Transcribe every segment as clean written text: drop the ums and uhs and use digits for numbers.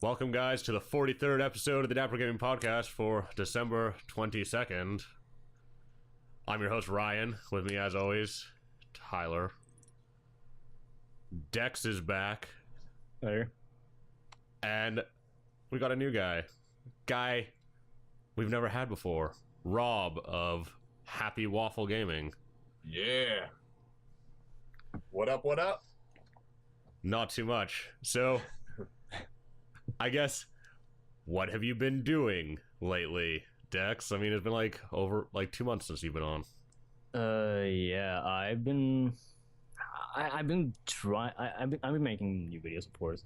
Welcome, guys, to the 43rd episode of the Dapper Gaming Podcast for December 22nd. I'm your host, Ryan. With me, as always, Tyler. Dex is back. There. And we got a new guy. Guy we've never had before. Rob of Happy Waffle Gaming. Yeah. What up, what up? Not too much. So, I guess, what have you been doing lately, Dex? I mean, it's been over 2 months since you've been on. Yeah, I've been making new videos, of course,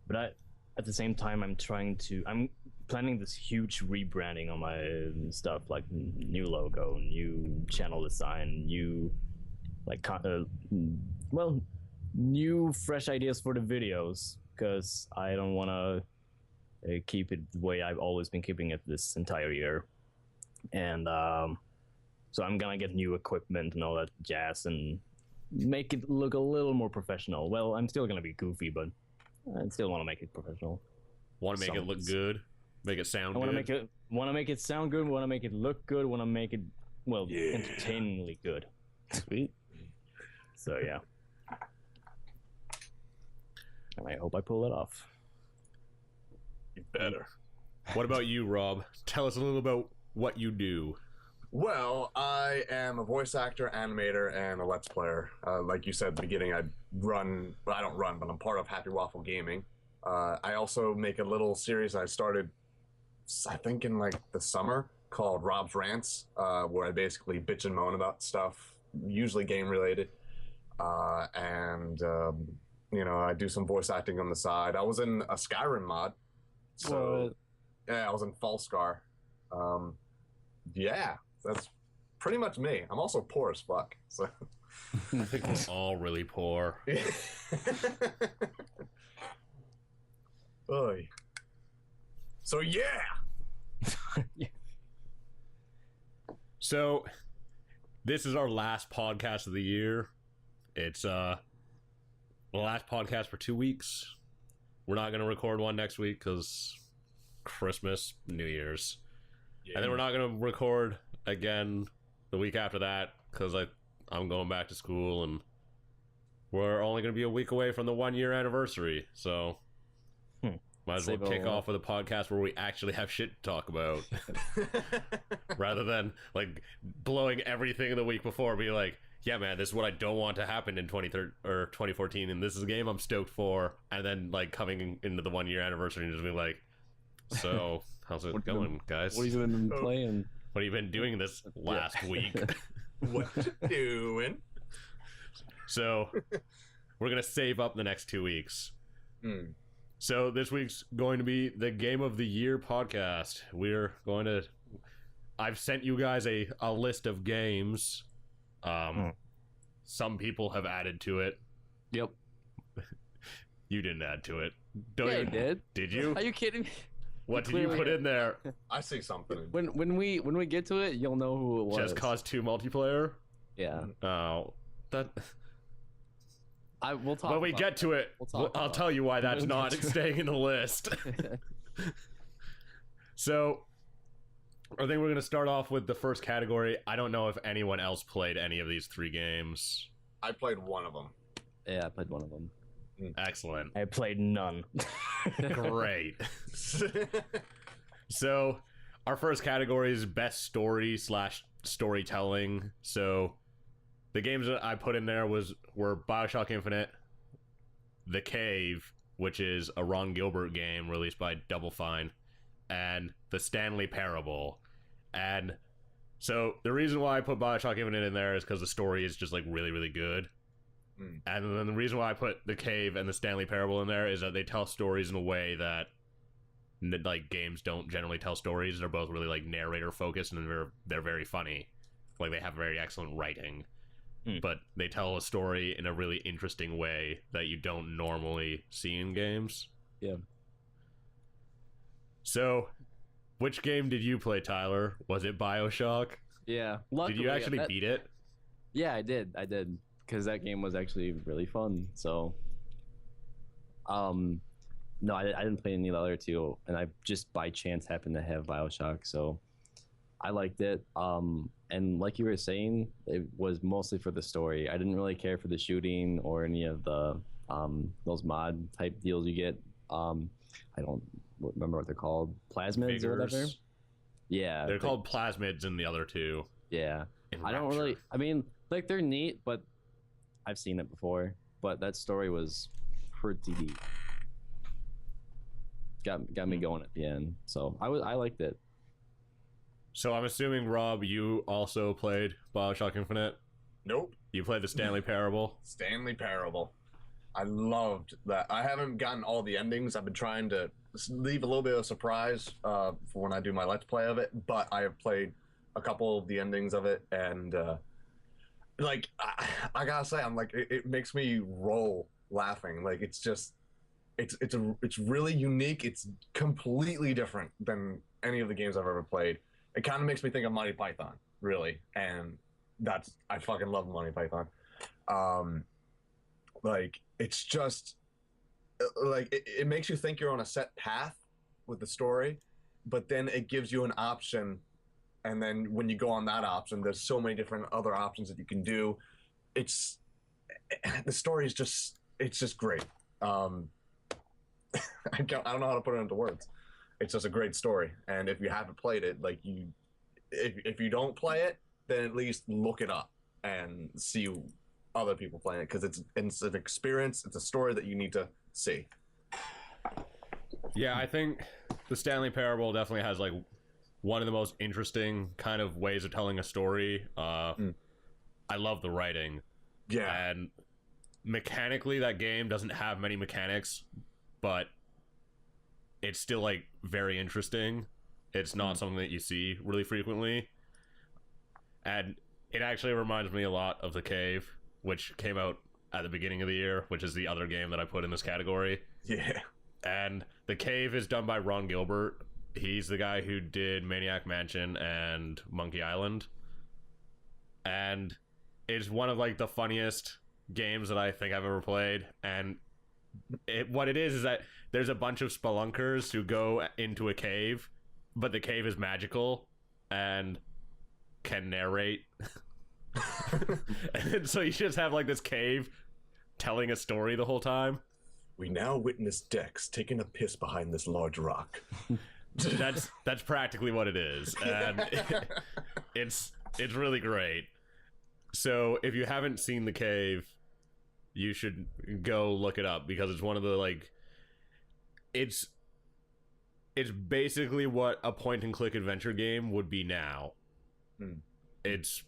but at the same time, I'm planning this huge rebranding on my stuff, like new logo, new channel design, new, new fresh ideas for the videos, because I don't want to keep it the way I've always been keeping it this entire year. And so I'm gonna get new equipment and all that jazz and make it look a little more professional. Well, I'm still gonna be goofy, but I still want to make it professional. Want to make it look good? Make it sound good? Want to make it sound good, want to make it look good, want to make it, entertainingly good. Sweet. So, yeah. And I hope I pull it off. You better. What about you, Rob? Tell us a little about what you do. Well, I am a voice actor, animator, and a Let's Player. Like you said at the beginning, I don't run, but I'm part of Happy Waffle Gaming. I also make a little series I started, I think, in the summer, called Rob's Rants, where I basically bitch and moan about stuff, usually game-related. I do some voice acting on the side. I was in a Skyrim mod. So, yeah, I was in Falscar. Yeah, that's pretty much me. I'm also poor as fuck. So. I think we're all really poor. Oy. So, yeah! So, this is our last podcast of the year. It's the last podcast for 2 weeks. We're not going to record one next week because Christmas, New Year's. Yeah. And then we're not going to record again the week after that because I'm going back to school and we're only going to be a week away from the 1 year anniversary. So might as well kick off with a podcast where we actually have shit to talk about rather than blowing everything in the week before. Be like, yeah, man, this is what I don't want to happen in 2014, and this is a game I'm stoked for. And then coming into the 1 year anniversary and just be like, so how's it going, guys? What have you been playing? What have you been doing this last week? What you doing? So we're gonna save up the next 2 weeks. So this week's going to be the Game of the Year podcast. I've sent you guys a list of games. Some people have added to it. Yep. You didn't add to it. I did. Did you? Are you kidding me? What did you put in there? I see something. When we get to it, you'll know who it was. Just Cause 2 multiplayer? Yeah. Oh, that... We'll talk. When we get to it, I'll tell you why that's not staying in the list. So, I think we're going to start off with the first category. I don't know if anyone else played any of these 3 games. I played one of them. Yeah, I played one of them. Excellent. I played none. Great. So, our first category is best story / storytelling. So, the games that I put in there were BioShock Infinite, The Cave, which is a Ron Gilbert game released by Double Fine, and The Stanley Parable. And so the reason why I put BioShock Infinite in there is because the story is just really, really good. And then the reason why I put The Cave and The Stanley Parable in there is that they tell stories in a way that games don't generally tell stories. They're both really narrator focused and they're very funny. They have very excellent writing. But they tell a story in a really interesting way that you don't normally see in games. Yeah. So, which game did you play, Tyler? Was it BioShock? Yeah. Did you actually beat it? Yeah, I did. Because that game was actually really fun. So, No, I didn't play any of the other two, and I just by chance happened to have BioShock, so I liked it. And like you were saying, it was mostly for the story. I didn't really care for the shooting or any of the those mod type deals you get. I don't remember what they're called, plasmids or whatever. Vigors. Yeah, They're called plasmids in the other two. Yeah, In I don't Rapture. really. I mean, like they're neat, but I've seen it before. But that story was pretty deep. Got me going at the end, so I liked it. So I'm assuming, Rob, you also played BioShock Infinite. Nope. You played the Stanley Parable. Stanley Parable. I loved that. I haven't gotten all the endings. I've been trying to leave a little bit of surprise for when I do my Let's Play of it, but I have played a couple of the endings of it, and like I gotta say, I'm like it makes me roll laughing. Like it's just it's really unique. It's completely different than any of the games I've ever played. It kind of makes me think of Monty Python, really, and I fucking love Monty Python. Like it's just like it makes you think you're on a set path with the story, but then it gives you an option, and then when you go on that option, there's so many different other options that you can do. The story is just great. I don't know how to put it into words. It's just a great story, and if you haven't played it, like if you don't play it, then at least look it up and see other people playing it, because it's an experience. It's a story that you need to see. Yeah, I think the Stanley Parable definitely has like one of the most interesting kind of ways of telling a story. I love the writing. Yeah. And mechanically, that game doesn't have many mechanics, but it's still like very interesting. It's not something that you see really frequently. And it actually reminds me a lot of The Cave, which came out at the beginning of the year, which is the other game that I put in this category. Yeah. And The Cave is done by Ron Gilbert. He's the guy who did Maniac Mansion and Monkey Island. And it's one of like the funniest games that I think I've ever played. And what it is that there's a bunch of spelunkers who go into a cave, but the cave is magical and can narrate. And so you just have like this cave telling a story the whole time. We now witness Dex taking a piss behind this large rock. That's practically what it is, and it's really great. So if you haven't seen The Cave, you should go look it up, because it's one of the like it's basically what a point and click adventure game would be now. It's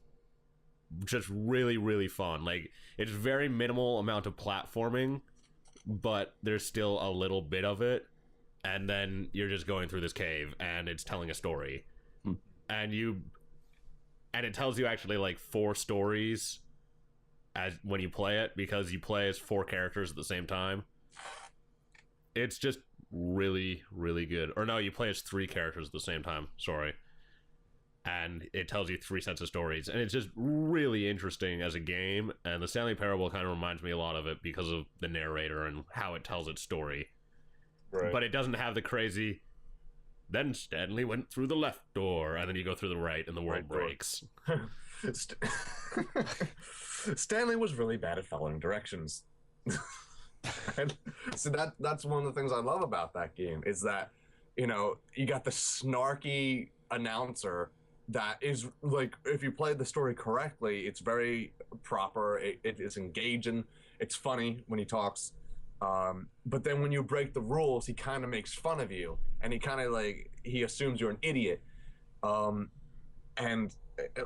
just really, really fun. Like, it's very minimal amount of platforming, but there's still a little bit of it, and then you're just going through this cave and it's telling a story. And it tells you actually like 4 stories as when you play it, because you play as 4 characters at the same time. It's just really, really good. Or no, you play as 3 characters at the same time, sorry. And it tells you 3 sets of stories, and it's just really interesting as a game. And the Stanley Parable kind of reminds me a lot of it because of the narrator and how it tells its story. Right. But it doesn't have the crazy, then Stanley went through the left door, and then you go through the right, and the world breaks. Stanley was really bad at following directions. And so that's one of the things I love about that game, is that, you know, you got the snarky announcer that is like, if you play the story correctly, it's very proper, it is engaging, it's funny when he talks, but then when you break the rules, he kind of makes fun of you, and he kind of like, he assumes you're an idiot, and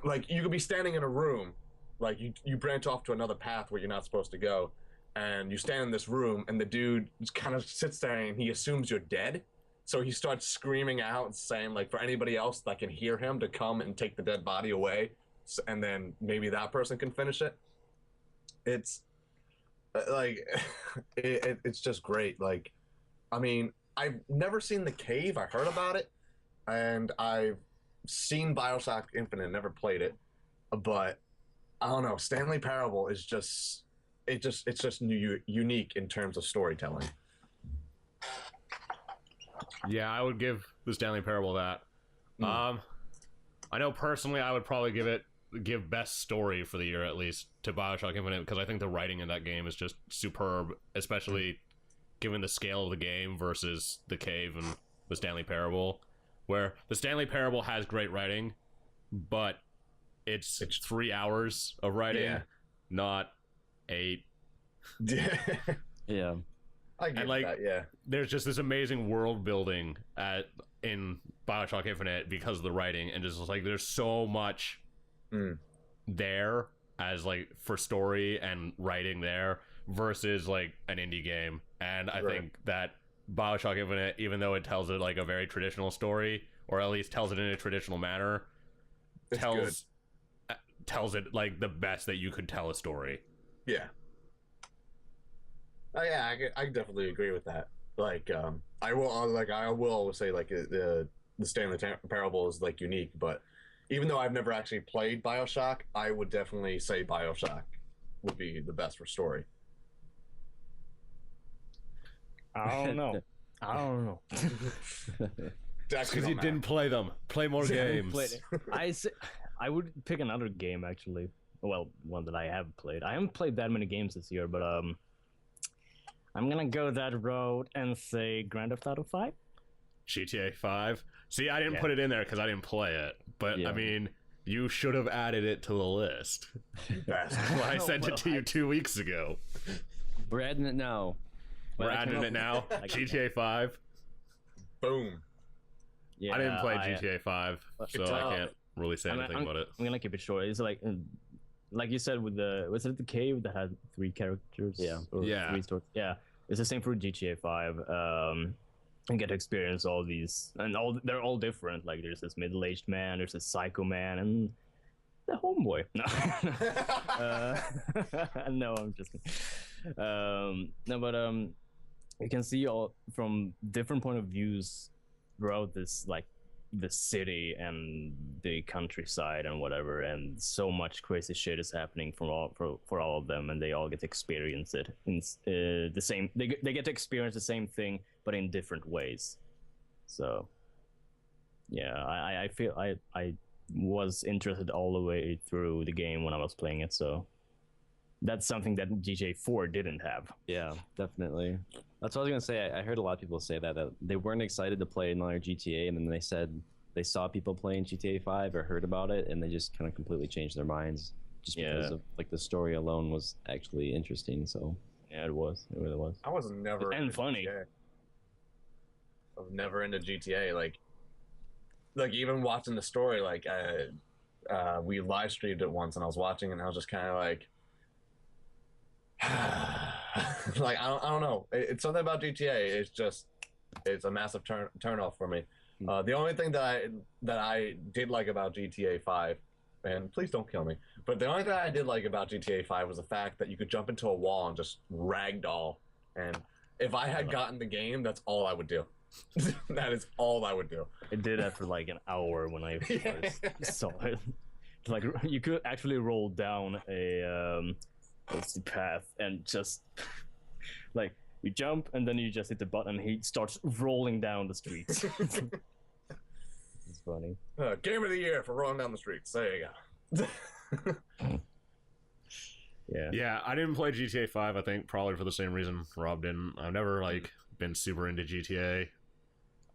like, you could be standing in a room, like you branch off to another path where you're not supposed to go, and you stand in this room, and the dude just kind of sits there and he assumes you're dead. So he starts screaming out and saying, like, for anybody else that can hear him to come and take the dead body away, and then maybe that person can finish it. It's like, it's just great. Like, I mean, I've never seen The Cave. I heard about it, and I've seen BioShock Infinite, never played it, but I don't know. Stanley Parable is just, it's just unique in terms of storytelling. Yeah, I would give the Stanley Parable that. I know personally I would probably give best story for the year at least to BioShock Infinite, because I think the writing in that game is just superb, especially given the scale of the game versus the Cave and the Stanley Parable, where the Stanley Parable has great writing, but it's 3 hours of writing, not 8. Yeah. I get like, that, yeah. There's just this amazing world building in BioShock Infinite because of the writing, and just like there's so much there as like for story and writing there versus like an indie game. And I think that BioShock Infinite, even though it tells it like a very traditional story, or at least tells it in a traditional manner, tells it like the best that you could tell a story. Yeah. Yeah, I definitely agree with that. Like, I will always say like the Stanley Parable is like unique, but even though I've never actually played BioShock, I would definitely say BioShock would be the best for story. I don't know. Because you didn't play them. Play more games. I would pick another game actually. Well, one that I have played. I haven't played that many games this year, but I'm gonna go that road and say Grand Theft Auto 5. GTA 5. See, I didn't put it in there because I didn't play it, but I mean, you should have added it to the list. Well, I sent it to you 2 weeks ago. We're adding it now. We're adding it now. GTA 5. Boom. Yeah, I didn't play GTA 5, so I can't really say anything about it. I'm gonna keep it short. It's like you said with was it the Cave that had 3 characters? Yeah. Or 3 stories? Yeah. It's the same for GTA 5. And get to experience all these, and they're all different. Like there's this middle-aged man, there's this psycho man, and the homeboy. No, no, I'm just kidding. No, but you can see all from different point of views throughout this, like the city and the countryside and whatever, and so much crazy shit is happening for all of them, and they all get to experience it in the same. They get to experience the same thing, but in different ways. So, yeah, I feel I was interested all the way through the game when I was playing it. So that's something that GTA 4 didn't have. Yeah, definitely. That's what I was gonna say. I heard a lot of people say that they weren't excited to play another GTA, and then they said they saw people playing GTA 5 or heard about it, and they just kind of completely changed their minds just because of like the story alone was actually interesting. So yeah, it really was. I was never and funny. GTA. I was never into GTA. Like even watching the story, like we live streamed it once, and I was watching, and I was just kind of like. Like I don't know. It's something about GTA. It's a massive turn off for me. The only thing that I did like about GTA 5, and please don't kill me, but the only thing I did like about GTA 5 was the fact that you could jump into a wall and just ragdoll. And if I had gotten the game, that's all I would do. That is all I would do. It did that for like an hour when I first saw it. Like you could actually roll down a path and just like you jump and then you just hit the button and he starts rolling down the streets. It's funny. Game of the year for rolling down the streets. There you go. Yeah, I didn't play GTA 5, I think probably for the same reason Rob didn't. I've never like been super into GTA,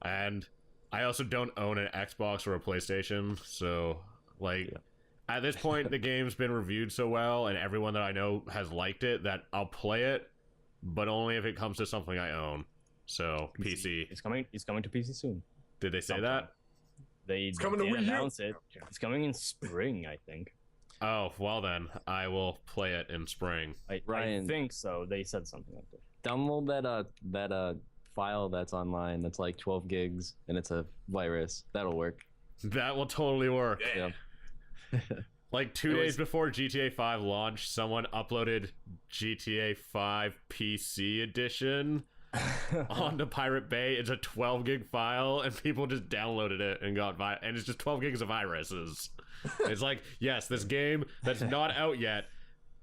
and I also don't own an Xbox or a PlayStation, so like at this point the game's been reviewed so well and everyone that I know has liked it that I'll play it, but only if it comes to something I own. So PC. It's coming to PC soon. Did they say that? It's coming to announce it. It's coming in spring, I think. Oh, well then, I will play it in spring. I think so. They said something like that. Download that file that's online that's like 12 gigs and it's a virus. That'll work. That will totally work. Yeah. Like 2 days before GTA 5 launched, someone uploaded GTA 5 PC edition onto Pirate Bay. It's a 12 gig file, and people just downloaded it and and it's just 12 gigs of viruses. It's like, yes, this game that's not out yet,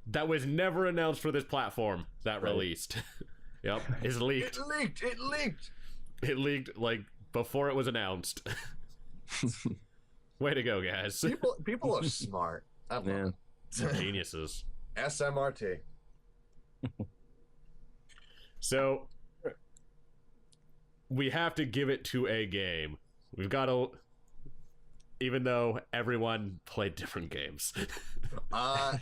that was never announced for this platform, that released. Yep, is leaked. It leaked. It leaked like before it was announced. Way to go, guys. People are smart. I love Man. it. Geniuses. SMRT. So we have to give it to a game. We've got to, even though everyone played different games.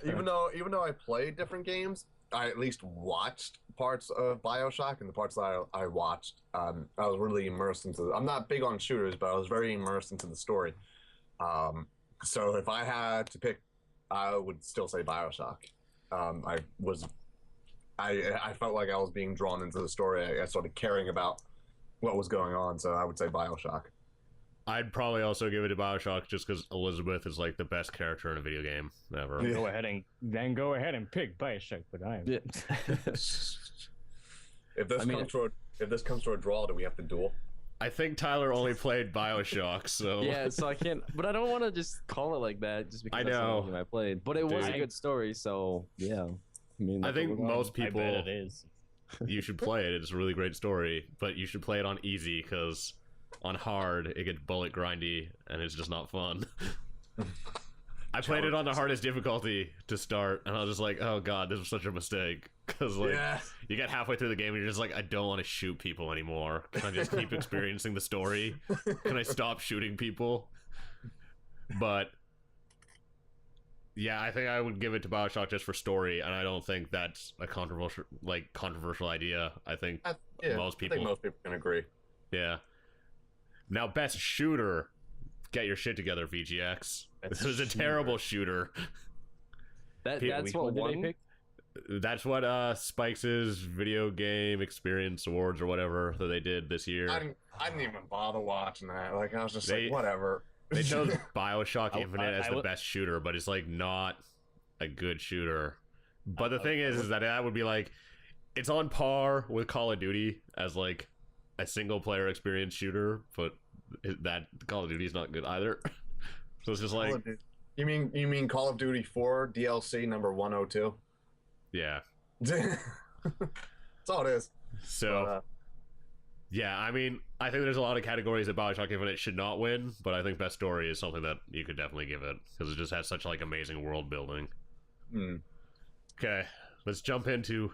Even though I played different games, I at least watched parts of BioShock, and the parts that I watched, I was really immersed into. I'm not big on shooters, but I was very immersed into the story. So if I had to pick, I would still say BioShock. I felt like I was being drawn into the story. I started caring about what was going on, so I would say BioShock. I'd probably also give it to BioShock just because Elizabeth is like the best character in a video game ever. Yeah. Go ahead and pick Bioshock, but I am. Yeah. If this comes to a draw, do we have to duel? I think Tyler only played BioShock, so Yeah, so I can't, but I don't want to just call it like that just because I that's the know. only game I played. But it was a Dude. good story, so yeah. I mean, I that's think what we're going. most I people bet it is. you should play it. It's a really great story, but you should play it on easy because on hard it gets bullet grindy and it's just not fun. I played it on the hardest difficulty to start, and I was just like, "Oh god, this was such a mistake." Because like, Yeah. you get halfway through the game, and you're just like, "I don't want to shoot people anymore. Can I just keep experiencing the story? Can I stop shooting people?" But yeah, I think I would give it to BioShock just for story, and I don't think that's a controversial idea. I think Yeah, most I think people, most people can agree. yeah. Now, best shooter, get your shit together, VGX. This was a terrible shooter. That's Which what one did they won. pick? That's what Spikes' Video Game Experience Awards or whatever that they did this year. I didn't even bother watching that. Like, I was just They- like, whatever. They chose Bioshock I- Infinite as I the would- best shooter, but it's like not a good shooter. But the thing is that would be like, it's on par with Call of Duty as like a single player experience shooter, but that Call of Duty is not good either. So it's just like, You mean Call of Duty 4 DLC number 102? yeah. That's all it is. So. But, Yeah, I mean, I think there's a lot of categories that Bioshock Infinite should not win, but I think Best Story is something that you could definitely give it because it just has such like amazing world building. Okay, let's jump into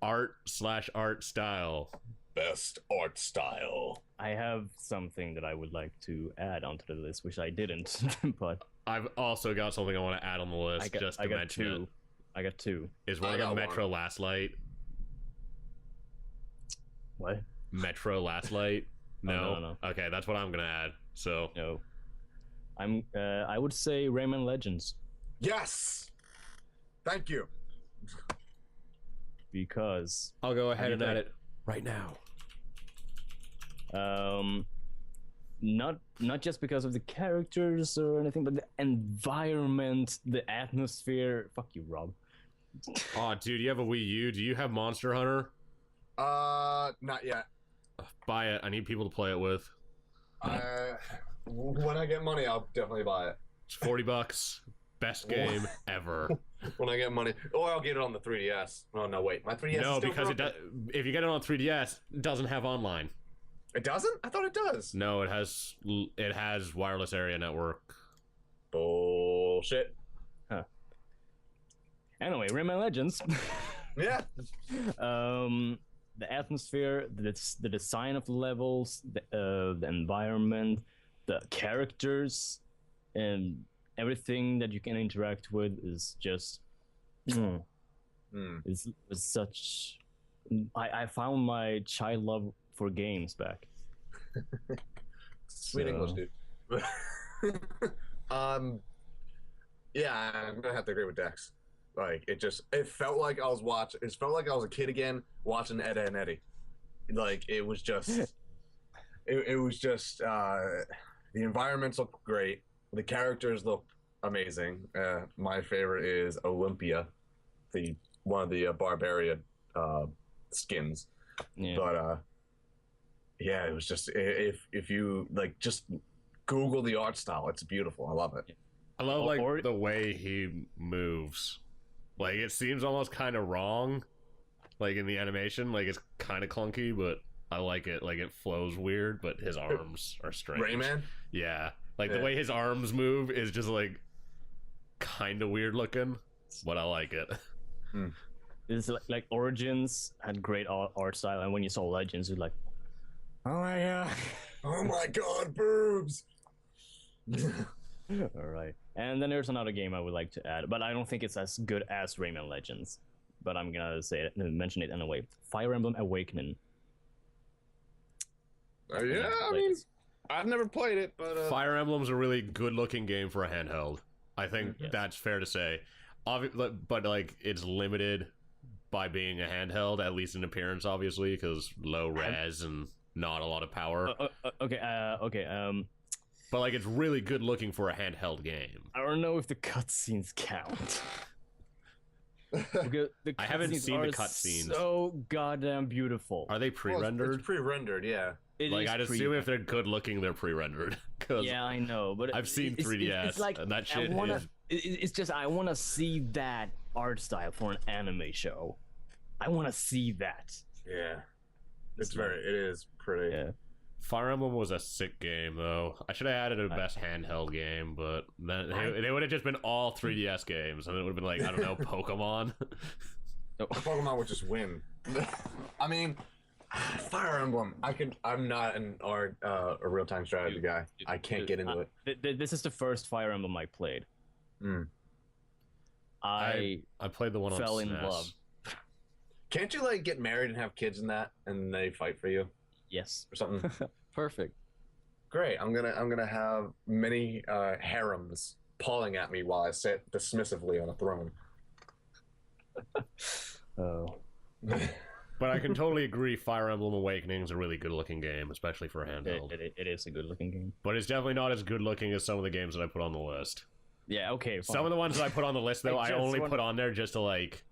art/art style. best art style. I have something that I would like to add onto the list, which I didn't, but I've also got something I want to add on the list just to mention two. it. I got two. Is one I of them got Metro one. Last Light? What? Metro Last Light? No? no. Okay, that's what I'm gonna add. So No. I would say Rayman Legends Yes. Thank you. because I'll go ahead do you and add think? it right now. Not just because of the characters or anything, but the environment, the atmosphere. Fuck you, Rob. Oh, dude, you have a Wii U. Do you have Monster Hunter? Not yet. Buy it. I need people to play it with. When I get money, I'll definitely buy it. It's $40. Best game ever. When I get money, or I'll get it on the 3DS. Oh no, wait, my 3DS. No, is still because it broken. does. If you get it on 3DS, it doesn't have online. It doesn't. I thought it does. No, it has wireless area network. Bullshit. Anyway, Rayman Legends. Yeah. The atmosphere, the design of the levels, the environment, the characters, and everything that you can interact with is just is such. I found my child love for games back. Sweet So- English, dude. Yeah, I'm gonna have to agree with Dex. Like it felt like I was watching. It felt like I was a kid again watching Edda and Eddie. Like it was just, it was just. The environments look great. The characters look amazing. My favorite is Olympia, one of the Barbarian skins. Yeah. But yeah, it was just if you like just Google the art style, it's beautiful. I love it. I love like Or- the way he moves. Like it seems almost kind of wrong, like in the animation. Like it's kind of clunky, but I like it. Like, it flows weird, but his arms are strange. Rayman? Yeah. Like, the Yeah. way his arms move is just, like, kind of weird looking, but I like it. This is like Origins had great art style, and when you saw Legends, you're like, oh my god. Oh my god, boobs! All right. And then there's another game I would like to add, but I don't think it's as good as Rayman Legends. But I'm gonna mention it anyway. Fire Emblem Awakening. Yeah, I mean, I've never played it, but Fire Emblem's a really good-looking game for a handheld. I think that's fair to say. But, like, it's limited by being a handheld, at least in appearance, obviously, because low res and not a lot of power. Okay. But, like, it's really good looking for a handheld game. I don't know if the cutscenes count. Because the I haven't cutscenes seen the are cutscenes. So goddamn beautiful. Are they pre-rendered? It's pre-rendered, yeah. It Like, is I'd assume if they're good looking, they're pre-rendered. Yeah, I know, but I've seen 3DS, it's like, and that shit It's just I want to see that art style for an anime show. I want to see that. Yeah. It is pretty. Yeah. Fire Emblem was a sick game, though. I should have added a best handheld game, but then they would have just been all 3DS games, and it would have been like, I don't know, Pokemon. Pokemon would just win. I mean, Fire Emblem. I'm not a real-time strategy guy. I can't get into it. This is the first Fire Emblem I played. I played the one on fell SNES. in love. Can't you like get married and have kids in that, and they fight for you Yes. or something? Perfect. Great. I'm gonna have many harems pawing at me while I sit dismissively on a throne. Oh. But I can totally agree, Fire Emblem Awakening is a really good-looking game, especially for a handheld. It is a good looking game. But it's definitely not as good-looking as some of the games that I put on the list. Yeah. Okay. Fine. Some of the ones that I put on the list, though, I just only want- put on there just to, like,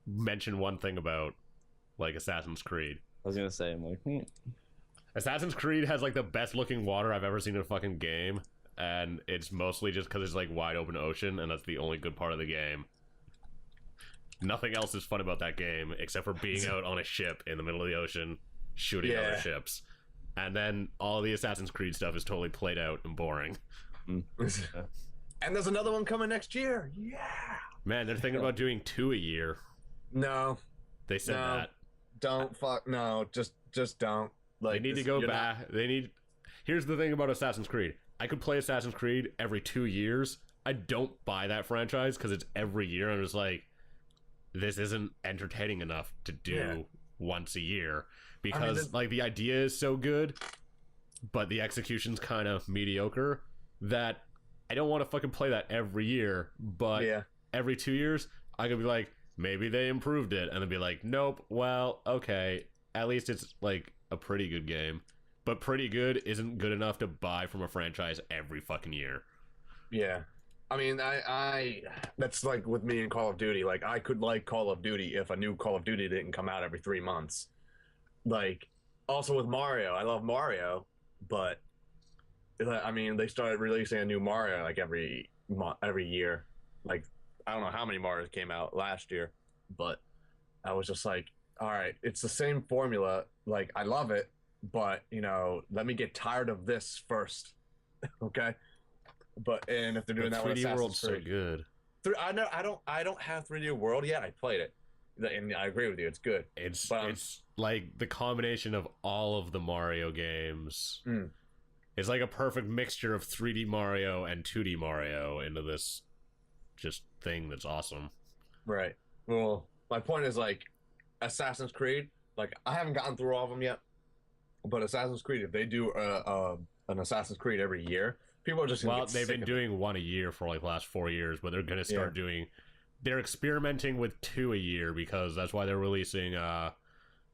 mention one thing about, like, Assassin's Creed. I was gonna say, I'm like, Assassin's Creed has, like, the best-looking water I've ever seen in a fucking game, and it's mostly just because it's, like, wide-open ocean, and that's the only good part of the game. Nothing else is fun about that game, except for being out on a ship in the middle of the ocean, shooting other ships. And then all the Assassin's Creed stuff is totally played out and boring. And there's another one coming next year. Yeah. Man, they're thinking about doing 2 a year. No. They said No. that. Don't fuck. No. Just don't. Like, They need to go back. Here's the thing about Assassin's Creed. I could play Assassin's Creed every 2 years. I don't buy that franchise because it's every year. I'm just like, this isn't entertaining enough to do once a year. Because, like, the idea is so good, but the execution's kind of mediocre that I don't want to fucking play that every year. But every 2 years, I could be like, maybe they improved it. And then be like, nope, well, okay. At least it's, like, a pretty good game. But pretty good isn't good enough to buy from a franchise every fucking year. Yeah. I mean, I that's like with me in Call of Duty. Like, I could like Call of Duty if a new Call of Duty didn't come out every 3 months. Like, also with Mario, I love Mario, but I mean, they started releasing a new Mario like every year. Like, I don't know how many Marios came out last year, but I was just like, all right, it's the same formula. Like, I love it, but you know, let me get tired of this first, okay? And if they're doing that with 3D Assassin's World's so Creed, good. I don't have 3D World yet. I played it, and I agree with you. It's good. It's like the combination of all of the Mario games. It's like a perfect mixture of 3D Mario and 2D Mario into this just thing that's awesome. Right. Well, my point is, like, Assassin's Creed. Like, I haven't gotten through all of them yet, but Assassin's Creed, if they do an Assassin's Creed every year, people are just gonna get they've sick been of doing one a year for like the last 4 years, but they're gonna start doing. They're experimenting with 2 a year because that's why they're releasing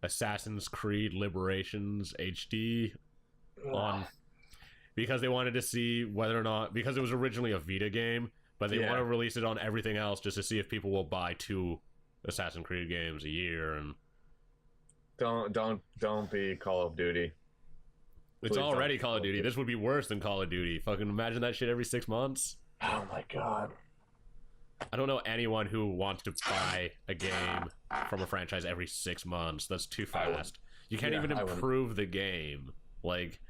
Assassin's Creed Liberations HD on, because they wanted to see whether or not, because it was originally a Vita game, but they want to release it on everything else just to see if people will buy 2 Assassin's Creed games a year. And don't be Call of Duty. it's Please already don't. Call of Duty. This would be worse than Call of Duty. Fucking imagine that shit every 6 months. Oh my god. I don't know anyone who wants to buy a game from a franchise every 6 months. That's too fast. You can't even I wouldn't. improve the game. Like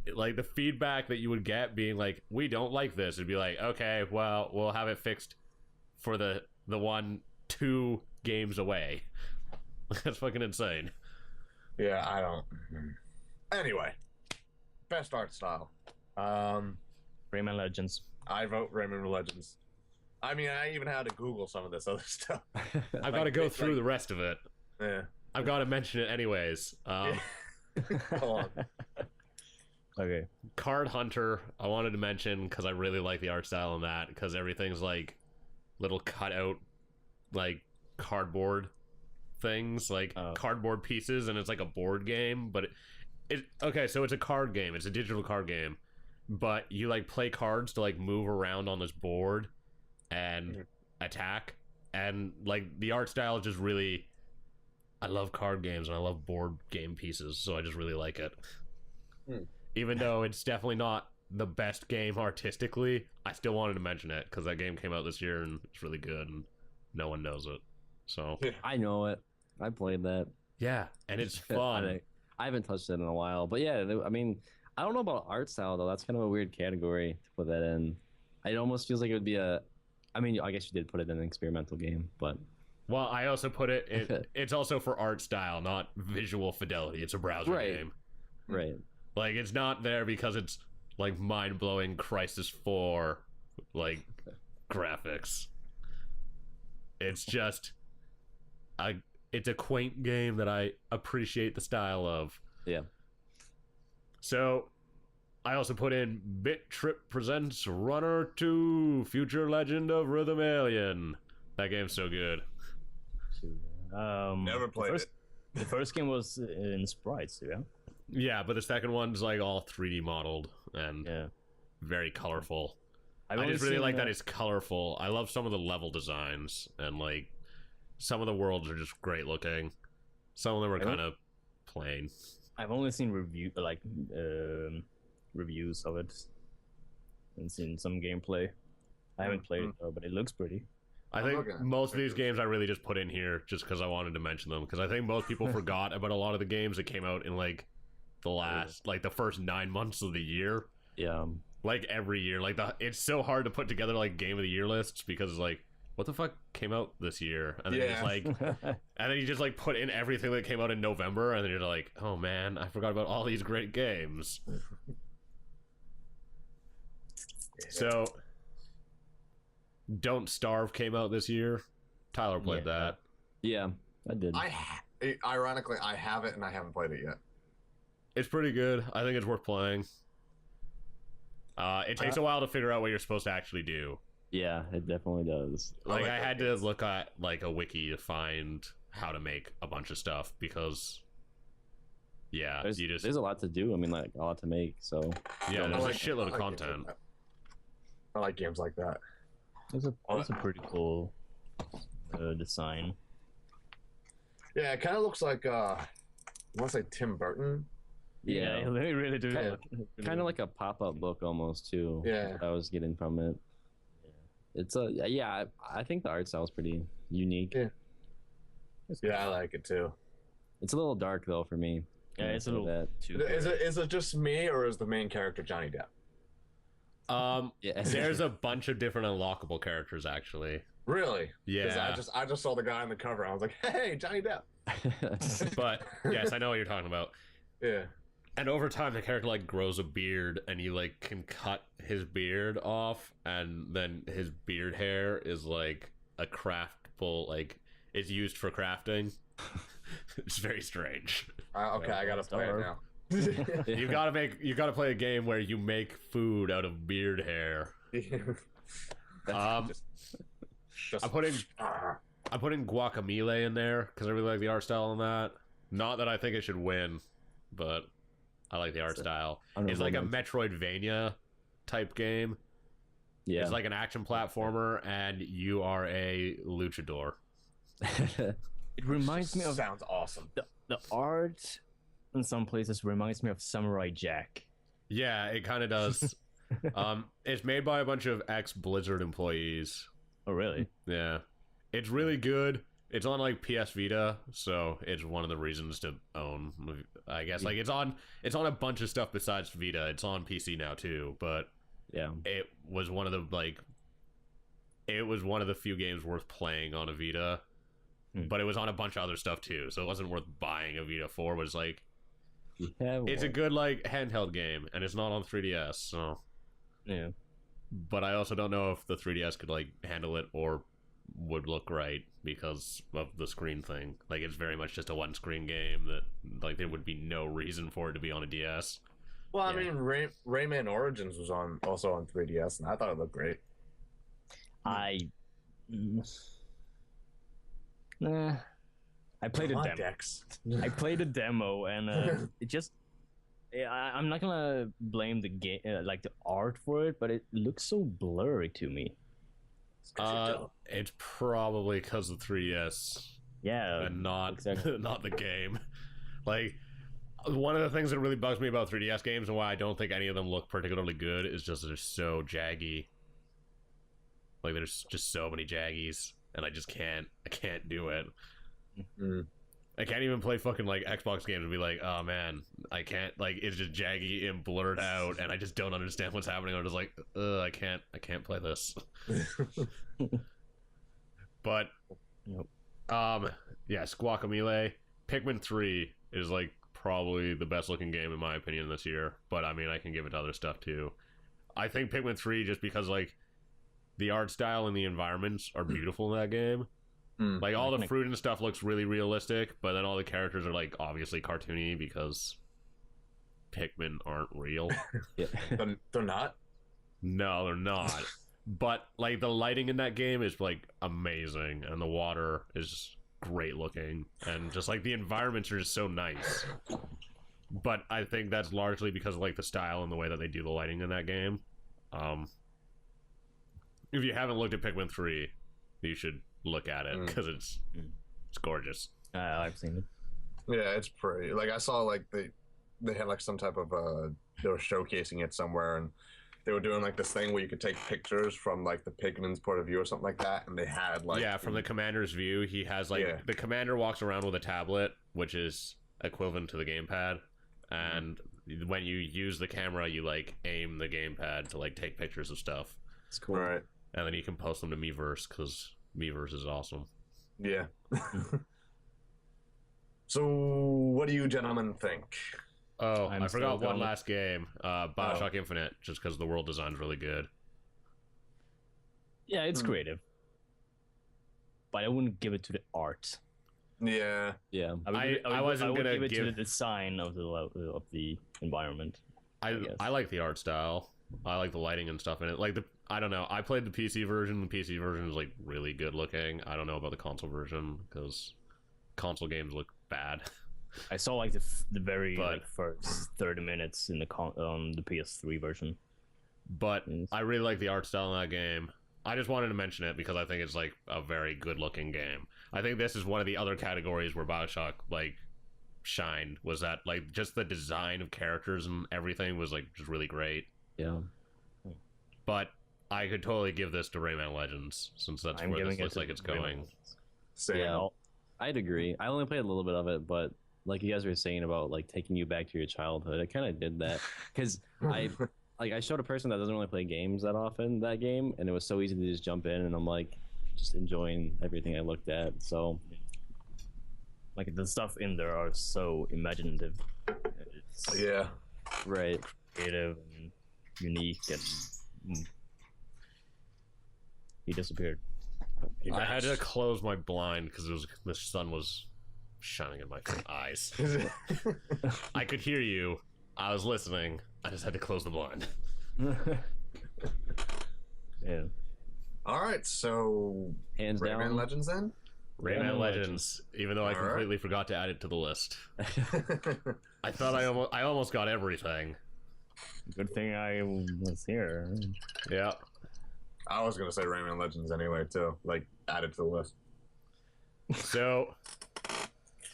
the feedback that you would get being like, we don't like this. It'd be like, okay, well, we'll have it fixed for the 2 games away. That's fucking insane. Yeah, I don't. Anyway, best art style. Rayman Legends. I vote Rayman Legends. I mean, I even had to Google some of this other stuff. I've got to go through the rest of it. Yeah. I've got to mention it anyways. Go on. Okay. Card Hunter, I wanted to mention because I really like the art style in that, because everything's like little cutout, like cardboard things, like cardboard pieces, and it's like a board game. But okay, so it's a card game. It's a digital card game, but you like play cards to like move around on this board and attack, and like the art style is just really. I love card games and I love board game pieces, so I just really like it. Even though it's definitely not the best game artistically, I still wanted to mention it because that game came out this year and it's really good and no one knows it. So I know it. I played that. yeah, and it's fun. I haven't touched it in a while, but yeah, I mean, I don't know about art style though. That's kind of a weird category to put that in. It almost feels like it would be I mean, I guess you did put it in an experimental game, but. Well, I also put it's also for art style, not visual fidelity. It's a browser game. Right. Like, it's not there because it's like mind-blowing Crisis 4 like graphics. It's just it's a quaint game that I appreciate the style of. Yeah. So I also put in Bit Trip presents Runner 2 Future Legend of Rhythm Alien. That game's so good. Never played it. The first game was in sprites, yeah? Yeah, but the second one's like all 3D modeled and very colorful. I just really like that it's colorful. I love some of the level designs, and like some of the worlds are just great looking. Some of them are kind of plain. I've only seen reviews of it and seen some gameplay. I haven't played it though, but it looks pretty. I think most of these games I really just put in here just because I wanted to mention them, because I think most people forgot about a lot of the games that came out in like the first 9 months of the year. Yeah. Like every year, like it's so hard to put together like game of the year lists because it's like, what the fuck came out this year? And then it's like, and then you just like put in everything that came out in November, and then you're like, oh man, I forgot about all these great games. So, Don't Starve came out this year. Tyler played that. Yeah, I did. Ironically, I have it and I haven't played it yet. It's pretty good. I think it's worth playing. It takes a while to figure out what you're supposed to actually do. Yeah, it definitely does. Like, I had to look at like a wiki to find how to make a bunch of stuff because, there's a lot to do. I mean, like a lot to make. So yeah, there's a shitload of content. I like games like that. It's a pretty cool design. Yeah, it kind of looks like I want to say Tim Burton. Yeah, they really do. Kind of like a pop-up book almost too. Yeah, I was getting from it. It's I think the art style is pretty unique. Yeah, I like it too. It's a little dark though for me. Yeah, it's a little too. Is it just me, or is the main character Johnny Depp? There's a bunch of different unlockable characters actually. Really? Yeah. I just saw the guy on the cover. I was like, hey, Johnny Depp. But yes, I know what you're talking about. Yeah. And over time, the character like grows a beard, and you like can cut his beard off, and then his beard hair is like a craftable, like is used for crafting. It's very strange. Okay, I gotta play it now. You gotta play a game where you make food out of beard hair. I put in Guacamole in there because I really like the art style on that. Not that I think it should win, but I like the art style. It's like a Metroidvania type game. Yeah, it's like an action platformer, and you are a luchador. It reminds me of sounds awesome. The art in some places reminds me of Samurai Jack. Yeah, it kind of does. It's made by a bunch of ex-Blizzard employees. Oh, really? Yeah. It's really good. It's on like PS Vita, so it's one of the reasons to own. I guess like it's on a bunch of stuff besides Vita. It's on PC now too, but Yeah. it was one of the few games worth playing on a Vita. But it was on a bunch of other stuff too, so it wasn't worth buying a Vita for. But it's like it's a good like handheld game, and it's not on 3DS, so Yeah. But I also don't know if the 3DS could like handle it or would look right because of the screen thing. Like it's very much just a one screen game that like there would be no reason for it to be on a DS. Well, I mean, Rayman Origins was also on 3DS, and I thought it looked great. I played a demo. Dex. I played a demo, and it just. I'm not gonna blame the game, like the art for it, but it looks so blurry to me. It's probably because of 3DS. Yeah, And not exactly. not the game. Like one of the things that really bugs me about 3DS games and why I don't think any of them look particularly good is just they're so jaggy. Like there's just so many jaggies, and I can't do it. Mm. I can't even play fucking like Xbox games and be like, oh man, I can't, like it's just jaggy and blurred out, and I just don't understand what's happening. I'm just like, I can't play this. But yeah, Squawkamele, Pikmin 3 is like probably the best looking game in my opinion this year. But I mean, I can give it to other stuff too. I think Pikmin 3 just because like the art style and the environments are beautiful in that game. Like all the fruit and stuff looks really realistic, but then all the characters are like obviously cartoony because Pikmin aren't real. Yeah. They're not? No, they're not. But like the lighting in that game is like amazing, and the water is great looking, and just like the environments are just so nice. But I think that's largely because of like the style and the way that they do the lighting in that game. If you haven't looked at Pikmin 3, you should look at it because it's gorgeous. I've seen it. Yeah, it's pretty. Like I saw like they had like some type of they were showcasing it somewhere, and they were doing like this thing where you could take pictures from like the Pikmin's point of view or something like that, and they had like from the commander's view, he has like the commander walks around with a tablet, which is equivalent to the gamepad, and when you use the camera, you like aim the gamepad to like take pictures of stuff. It's cool. Right. And then you can post them to Miiverse because Miiverse is awesome. Yeah. So, what do you gentlemen think? Oh, I'm I forgot still one going. last game. Bioshock Infinite, just because the world design's really good. Yeah, it's creative, but I wouldn't give it to the art. Yeah. Yeah. I wasn't gonna give it to give- the design of the environment. guess. I like the art style. I like the lighting and stuff in it. Like I don't know. I played the PC version. The PC version is like really good looking. I don't know about the console version because console games look bad. I saw like the very But- like first 30 minutes in the on the PS3 version. But Yes. I really like the art style in that game. I just wanted to mention it because I think it's like a very good looking game. I think this is one of the other categories where Bioshock like shined, was that like just the design of characters and everything was like just really great. Yeah. But I could totally give this to Rayman Legends since that's I'm where giving this it looks to like it's Rayman going. Legends. Same. Yeah. I'd agree. I only played a little bit of it, but like you guys were saying about like taking you back to your childhood, I kind of did that because I showed a person that doesn't really play games that often that game, and it was so easy to just jump in, and I'm like just enjoying everything I looked at. So Like the stuff in there are so imaginative. It's Yeah. right. creative and unique, and he disappeared. I had to close my blind because the sun was shining in my eyes. I could hear you. I was listening. I just had to close the blind. Yeah. All right. So, Hands Rayman down. Legends then. Rayman Legends, even though I Alright. completely forgot to add it to the list. I thought I almost got everything. Good thing I was here. Yeah. I was gonna say Rayman Legends anyway too. Like added to the list. So,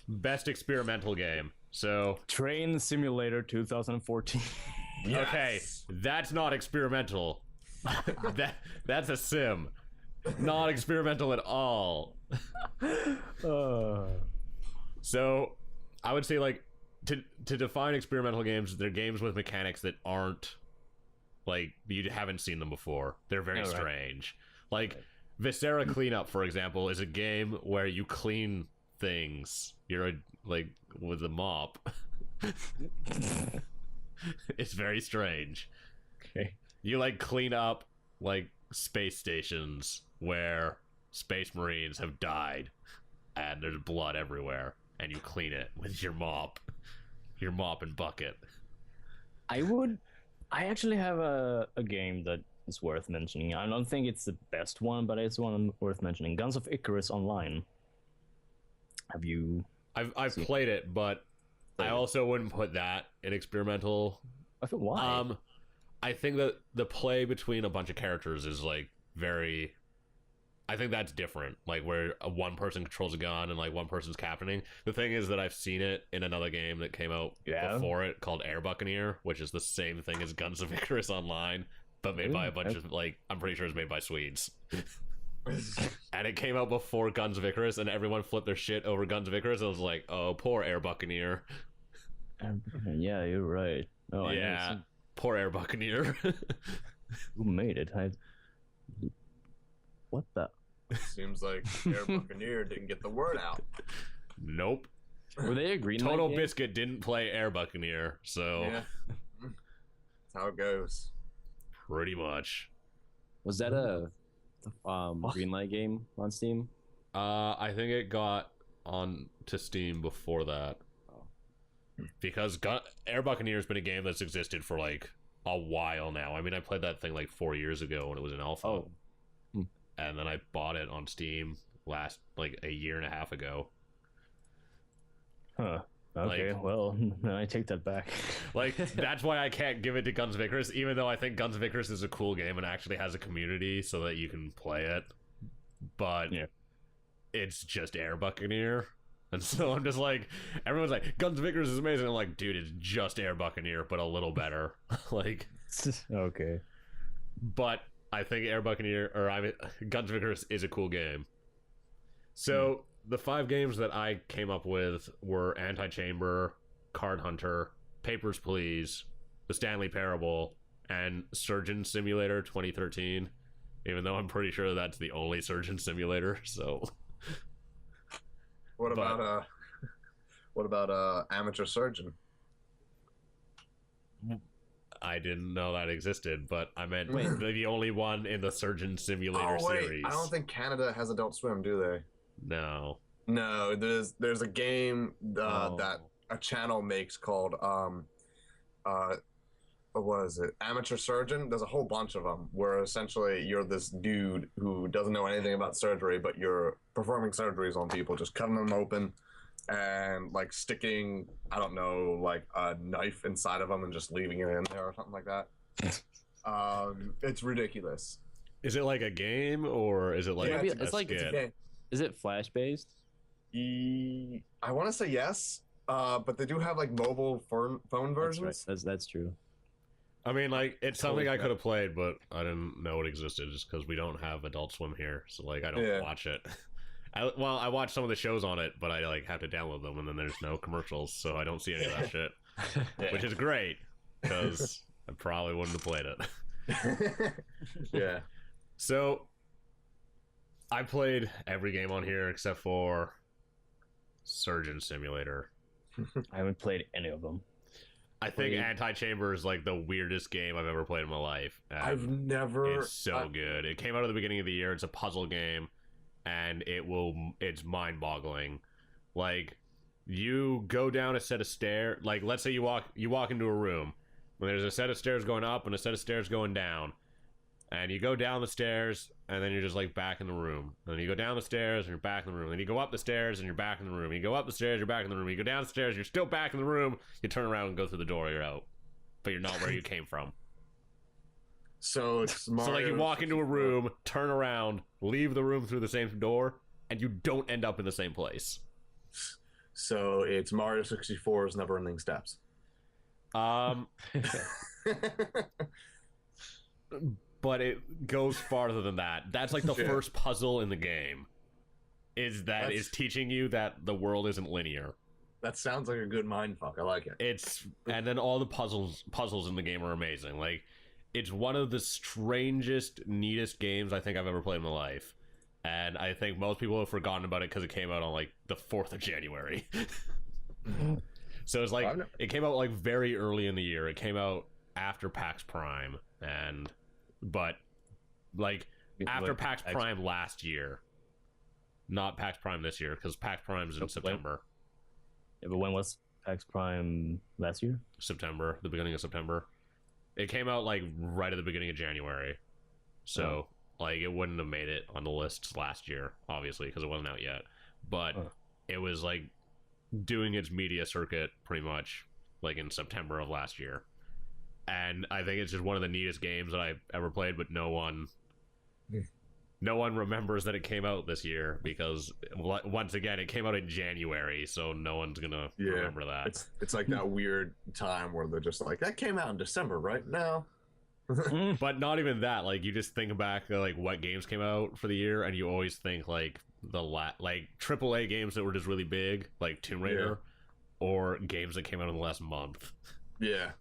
best experimental game. So, Train Simulator 2014. okay, that's not experimental. That's a sim. Not experimental at all. So I would say, like, to define experimental games, they're games with mechanics that aren't, like, you haven't seen them before. They're very strange. Like, Viscera Cleanup, for example, is a game where you clean things. You're, like, with a mop. It's very strange. Okay. You, like, clean up, like, space stations where space marines have died and there's blood everywhere, and you clean it with your mop and bucket. I actually have a game that is worth mentioning. I don't think it's the best one, but it's one worth mentioning. Guns of Icarus Online. Have you? I've played it, but I also wouldn't put that in experimental. Why? I think that the play between a bunch of characters is, like, very... I think that's different, like, where one person controls a gun and, like, one person's captaining. The thing is that I've seen it in another game that came out before it called Air Buccaneer, which is the same thing as Guns of Icarus Online, but made by a bunch of, like, I'm pretty sure it's made by Swedes. And it came out before Guns of Icarus, and everyone flipped their shit over Guns of Icarus. I was like, oh, poor Air Buccaneer. Yeah, you're right. Oh, yeah, poor Air Buccaneer. Who made it? What the? Seems like Air Buccaneer didn't get the word out. Nope. Were they a green Total Biscuit didn't play Air Buccaneer, so yeah. That's how it goes. Pretty much. Was that a green light game on Steam? I think it got on to Steam before that. Because Air Buccaneer has been a game that's existed for, like, a while now. I mean, I played that thing like 4 years ago when it was in alpha. Oh. And then I bought it on Steam last, like, a year and a half ago. Huh. Okay, Like, well, I take that back. Like, that's why I can't give it to Guns of Icarus, even though I think Guns of Icarus is a cool game and actually has a community so that you can play it. But it's just Air Buccaneer. And so I'm just like, everyone's like, Guns of Icarus is amazing. I'm like, dude, it's just Air Buccaneer, but a little better. Like, okay. But I think Guns of Icarus is a cool game. So the 5 games that I came up with were Anti-Chamber, Card Hunter, Papers, Please, The Stanley Parable, and Surgeon Simulator 2013. Even though I'm pretty sure that's the only Surgeon Simulator, so... What about Amateur Surgeon? I didn't know that existed, but I meant the only one in the Surgeon Simulator series. I don't think Canada has Adult Swim, do they? No. No, there's a game that a channel makes called what is it? Amateur Surgeon. There's a whole bunch of them where essentially you're this dude who doesn't know anything about surgery, but you're performing surgeries on people, just cutting them open and, like, sticking, I don't know, like a knife inside of them and just leaving it in there or something like that. It's ridiculous. Is it like a game or is it like it's like it's a game. Is it Flash based? I want to say yes, but they do have, like, mobile phone versions. That's right. That's true. I mean, like, it's something I could have played, but I didn't know it existed just because we don't have Adult Swim here, so, like, I don't watch it. I watch some of the shows on it, but I, like, have to download them, and then there's no commercials, so I don't see any of that shit, which is great because I probably wouldn't have played it. Yeah. So I played every game on here except for Surgeon Simulator. I haven't played any of them. I think Anti-Chamber is, like, the weirdest game I've ever played in my life. I've never... It's so good. It came out at the beginning of the year. It's a puzzle game, and it's mind-boggling. Like, you go down a set of stairs. Like, let's say you walk into a room, and there's a set of stairs going up and a set of stairs going down. And you go down the stairs, and then you're just, like, back in the room. And then you go down the stairs, and you're back in the room. Then you go up the stairs, and you're back in the room. You go up the stairs, you're back in the room. You go down the stairs, you're still back in the room. You turn around and go through the door, you're out. But you're not where you came from. So it's Mario. So, like, you walk into a room, turn around, leave the room through the same door, and you don't end up in the same place. So it's Mario 64's Never-Ending Steps. But it goes farther than that. That's like the first puzzle in the game is that it's teaching you that the world isn't linear. That sounds like a good mindfuck. I like it. And then all the puzzles in the game are amazing. Like, it's one of the strangest, neatest games I think I've ever played in my life. And I think most people have forgotten about it because it came out on like the 4th of January. So it's like, it came out like very early in the year. It came out after PAX Prime, but like after PAX Prime last year, not PAX Prime this year, because PAX Prime's in September. Yeah, but when was PAX Prime last year? September, the beginning of September. It came out like right at the beginning of January, so like it wouldn't have made it on the lists last year, obviously, because it wasn't out yet. But it was like doing its media circuit pretty much like in September of last year. And I think it's just one of the neatest games that I've ever played, but no one remembers that it came out this year because once again it came out in January, so no one's gonna remember that. It's like that weird time where they're just like, that came out in December, right? No. But not even that. Like, you just think back like what games came out for the year, and you always think like like AAA games that were just really big, like Tomb Raider, or games that came out in the last month. Yeah.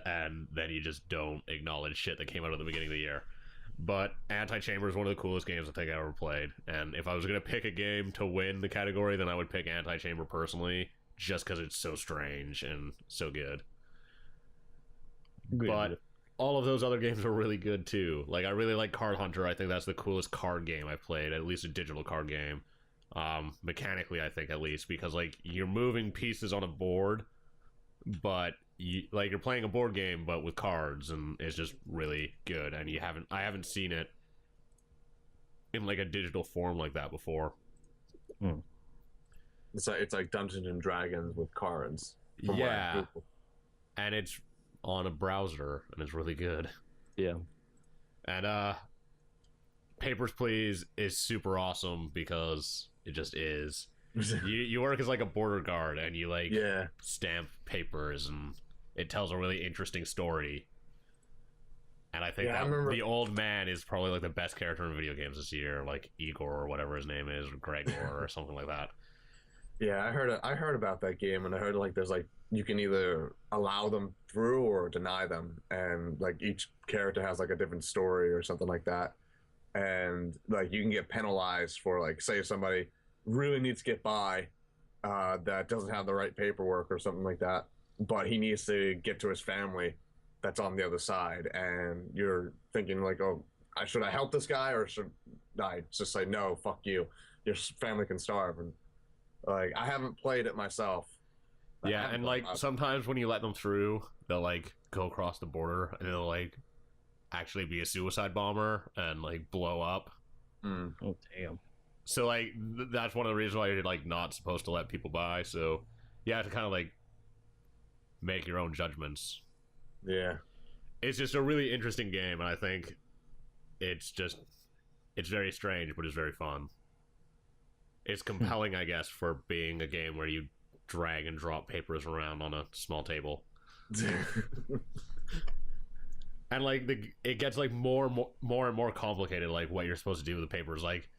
And then you just don't acknowledge shit that came out at the beginning of the year. But Anti-Chamber is one of the coolest games I think I ever played. And if I was going to pick a game to win the category, then I would pick Anti-Chamber personally, just because it's so strange and so good. But all of those other games are really good too. Like, I really like Card Hunter. I think that's the coolest card game I've played, at least a digital card game. Mechanically, I think, at least, because like you're moving pieces on a board, but you're playing a board game but with cards, and it's just really good. And I haven't seen it in like a digital form like that before. It's like Dungeons and Dragons with cards. Yeah, and it's on a browser, and it's really good. Yeah. And Papers, Please is super awesome because it just is. You work as like a border guard, and you like stamp papers, and it tells a really interesting story. And I think the old man is probably like the best character in video games this year, like Igor or whatever his name is, or Gregor or something like that. Yeah, I heard about that game, and I heard like there's like you can either allow them through or deny them, and like each character has like a different story or something like that. And like you can get penalized for like, say somebody really needs to get by that doesn't have the right paperwork or something like that, but he needs to get to his family that's on the other side, and you're thinking like, oh, should I help this guy, or should I just say no, fuck you, your family can starve? And like, I haven't played it myself. Yeah, and like sometimes when you let them through, they'll like go across the border, and they'll like actually be a suicide bomber and like blow up. Oh damn. So like that's one of the reasons why you're like not supposed to let people by. So you have to kind of like make your own judgments. Yeah, it's just a really interesting game, and I think it's very strange, but it's very fun. It's compelling, I guess, for being a game where you drag and drop papers around on a small table. And like it gets like more and more complicated, like what you're supposed to do with the papers. Like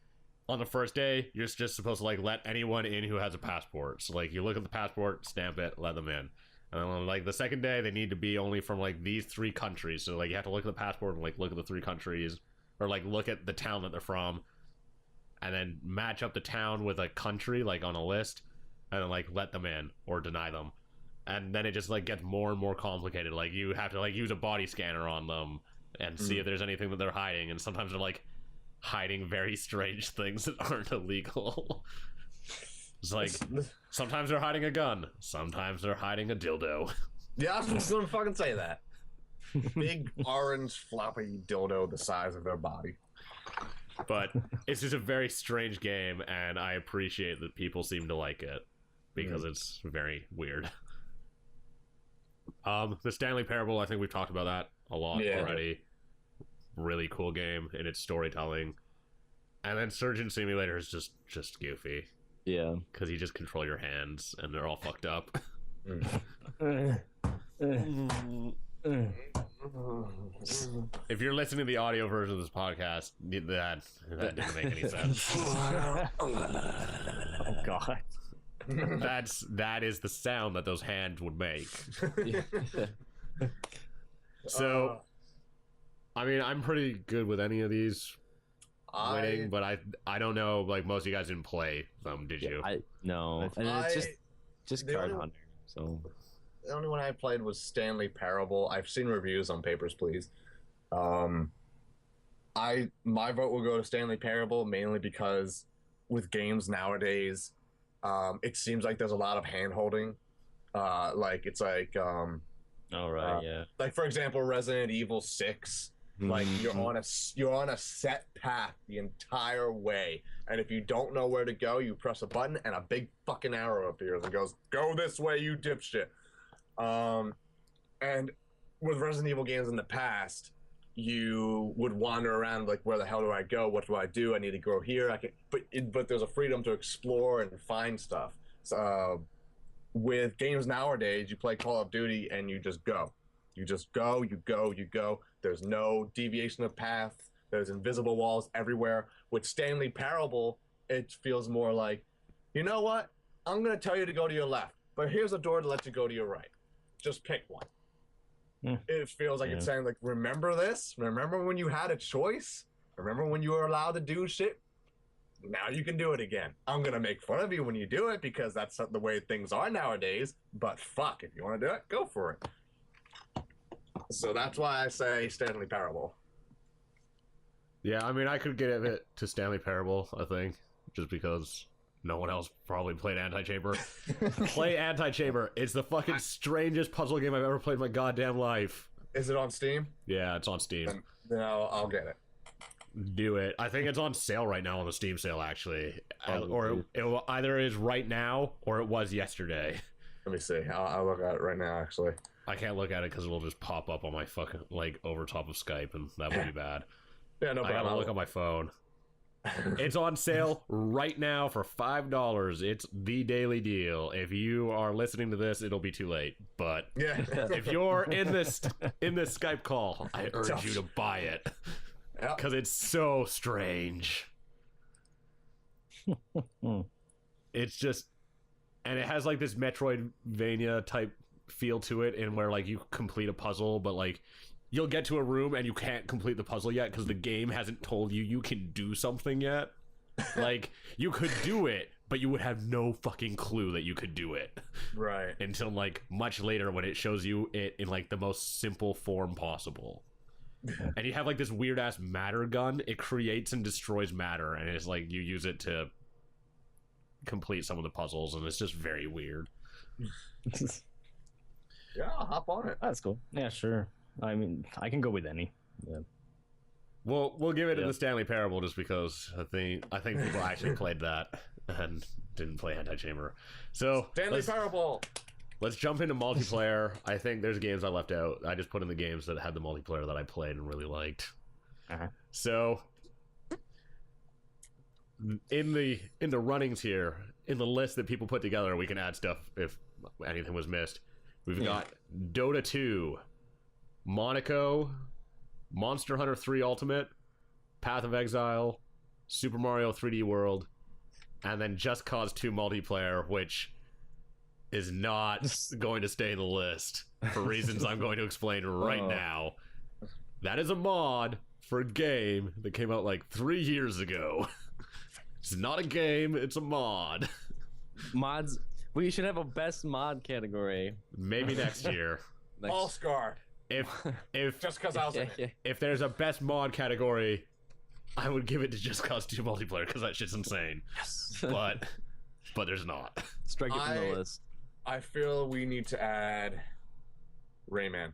on the first day, you're just supposed to like let anyone in who has a passport. So like you look at the passport, stamp it, let them in. And then like the second day, they need to be only from like these 3 countries. So like you have to look at the passport and like look at the 3 countries, or like look at the town that they're from, and then match up the town with a country like on a list, and then like let them in or deny them. And then it just like gets more and more complicated. Like you have to like use a body scanner on them and see if there's anything that they're hiding. And sometimes they're like hiding very strange things that aren't illegal. It's like sometimes they're hiding a gun, sometimes they're hiding a dildo. Yeah, I was just gonna fucking say that. Big orange floppy dildo the size of their body. But it's just a very strange game, and I appreciate that people seem to like it because it's very weird. The Stanley Parable, I think we've talked about that a lot already. Really cool game in its storytelling. And then Surgeon Simulator is just goofy. Yeah. Because you just control your hands, and they're all fucked up. If if you're listening to the audio version of this podcast, that didn't make any sense. Oh god. That is the sound that those hands would make. So, I mean, I'm pretty good with any of these winning, but I don't know. Like most of you guys didn't play them, did you? No, and it's just Card Hunter. So the only one I played was Stanley Parable. I've seen reviews on Papers, Please. My vote will go to Stanley Parable mainly because with games nowadays, it seems like there's a lot of hand holding. Like it's like All right, yeah. like for example, Resident Evil 6. Like you're on a set path the entire way, and if you don't know where to go, you press a button and a big fucking arrow appears and goes, "Go this way, you dipshit." And with Resident Evil games in the past, you would wander around like, where the hell do I go? What do I do? I need to go here. But there's a freedom to explore and find stuff. So with games nowadays, you play Call of Duty and you just go. You just go, you go, you go. There's no deviation of path. There's invisible walls everywhere. With Stanley Parable, it feels more like, you know what? I'm going to tell you to go to your left, but here's a door to let you go to your right. Just pick one. It feels like it's saying, like, remember this? Remember when you had a choice? Remember when you were allowed to do shit? Now you can do it again. I'm going to make fun of you when you do it because that's not the way things are nowadays, but fuck, if you want to do it, go for it. So that's why I say Stanley Parable. Yeah, I mean, I could give it to Stanley Parable, I think, just because no one else probably played Anti-Chamber. Play Anti-Chamber. It's the fucking strangest puzzle game I've ever played in my goddamn life. Is it on Steam? Yeah, it's on Steam. Then I'll get it. Do it. I think it's on sale right now on the Steam sale, actually. Or it either is right now or it was yesterday. Let me see. I'll look at it right now, actually. I can't look at it because it'll just pop up on my fucking, like, over top of Skype, and that would be bad. Yeah, no I problem. gotta look on my phone. It's on sale right now for $5. It's the daily deal. If you are listening to this, it'll be too late. But Yeah. if you're in this Skype call, I urge you to buy it because it's so strange. It's just, and it has like this Metroidvania type feel to it, in where like you complete a puzzle, but like you'll get to a room and you can't complete the puzzle yet because the game hasn't told you can do something yet. Like you could do it, but you would have no fucking clue that you could do it. Right. Until like much later when it shows you it in like the most simple form possible. And you have like this weird ass matter gun. It creates and destroys matter, and it's like you use it to complete some of the puzzles, and it's just very weird. Yeah, I'll hop on it. That's cool. Yeah, sure. I mean, I can go with any. Yeah. We'll give it to the Stanley Parable just because I think people actually played that and didn't play Anti-Chamber. So Stanley Parable. Let's jump into multiplayer. I think there's games I left out. I just put in the games that had the multiplayer that I played and really liked. So in the runnings here, in the list that people put together, we can add stuff if anything was missed. We've got Dota 2, Monaco, Monster Hunter 3 Ultimate, Path of Exile, Super Mario 3D World, and then Just Cause 2 multiplayer, which is not going to stay in the list for reasons I'm going to explain right now. That is a mod for a game that came out like 3 years ago. It's not a game, it's a mod. Mods. We should have a best mod category. Maybe next year. All Scar. If Just because I was in it. if there's a best mod category, I would give it to Just Cause 2 multiplayer because that shit's insane. Yes. But there's not. Strike it from the list. I feel we need to add Rayman.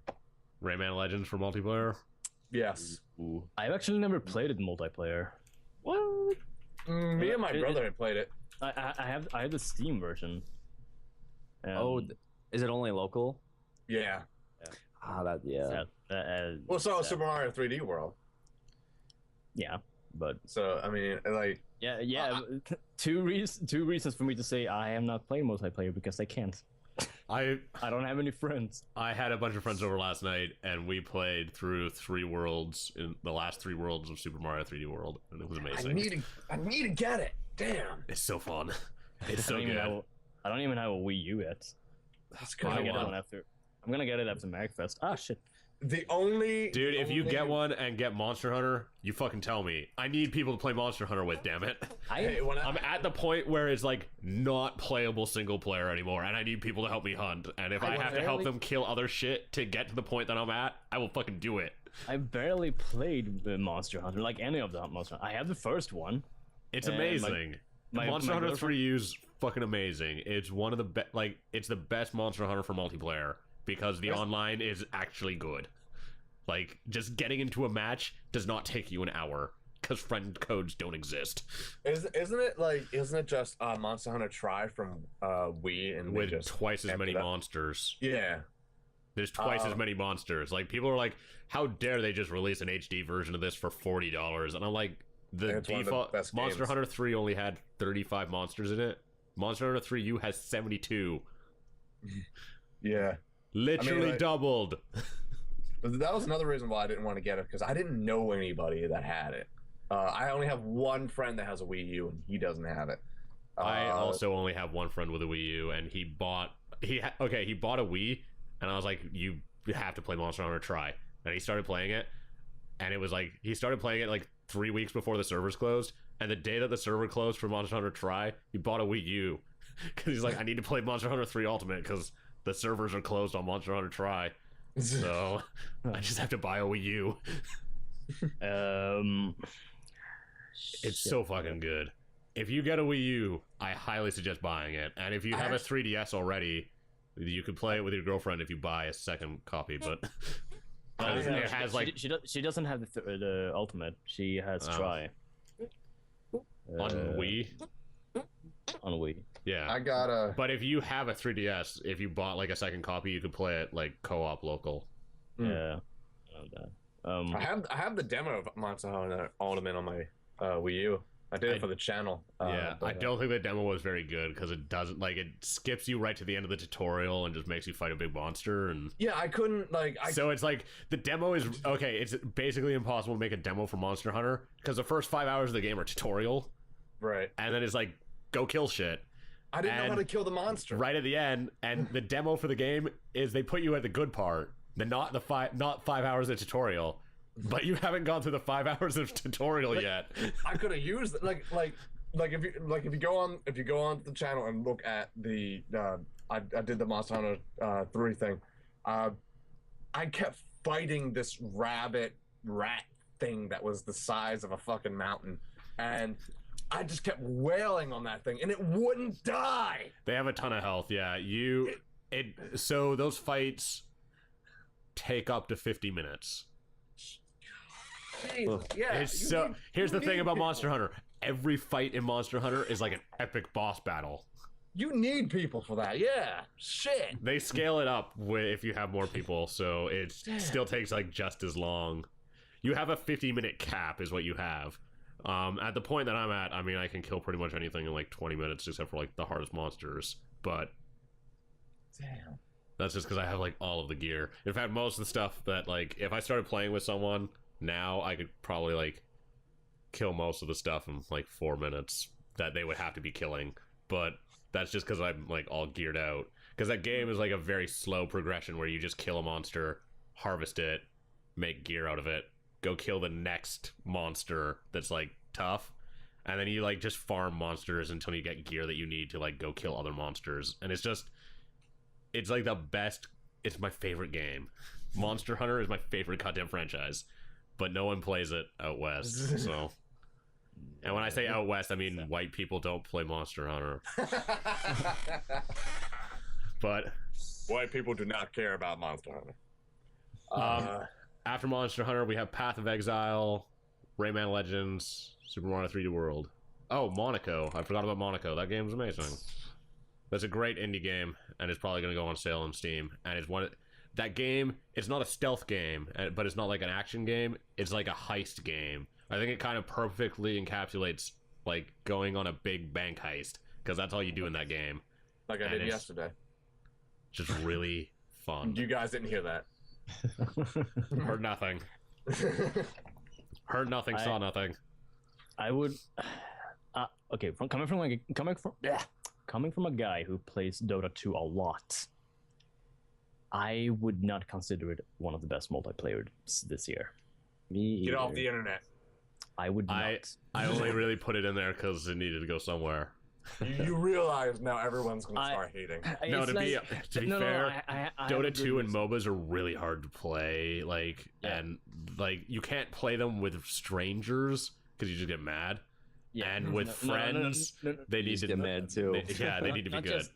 Rayman Legends for multiplayer. Yes. Ooh. I've actually never played it multiplayer. What? Me and my brother had played it. I have the Steam version. Is it only local? Yeah. Well, so is Super Mario 3D World. Yeah, but So I mean, like, two reasons for me to say I am not playing multiplayer because I can't. I don't have any friends. I had a bunch of friends over last night, and we played through 3 worlds in the last 3 worlds of Super Mario 3D World, and it was amazing. I need to get it. Damn. It's so fun. It's so good. I don't even have a Wii U yet. That's I'm good. gonna get it after. I'm gonna get it after MagFest. Ah, shit. Dude, if you get one and get Monster Hunter, you fucking tell me. I need people to play Monster Hunter with, damn it. I'm at the point where it's like not playable single player anymore, and I need people to help me hunt. And if I have to help them kill other shit to get to the point that I'm at, I will fucking do it. I barely played the Monster Hunter, like any of the Monster Hunter. I have the first one. It's amazing. Monster Hunter 3 is fucking amazing. It's one of the best, like, it's the best Monster Hunter for multiplayer because the online is actually good. Like, just getting into a match does not take you an hour because friend codes don't exist. Isn't it just Monster Hunter Tri from Wii and with twice as many monsters? Yeah. There's twice as many monsters. Like, people are like, how dare they just release an HD version of this for $40? And I'm like, the default Monster Hunter 3 only had 35 monsters in it. Monster Hunter 3 U has 72. Yeah. Literally doubled. That was another reason why I didn't want to get it, because I didn't know anybody that had it. I only have one friend that has a Wii U, and he doesn't have it. I also only have one friend with a Wii U, and he bought a Wii, and I was like, you have to play Monster Hunter Tri. And he started playing it, and it was like, he started playing it like 3 weeks before the servers closed, and the day that the server closed for Monster Hunter Tri, he bought a Wii U. Because he's like, I need to play Monster Hunter 3 Ultimate, because the servers are closed on Monster Hunter Tri. So I just have to buy a Wii U. It's so fucking good. If you get a Wii U, I highly suggest buying it. And if you have a 3DS already, you could play it with your girlfriend if you buy a second copy. But it has like she doesn't have the Ultimate. She has Tri on Wii. On Wii. Yeah. I got a. But if you have a 3DS, if you bought like a second copy, you could play it like co-op local. Yeah. I know that. I have the demo of Monster Hunter Ultimate on my Wii U. I did it for the channel. I don't think the demo was very good because it doesn't it skips you right to the end of the tutorial and just makes you fight a big monster. And yeah, I couldn't So it's like the demo is okay. It's basically impossible to make a demo for Monster Hunter because the first 5 hours of the game are tutorial, right? And then it's like go kill shit. I didn't know how to kill the monster right at the end. And the demo for the game is they put you at the good part, not 5 hours of tutorial. But you haven't gone through the 5 hours of tutorial yet. I could have used if you go on the channel and look at the I did the Monster Hunter 3 thing. I kept fighting this rat thing that was the size of a fucking mountain, and I just kept wailing on that thing, and it wouldn't die. They have a ton of health. Yeah, so those fights take up to 50 minutes. Yeah. Here's the thing about Monster Hunter. Every fight in Monster Hunter is like an epic boss battle. You need people for that. Yeah. Shit. They scale it up if you have more people, so it still takes like just as long. You have a 50-minute cap is what you have. At the point that I'm at, I mean, I can kill pretty much anything in like 20 minutes except for like the hardest monsters. But damn. That's just because I have like all of the gear. In fact, most of the stuff that like if I started playing with someone now, I could probably like kill most of the stuff in like 4 minutes that they would have to be killing. But that's just because I'm like all geared out. Because that game is like a very slow progression where you just kill a monster, harvest it, make gear out of it, go kill the next monster that's like tough, and then you like just farm monsters until you get gear that you need to like go kill other monsters. And it's like the best. It's my favorite game. Monster Hunter is my favorite goddamn franchise, but no one plays it out west. So, and when I say out west, I mean white people don't play Monster Hunter. But white people do not care about Monster Hunter. After Monster Hunter, we have Path of Exile, Rayman Legends, Super Mario 3D World. Oh, Monaco. I forgot about Monaco. That game's amazing. That's a great indie game, and it's probably going to go on sale on Steam. And that game, it's not a stealth game, but it's not like an action game. It's like a heist game. I think it kind of perfectly encapsulates like going on a big bank heist, because that's all you do in that game. Like I did yesterday. Just really fun. You guys didn't hear that. Heard nothing. Heard nothing, saw nothing. I would. Okay, coming from a guy who plays Dota 2 a lot, I would not consider it one of the best multiplayer this year. Me Get either. off the internet. I would not. I only really put it in there because it needed to go somewhere. You realize now everyone's gonna start hating. No, It's to be fair, I Dota agree 2 with and MOBAs are really hard to play. Like, and like you can't play them with strangers because you just get mad. Yeah. And with friends, they need to get mad too. They need to be good.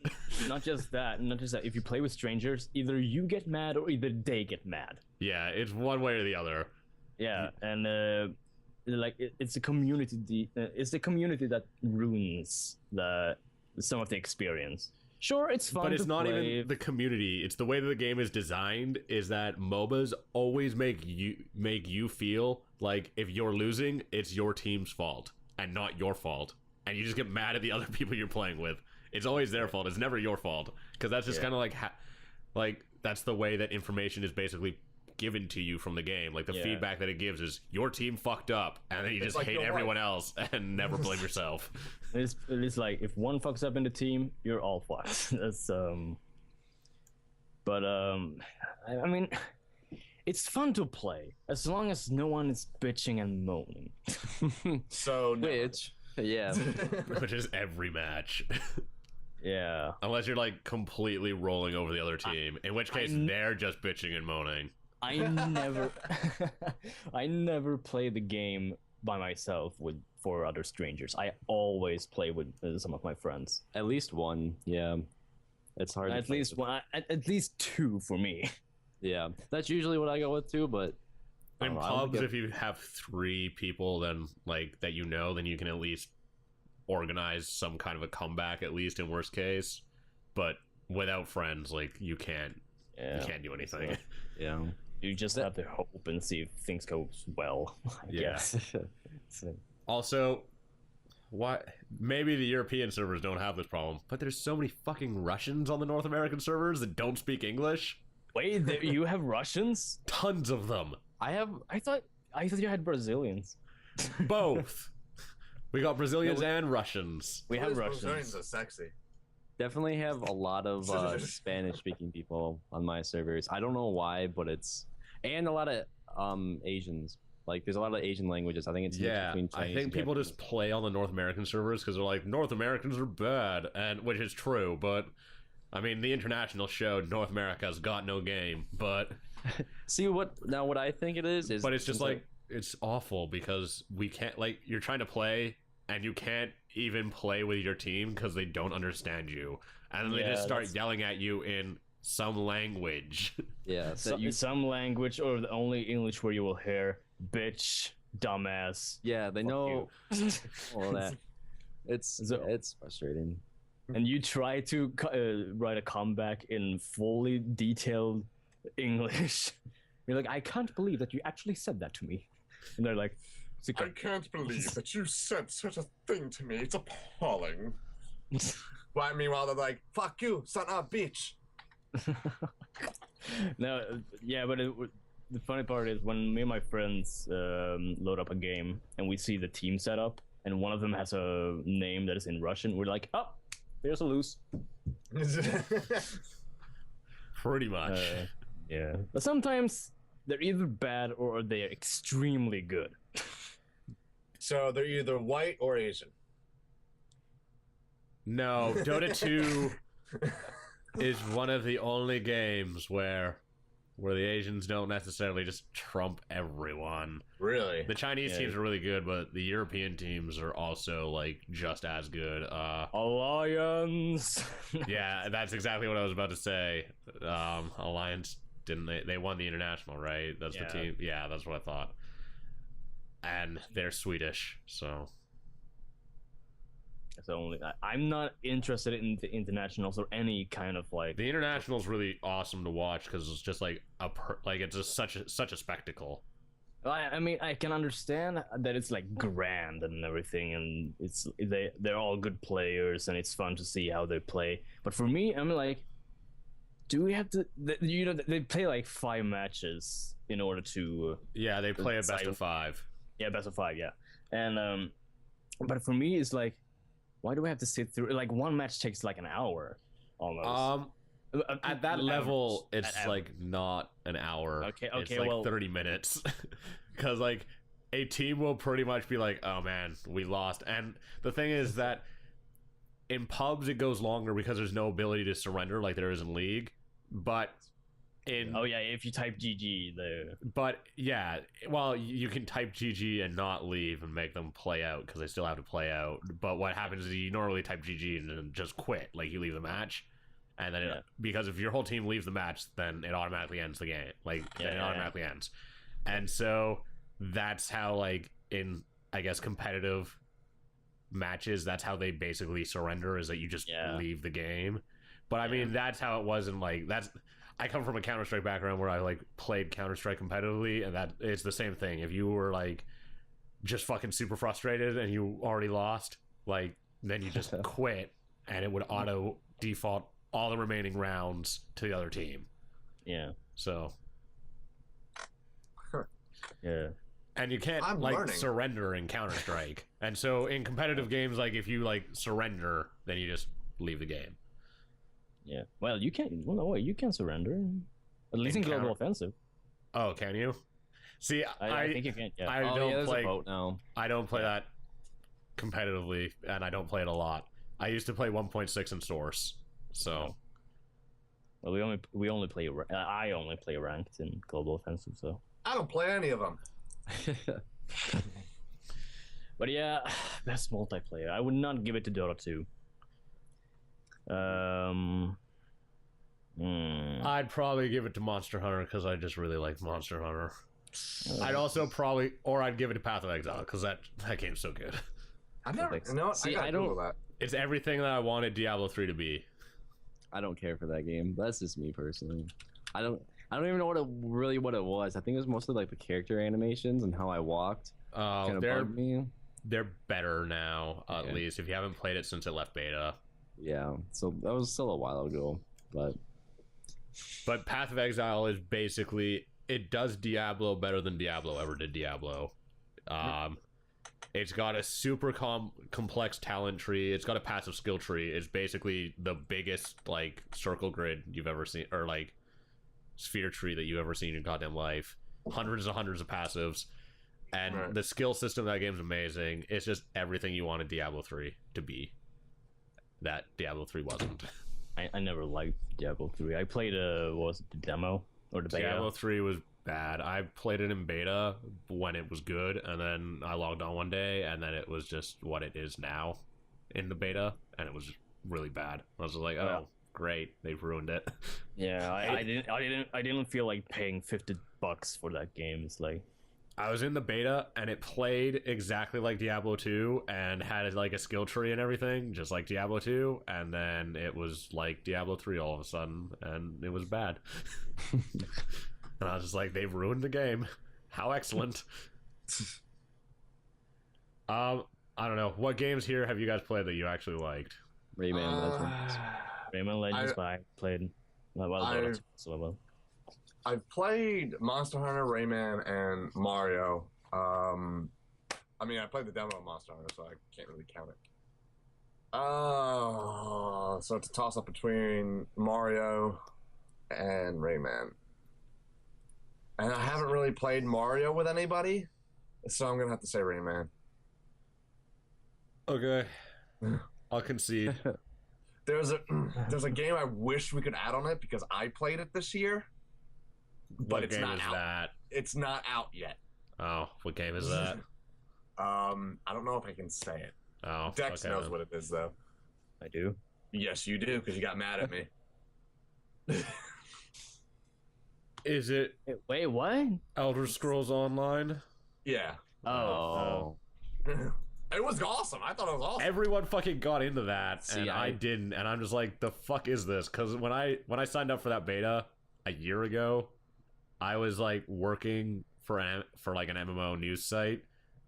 Not just that. If you play with strangers, either you get mad or either they get mad. Yeah, it's one way or the other. Yeah, and like it's the community. It's the community that ruins some of the experience. Sure, it's fun, but it's to not play. even the community. It's the way that the game is designed. Is that MOBAs always make you feel like if you're losing, it's your team's fault and not your fault, and you just get mad at the other people you're playing with. It's always their fault. It's never your fault, because that's just kind of like that's the way that information is basically given to you from the game. Like the feedback that it gives is your team fucked up, and then you just hate everyone else and never blame yourself. It's like if one fucks up in the team, you're all fucked. That's but I mean, it's fun to play as long as no one is bitching and moaning. So Which, yeah. Which is every match. Yeah. Unless you're like completely rolling over the other team, in which case they're just bitching and moaning. I never play the game by myself for other strangers. I always play with some of my friends. At least one, yeah. It's hard. At least one, at least two for me. Yeah, that's usually what I go with too. But In pubs, if you have 3 people, then like that then you can at least organize some kind of a comeback, at least in worst case. But without friends, like you can't do anything. Yeah. You just have to hope and see if things go well. Yes. Also, maybe the European servers don't have this problem, but there's so many fucking Russians on the North American servers that don't speak English. Wait, you have Russians? Tons of them. I thought you had Brazilians. Both. We got Brazilians and Russians. We have Brazilians Russians. are sexy. Definitely have a lot of Spanish-speaking people on my servers. I don't know why, but and a lot of Asians. Like, there's a lot of Asian languages. I think it's between Chinese I think and people Japanese. just play on the North American servers because they're like, North Americans are bad, and which is true, but I mean, the international showed North America's got no game, but See what I think it is but it's just like it's awful because we can't, like, you're trying to play and you can't even play with your team because they don't understand you, and then they just start yelling at you in some language. Yeah, Some language, or the only English where you will hear bitch, dumbass. yeah, they know all that. It's frustrating. And you try to write a comeback in fully detailed English. You're like, I can't believe that you actually said that to me. And they're like, I can't believe that you said such a thing to me. It's appalling. Well, meanwhile, they're like, fuck you, son of a bitch. No, yeah, but the funny part is when me and my friends load up a game and we see the team setup and one of them has a name that is in Russian, we're like, oh, there's a lose. Pretty much. Yeah. But sometimes they're either bad or they're extremely good. So they're either white or Asian. No, Dota 2 is one of the only games where the Asians don't necessarily just trump everyone. Really? The Chinese teams are really good, but the European teams are also like just as good. Alliance. Yeah, that's exactly what I was about to say. Alliance didn't they won the international, right? That's the team. Yeah, that's what I thought. And they're Swedish, so I'm not interested in the internationals or any kind of like. the international's really awesome to watch because it's just like it's just such a spectacle. I mean, I can understand that it's like grand and everything, and they're all good players, and it's fun to see how they play. But for me, I'm like, Do we have to? You know, they play like 5 matches in order to. Yeah, they play a best Decide- of 5. Yeah, best of 5. Yeah, and but for me, it's like, why do we have to sit through? Like one match takes like an hour, almost. At that level, Average. it's At like not an hour. Okay, It's like well- 30 minutes. Because like a team will pretty much be like, oh man, we lost. And the thing is that in pubs it goes longer because there's no ability to surrender like there is in League. But in Oh yeah, if you type GG there. but yeah, well, you can type GG and not leave and make them play out because they still have to play out. But what happens is you normally type GG and then just quit, like you leave the match. And then, because if your whole team leaves the match, then it automatically ends the game. Like, then it automatically ends. And so that's how, like, in, I guess, competitive matches, that's how they basically surrender, is that you just leave the game. But I mean, that's how it was in, like, I come from a Counter-Strike background where I, like, played Counter-Strike competitively, and that it's the same thing. If you were, like, just fucking super frustrated and you already lost, like, then you just quit, and it would auto default all the remaining rounds to the other team. Yeah. So. Yeah. And you can't surrender in Counter-Strike. And so in competitive games, like if you like surrender, then you just leave the game. Yeah. Well, you can't. Well, no way. You can surrender. At least in global offensive. Oh, can you? See, I think you can. Yeah. I don't play. A vote now. I don't play that competitively, and I don't play it a lot. I used to play 1.6 in Source, so. Well, we only play. I only play ranked in global offensive, so. I don't play any of them. But yeah, best multiplayer. I would not give it to Dota 2. I'd probably give it to Monster Hunter because I just really like Monster Hunter. I'd also probably, or I'd give it to Path of Exile because that game's so good. I've never. No, See, I don't. That. It's everything that I wanted Diablo 3 to be. I don't care for that game. That's just me personally. I don't even know what it was. I think it was mostly like the character animations and how I walked. Kind of bugged me. They're better now, at least if you haven't played it since it left beta. Yeah, so that was still a while ago, but Path of Exile is basically, it does Diablo better than Diablo ever did Diablo. It's got a super complex talent tree. It's got a passive skill tree. It's basically the biggest like circle grid you've ever seen, or like sphere tree that you've ever seen in your goddamn life. Hundreds of passives, and the skill system of that game's amazing. It's just everything you wanted Diablo 3 to be. That Diablo 3 wasn't. I never liked Diablo 3. I played what was it, the demo or the beta? Diablo 3 was bad. I played it in beta when it was good, and then I logged on one day, and then it was just what it is now in the beta, and it was really bad. I was like, oh, great, they've ruined it. Yeah, I didn't feel like paying $50 for that game. It's like, I was in the beta, and it played exactly like Diablo 2 and had like a skill tree and everything, just like Diablo 2, and then it was like Diablo 3 all of a sudden, and it was bad. And I was just like, they've ruined the game. How excellent. I don't know. What games here have you guys played that you actually liked? Rayman Legends. Rayman Legends, I played. I've played Monster Hunter, Rayman, and Mario. I mean, I played the demo of Monster Hunter, so I can't really count it. So it's a toss-up between Mario and Rayman. And I haven't really played Mario with anybody, so I'm gonna have to say Rayman. Okay, I'll concede. There's a game I wish we could add on it because I played it this year, but it's not out. It's not out yet. Oh, what game is that? I don't know if I can say it. Oh, Dex knows what it is though. I do. Yes, you do, because you got mad at me. Is it Wait, what? Elder Scrolls Online? Yeah. Oh. It was awesome. I thought it was awesome. Everyone fucking got into that, See, and I didn't, and I'm just like, the fuck is this? Because when I signed up for that beta a year ago, I was like working for like an MMO news site,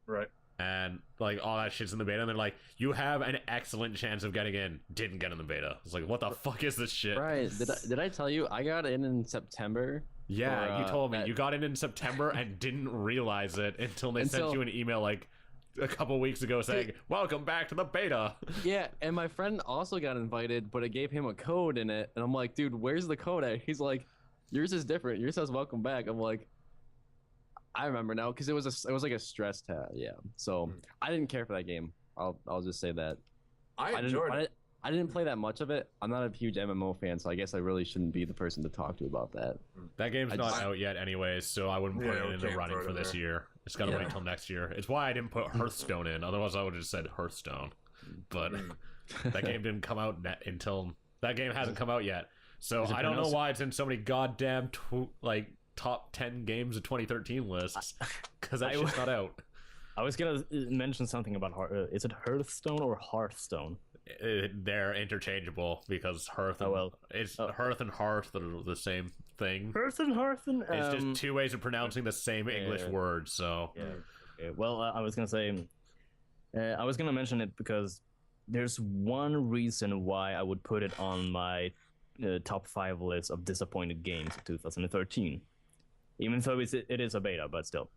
Right. and like all that shit's in the beta, and they're like, you have an excellent chance of getting in, didn't get in the beta. It's like, what the fuck is this shit? Right? Did I tell you I got in September? Yeah, for, you told me that- you got in September and didn't realize it until they sent you an email like a couple weeks ago saying, welcome back to the beta. Yeah, and my friend also got invited, but it gave him a code in it, and I'm like, dude, where's the code at? He's like, yours is different. Yours says welcome back. I'm like, I remember now because it was like a stress test. Yeah, so I didn't care for that game. I'll just say that. I enjoyed it. I didn't play that much of it. I'm not a huge MMO fan, so I guess I really shouldn't be the person to talk to about that. That game's not out yet anyways, so I wouldn't put Yeah, it we in the can't running throw it for in this there. year. It's gotta wait till next year. It's why I didn't put Hearthstone in. Otherwise, I would have just said Hearthstone. But that game didn't come out until that game hasn't come out yet. So I don't know why it's in so many goddamn top 10 games of 2013 lists, because that shit's not out. I was gonna mention something about is it Hearthstone or Hearthstone? They're interchangeable because Hearth and Hearth are the same thing. Hearth and It's just two ways of pronouncing the same English word. So yeah. Okay. Well, I was gonna say, I was gonna mention it because there's one reason why I would put it on my top 5 list of disappointed games of 2013, even though it is a beta, but still,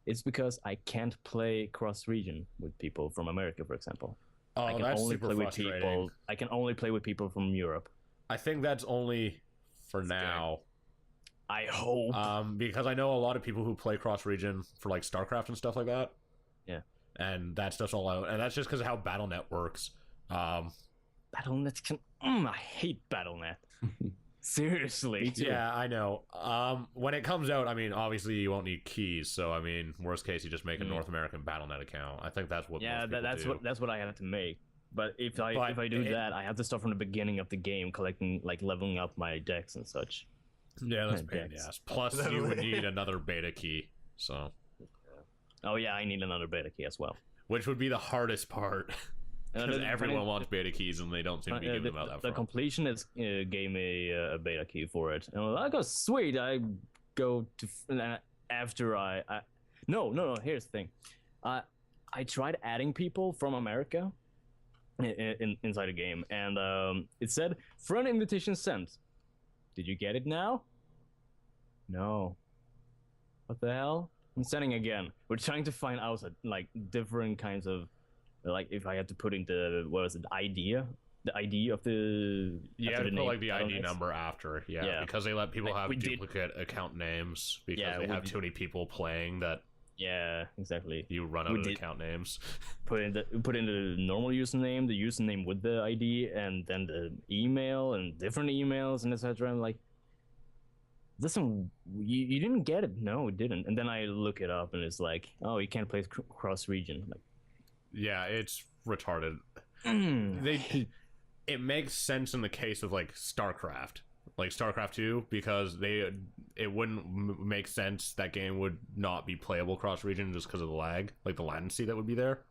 it's because I can't play cross-region with people from America, for example. oh, I can that's only super play with frustrating. people. I can only play with people from Europe. I think that's only for now. I hope. Because I know a lot of people who play cross region for like StarCraft and stuff like that. Yeah. And that stuff's all out, and that's just because of how BattleNet works. Battle.net can. I hate Battle.net. Seriously. Yeah, I know. When it comes out, I mean, obviously you won't need keys, so I mean, worst case, you just make a North American BattleNet account. I think that's what. Yeah, most people do. that's what I had to make. But if I do that, I have to start from the beginning of the game, collecting leveling up my decks and such. Yeah, that's a pain in the decks. ass. Plus, you would need another beta key, so. Oh yeah, I need another beta key as well. Which would be the hardest part. Because everyone wants beta keys and they don't seem to be giving them out that The far. completionist gave me a beta key for it, and I go sweet. I go to after no. Here's the thing, I tried adding people from America inside the game, and it said friend invitation sent. Did you get it now? No. What the hell? I'm sending again. We're trying to find out different kinds of. Like if I had to put in the ID of the Yeah, after the put name, like the ID Battle.net. number after. Yeah, because they let people have we did- duplicate account names because Yeah, they we have did- too many people playing that Yeah, exactly. you run out We of did- account names. Put in the normal username, the username with the ID, and then the email and different emails and etc. I'm like, listen, you didn't get it. No, it didn't. And then I look it up and it's like, oh, you can't play cross region. Like, Yeah, it's retarded. It makes sense in the case of like StarCraft 2, because it wouldn't make sense that game would not be playable cross region just because of the lag, like the latency that would be there.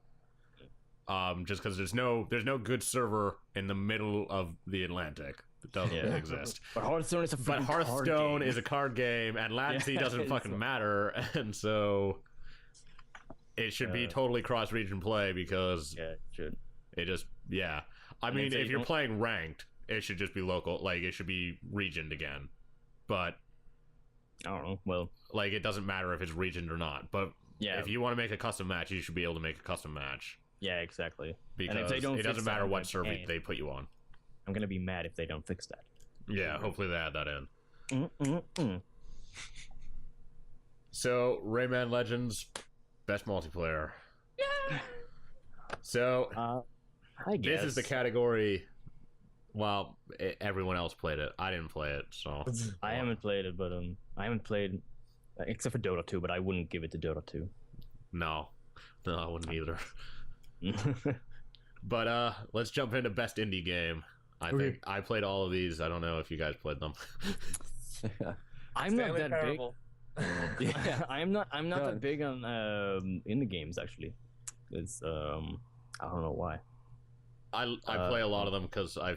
Just because there's no good server in the middle of the Atlantic. It doesn't exist. But Hearthstone is a But freaking Hearthstone card game. is a card game, and latency doesn't it's fucking like- matter, and so it should be totally cross-region play because Yeah, it should. it just I And mean, if if they you're don't- playing ranked, it should just be local, like it should be regioned again. But I don't know. Well, like it doesn't matter if it's regioned or not. But yeah, if you want to make a custom match, you should be able to make a custom match yeah, exactly. because if they don't it fix doesn't that, matter I'm what like, server "Hey." they put you on. I'm gonna be mad if they don't fix that. Yeah, hopefully they add that in. Mm-mm-mm. So, Rayman Legends, best multiplayer. So, I guess this is the category. Well, everyone else played it. I didn't play it, so. I haven't played it, but I haven't played except for Dota 2, but I wouldn't give it to Dota 2. No, I wouldn't either. But let's jump into best indie game. I think I played all of these. I don't know if you guys played them. I'm not Stanley that Parable. big. Yeah, I'm not that big on indie games actually. It's I don't know why. I play a lot of them because I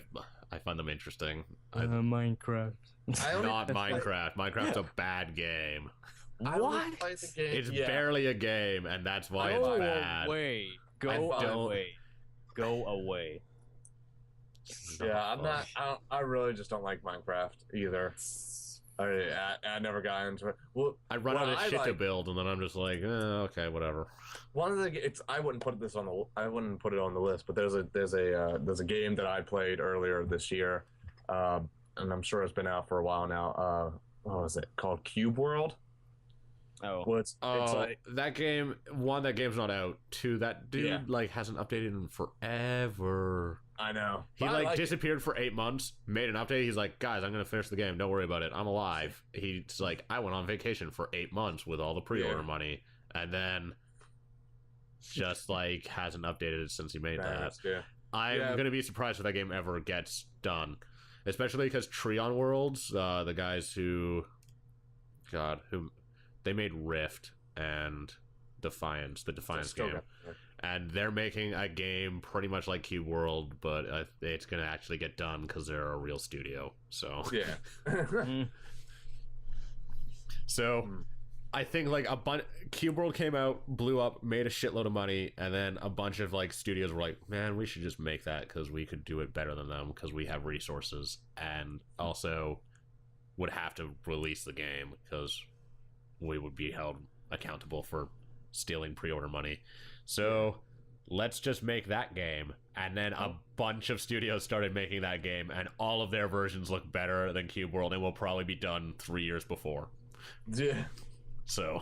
find them interesting. Minecraft. I only- Not Minecraft. Minecraft's a bad game. I would play the game. It's barely a game, and that's why it's Go bad. away. Go away. Go away. Yeah, I'm not. I really just don't like Minecraft either. I never got into it. Well, I run out of shit to build, and then I'm just like, okay, whatever. One of the I wouldn't put this on the on the list, but there's a game that I played earlier this year, and I'm sure it's been out for a while now. What was it called? Cube World. Oh, Well, it's like, that game. One, that game's not out. Two, that dude like hasn't updated in forever. I know. He like disappeared for 8 months, made an update. He's like, guys, I'm gonna finish the game. Don't worry about it. I'm alive. He's like, I went on vacation for 8 months with all the pre-order money, and then just like hasn't updated it since he made that. Yeah. I'm gonna be surprised if that game ever gets done, especially because Treon Worlds, the guys who they made Rift and Defiance, the Defiance game. And they're making a game pretty much like Cube World, but it's going to actually get done because they're a real studio. So Yeah. So I think like Cube World came out, blew up, made a shitload of money, and then a bunch of like studios were like, man, we should just make that because we could do it better than them because we have resources, and also would have to release the game because we would be held accountable for stealing pre-order money. So let's just make that game. And then a bunch of studios started making that game, and all of their versions look better than Cube World and will probably be done 3 years before. Yeah. So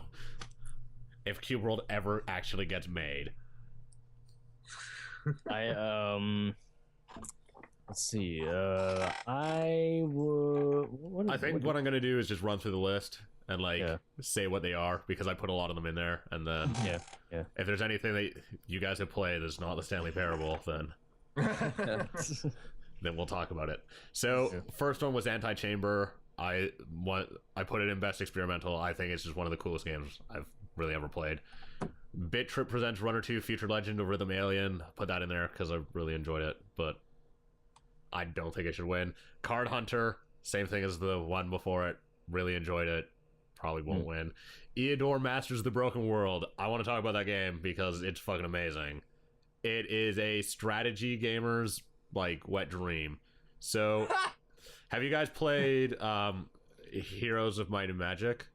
if Cube World ever actually gets made, let's see. I would. I think what I'm gonna do is just run through the list and like say what they are, because I put a lot of them in there, and then if there's anything that you guys have played that's not the Stanley Parable, then then we'll talk about it. So first one was Anti-Chamber. I put it in Best Experimental. I think it's just one of the coolest games I've really ever played. Bit Trip presents Runner 2 Future Legend of Rhythm Alien. Put that in there because I really enjoyed it, but I don't think it should win. Card Hunter, same thing as the one before it. Really enjoyed it. Probably won't win. Eodor Masters of the Broken World. I want to talk about that game because it's fucking amazing. It is a strategy gamer's like wet dream. So have you guys played Heroes of Might and Magic?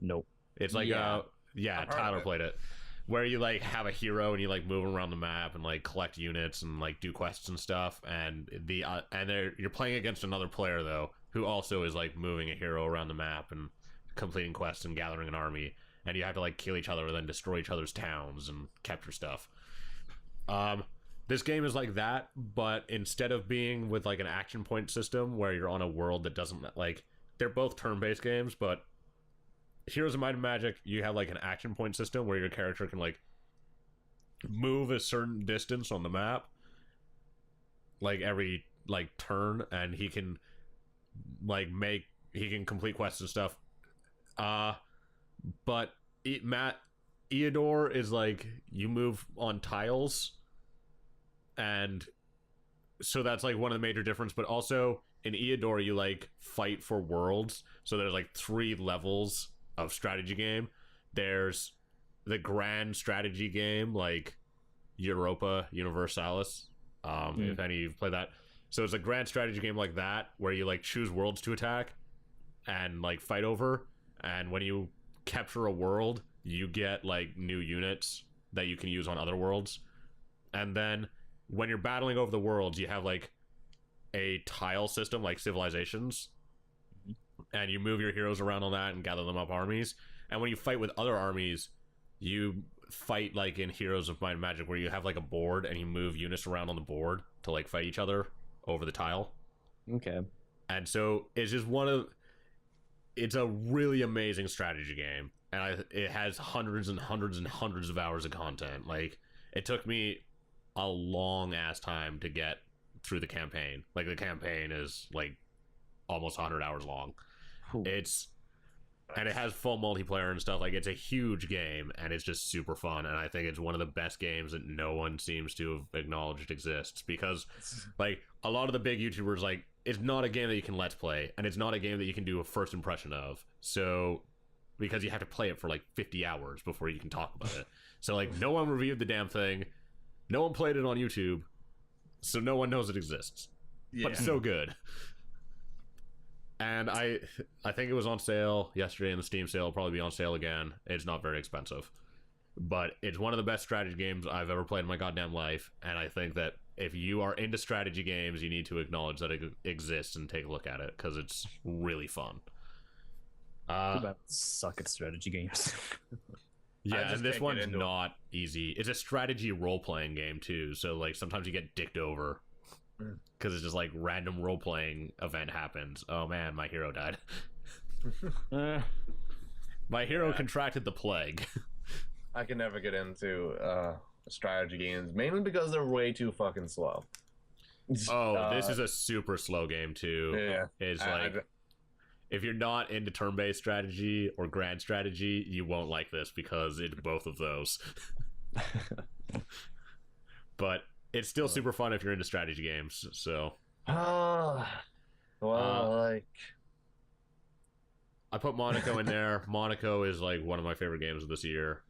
Nope. It's like Tyler played it, where you like have a hero and you like move around the map and like collect units and like do quests and stuff, and you're playing against another player though who also is like moving a hero around the map and completing quests and gathering an army, and you have to like kill each other and then destroy each other's towns and capture stuff. This game is like that, but instead of being with like an action point system where you're on a world that doesn't like, they're both turn-based games, but Heroes of Might and Magic, you have like an action point system where your character can like move a certain distance on the map like every like turn, and he can complete quests and stuff. But Eodor is like you move on tiles, and so that's like one of the major difference. But also in Eodor you like fight for worlds, so there's like 3 levels of strategy game. There's the grand strategy game like Europa Universalis, if any of you've played that. So it's a grand strategy game like that where you like choose worlds to attack and like fight over, and when you capture a world you get like new units that you can use on other worlds. And then when you're battling over the worlds, you have like a tile system like Civilizations, and you move your heroes around on that and gather them up armies. And when you fight with other armies, you fight like in Heroes of Might and Magic, where you have like a board and you move units around on the board to like fight each other over the tile. Okay. And so it's just it's a really amazing strategy game, and it has hundreds and hundreds and hundreds of hours of content. Like, it took me a long ass time to get through the campaign. Like, the campaign is like almost 100 hours long. Ooh. And it has full multiplayer and stuff. Like, it's a huge game, and it's just super fun. And I think it's one of the best games that no one seems to have acknowledged exists, because like a lot of the big YouTubers, like, it's not a game that you can let's play, and it's not a game that you can do a first impression of. So because you have to play it for like 50 hours before you can talk about it. So like no one reviewed the damn thing, no one played it on YouTube, so no one knows it exists. But it's so good. And I think it was on sale yesterday in the Steam sale. It'll probably be on sale again. It's not very expensive, but it's one of the best strategy games I've ever played in my goddamn life. And I think that if you are into strategy games, you need to acknowledge that it exists and take a look at it, because it's really fun. Suck at strategy games. Yeah, and this one's not easy. It's a strategy role-playing game too, so like sometimes you get dicked over because it's just like random role-playing event happens. Oh man, my hero died. My hero contracted the plague. I can never get into strategy games, mainly because they're way too fucking slow. Oh, this is a super slow game too. Yeah, It's like if you're not into turn-based strategy or grand strategy, you won't like this because it's both of those. But it's still super fun if you're into strategy games. So, like I put Monaco in there. Monaco is like one of my favorite games of this year.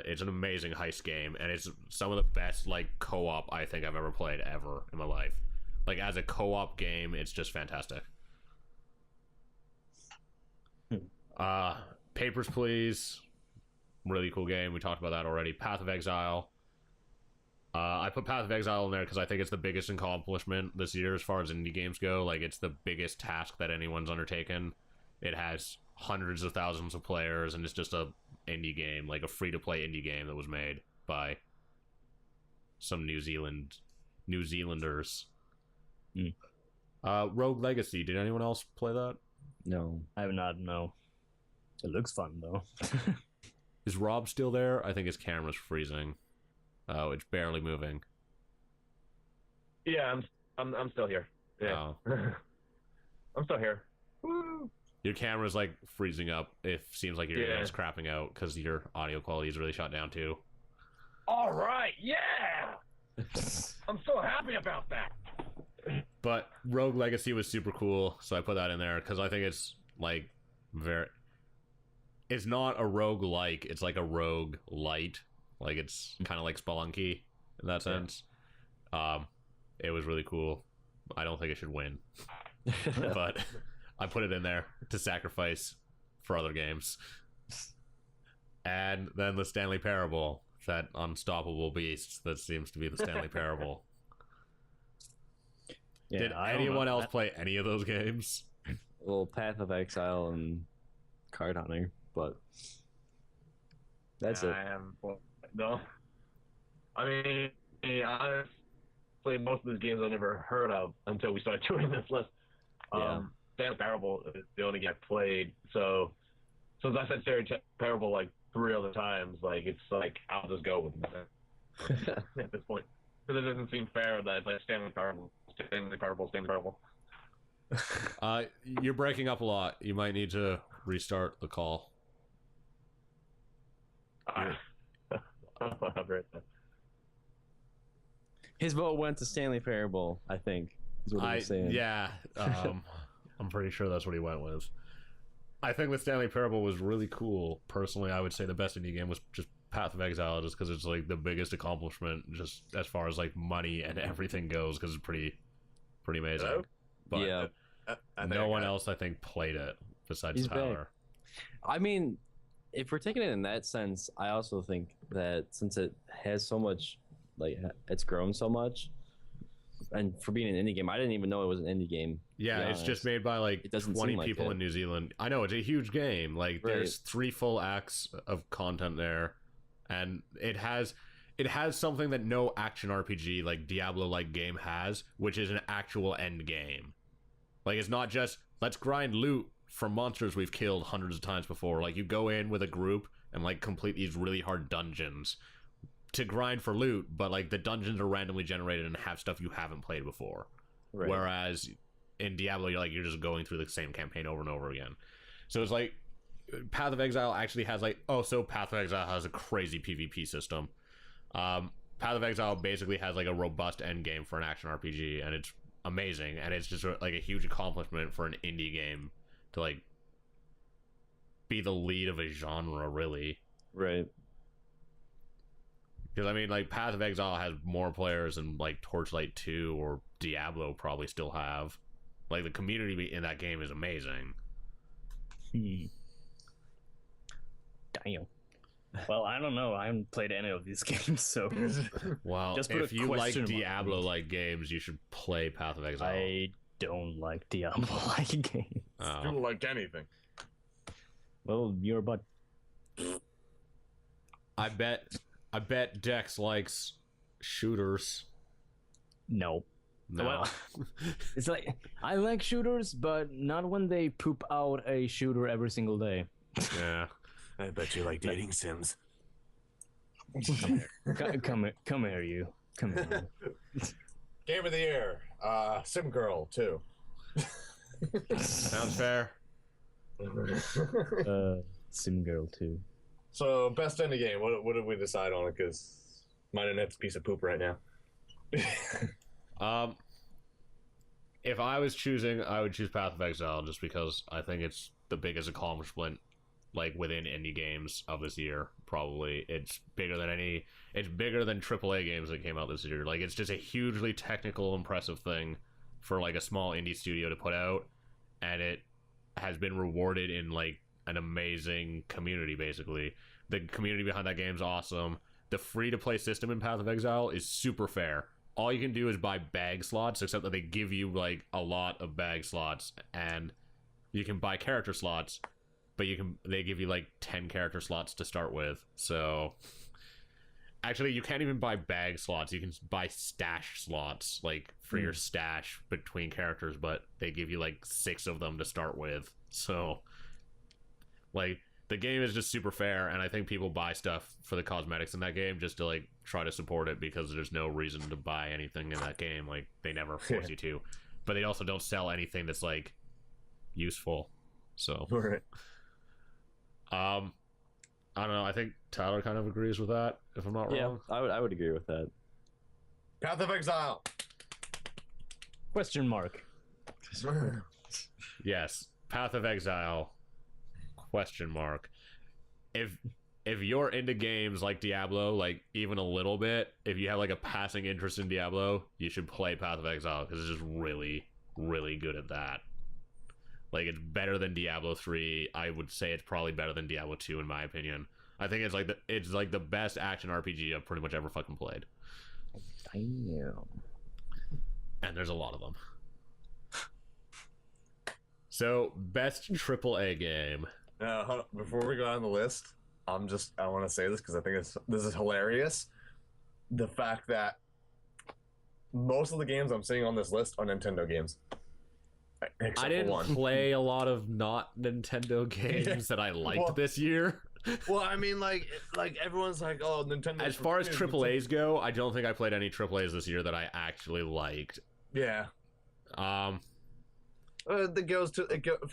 It's an amazing heist game, and it's some of the best like co-op I think I've ever played ever in my life. Like as a co-op game, it's just fantastic. Papers, Please, really cool game. We talked about that already. Path of Exile. I put Path of Exile in there because I think it's the biggest accomplishment this year as far as indie games go. Like, it's the biggest task that anyone's undertaken. It has hundreds of thousands of players, and it's just a indie game, like a free-to-play indie game that was made by some New Zealanders. Rogue Legacy. Did anyone else play that? No, I have not. No, it looks fun though. Is Rob still there? I think his camera's freezing. Oh, it's barely moving. Yeah, I'm still here. Yeah, Oh. I'm still here. Woo! Your camera's like freezing up. It seems like your internet's crapping out because your audio quality is really shot down too. All right, yeah. I'm so happy about that. But Rogue Legacy was super cool, so I put that in there because I think it's like it's not a rogue like, it's like a rogue light. Like it's kind of like Spelunky in that sense. It was really cool. I don't think it should win, but I put it in there to sacrifice for other games. And then the Stanley Parable, that unstoppable beast that seems to be the Stanley Parable. Yeah, Did anyone else play any of those games? Well, Path of Exile and Card Hunter, but that's it. I am no. I mean, I played most of these games I never heard of until we started doing this list. Stanley Parable is the only game I played. So since I said Stanley Parable like 3 other times, like it's like I'll just go with it at this point, because it doesn't seem fair that it's like Stanley Parable. You're breaking up a lot. You might need to restart the call. His vote went to Stanley Parable, I think, is what he was saying. Yeah, I'm pretty sure that's what he went with. I think the Stanley Parable was really cool. Personally, I would say the best indie game was just Path of Exile, just because it's like the biggest accomplishment, just as far as like money and everything goes, because it's pretty amazing. Hello? But Yeah. no one else, I think, played it besides He's Tyler. back. I mean, if we're taking it in that sense, I also think that since it has so much, like it's grown so much, and for being an indie game, I didn't even know it was an indie game. Yeah, it's just made by like It doesn't 20 seem like people it. in New Zealand. I know, it's a huge game. Like there's 3 full acts of content there, and it has something that no action RPG like Diablo like game has, which is an actual end game. Like it's not just let's grind loot from monsters we've killed hundreds of times before. Like you go in with a group and like complete these really hard dungeons to grind for loot, but like the dungeons are randomly generated and have stuff you haven't played before. Right. Whereas in Diablo, you're just going through the same campaign over and over again. So it's like Path of Exile actually has like Path of Exile has a crazy PvP system. Path of Exile basically has like a robust end game for an action RPG, and it's amazing, and it's just like a huge accomplishment for an indie game to like be the lead of a genre, really. Right. Because I mean, like, Path of Exile has more players than like Torchlight 2 or Diablo probably still have. Like, the community in that game is amazing. Damn. Well, I don't know. I haven't played any of these games, so Well, Just put if a you like question mark. Diablo-like games, you should play Path of Exile. I don't like Diablo-like games. Oh. Don't like anything. Well, you're but I bet Dex likes shooters. no. No. Well, it's like I like shooters, but not when they poop out a shooter every single day. Yeah. I bet you like dating sims. Come here, you. Come here. Game of the year. Sim Girl 2. Sounds fair. Sim Girl 2. So, best indie game. What did we decide on it? Because my internet's a piece of poop right now. If I was choosing, I would choose Path of Exile just because I think it's the biggest accomplishment, like, within indie games of this year. Probably it's bigger than AAA games that came out this year. Like, it's just a hugely technical, impressive thing for like a small indie studio to put out, and it has been rewarded in like an amazing community. Basically, the community behind that game is awesome. The free-to-play system in Path of Exile is super fair. All you can do is buy bag slots, except that they give you like a lot of bag slots, and you can buy character slots, but they give you like 10 character slots to start with. So actually, you can't even buy bag slots. You can buy stash slots, like for your stash between characters, but they give you like 6 of them to start with. So like, the game is just super fair, and I think people buy stuff for the cosmetics in that game just to like try to support it, because there's no reason to buy anything in that game. Like, they never force you to, but they also don't sell anything that's like useful. So Right. I don't know. I think Tyler kind of agrees with that, if I'm not Yeah, wrong. I would agree with that. Path of Exile. Question mark. Yes, Path of Exile. Question mark. If you're into games like Diablo, like even a little bit, if you have like a passing interest in Diablo, you should play Path of Exile, because it's just really, really good at that. Like, it's better than Diablo 3. I would say it's probably better than Diablo 2 in my opinion. I think it's like the best action RPG I've pretty much ever fucking played. Damn. And there's a lot of them. So, best AAA game. Hold on. Before we go on the list, I want to say this because I think this is hilarious. The fact that most of the games I'm seeing on this list are Nintendo games. Except I didn't for one. play a lot of not Nintendo games that I liked this year. Well, I mean, like everyone's like, oh, Nintendo. As far as AAAs go, I don't think I played any AAAs this year that I actually liked. Yeah. For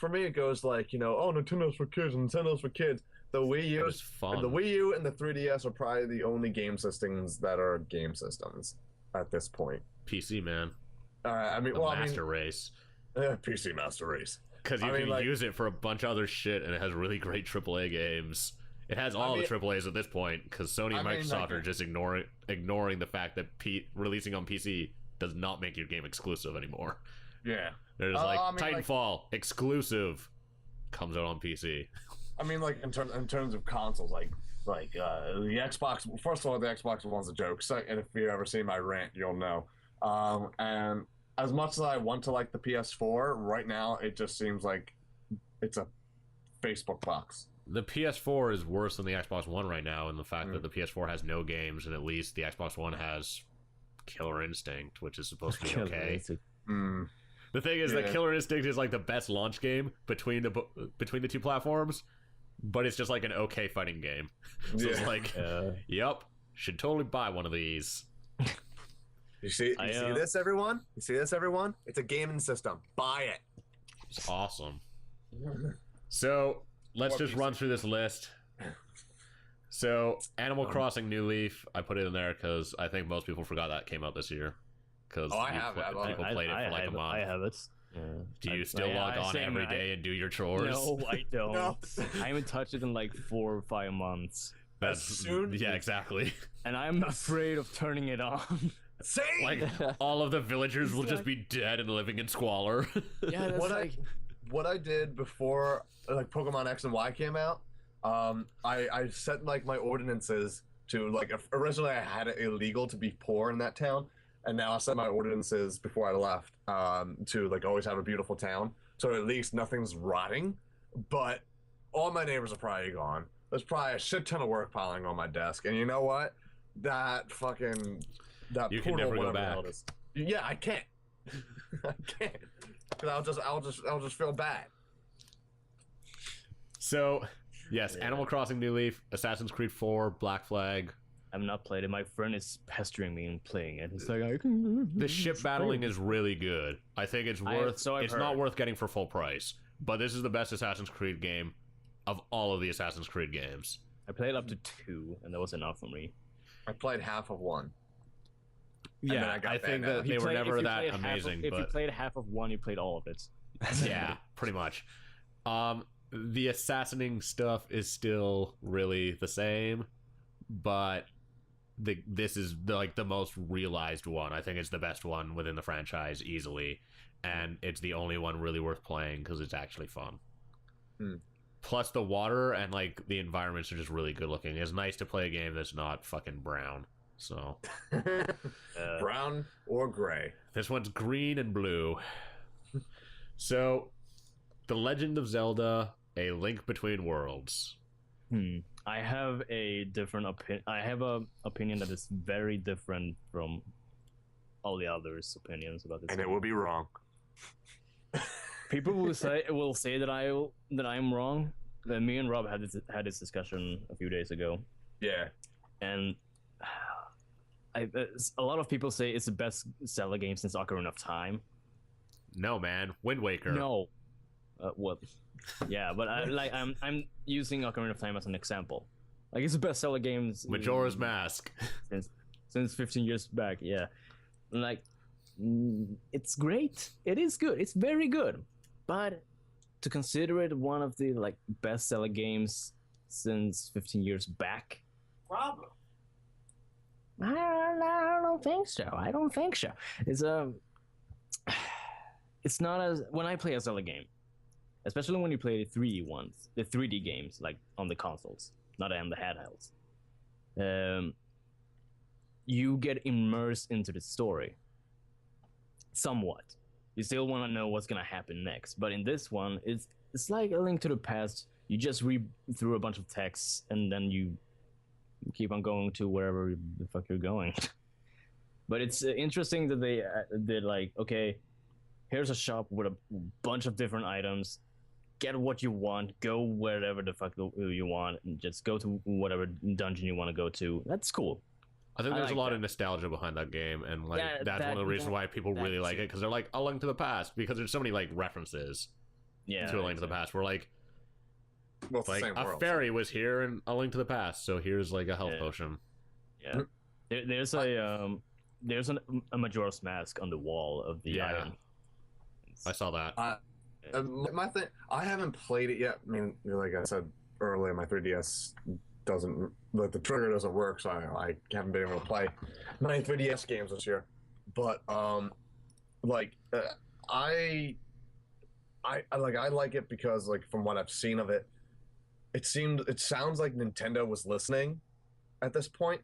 me, it goes like, oh, Nintendo's for kids, Nintendo's for kids. The Wii It U, was fun. the Wii U, and the 3DS are probably the only game systems that are game systems at this point. PC, man. I mean, The Master Race. PC Master Race. Because you I mean, can use it for a bunch of other shit, and it has really great AAA games. It has all the AAAs at this point, because Sony and Microsoft are just ignoring the fact that releasing on PC does not make your game exclusive anymore. Yeah. They're just Titanfall, exclusive, comes out on PC. I mean, like in terms of consoles, like the Xbox. First of all, the Xbox One's a joke. And if you ever see my rant, you'll know. And as much as I want to like the PS4, right now it just seems like it's a Facebook box. The PS4 is worse than the Xbox One right now, in the fact that the PS4 has no games, and at least the Xbox One has Killer Instinct, which is supposed to be okay. The thing is that Killer Instinct is like the best launch game between the two platforms, but it's just like an okay fighting game. So it's like, yep, should totally buy one of these. You see this, everyone? You see this, everyone? It's a gaming system. Buy it. It's awesome. So let's just run through this list. So Animal Crossing New Leaf, I put it in there because I think most people forgot that came out this year. Because I have it. people played it for like a month. I have it. Do you still log on every day and do your chores? No, I don't. No. I haven't touched it in like 4 or 5 months. That's soon- yeah, exactly. And I'm afraid of turning it on. Same. Like all of the villagers will just be dead and living in squalor. Yeah, that's what I did before like Pokemon X and Y came out, I set like my ordinances to like originally I had it illegal to be poor in that town, and now I set my ordinances before I left to like always have a beautiful town, so at least nothing's rotting. But all my neighbors are probably gone. There's probably a shit ton of work piling on my desk, and you know what? That You can portal, never go whatever the hell back. it is. Yeah, I can't. I can't. Because I'll just feel bad. So, yes, Yeah. Animal Crossing New Leaf, Assassin's Creed 4, Black Flag. I've not played it. My friend is pestering me and playing it. It's like I can. The ship battling is really good. I think it's worth. so I've it's not heard. worth getting for full price, but this is the best Assassin's Creed game of all of the Assassin's Creed games. I played up to 2, and that was enough for me. I played half of one. then Yeah, I got I that think now. that If you they were played- never if you that played half of- amazing. If you But played half of 1, you played all of it. yeah, pretty much. The assassinating stuff is still really the same, but this is the most realized one. I think it's the best one within the franchise easily, and it's the only one really worth playing because it's actually fun. Plus the water and like the environments are just really good looking. It's nice to play a game that's not fucking brown. So Brown or gray. this one's green and blue. So, The Legend of Zelda: A Link Between Worlds. I have a different opinion. I have a opinion that is very different from all the others' opinions about this. And it will be wrong. People will say that I'm wrong. Me and Rob had this discussion a few days ago, Yeah. and a lot of people say it's the best Zelda game since Ocarina of Time. No, man, Wind Waker. No, well, yeah, but I'm using Ocarina of Time as an example. Like it's the best Zelda games Majora's Mask. since 15 years back. Yeah, like it's great. It is good. It's very good, but to consider it one of the like best Zelda games since 15 years back, Problem. I don't think so. I don't think so. It's not as when I play a Zelda game, especially when you play the 3D ones, the 3D games like on the consoles, not on the handhelds. You get immersed into the story somewhat. You still want to know what's gonna happen next, but in this one, it's like A Link to the Past. You just read through a bunch of texts and then you keep on going to wherever the fuck you're going. But it's interesting that they're like, okay, here's a shop with a bunch of different items. Get what you want. Go wherever the fuck you want, and just go to whatever dungeon you want to go to. That's cool. I think there's like a lot that. of nostalgia behind that game, and like Yeah, that's one of the reasons why people really like it, because they're like A Link to the Past, because there's so many like references Yeah. to A Link to the Past. We're like Well, it's the like same a world. fairy was here in A Link to the Past, so here's like a health Yeah. potion. Yeah. There's a Majora's Mask on the wall of the Yeah. island. I saw that. My thing, I haven't played it yet. I mean, like I said earlier, my 3DS doesn't, like the trigger doesn't work, so I haven't been able to play many 3DS games this year. But I like it because like from what I've seen of it, it sounds like Nintendo was listening at this point.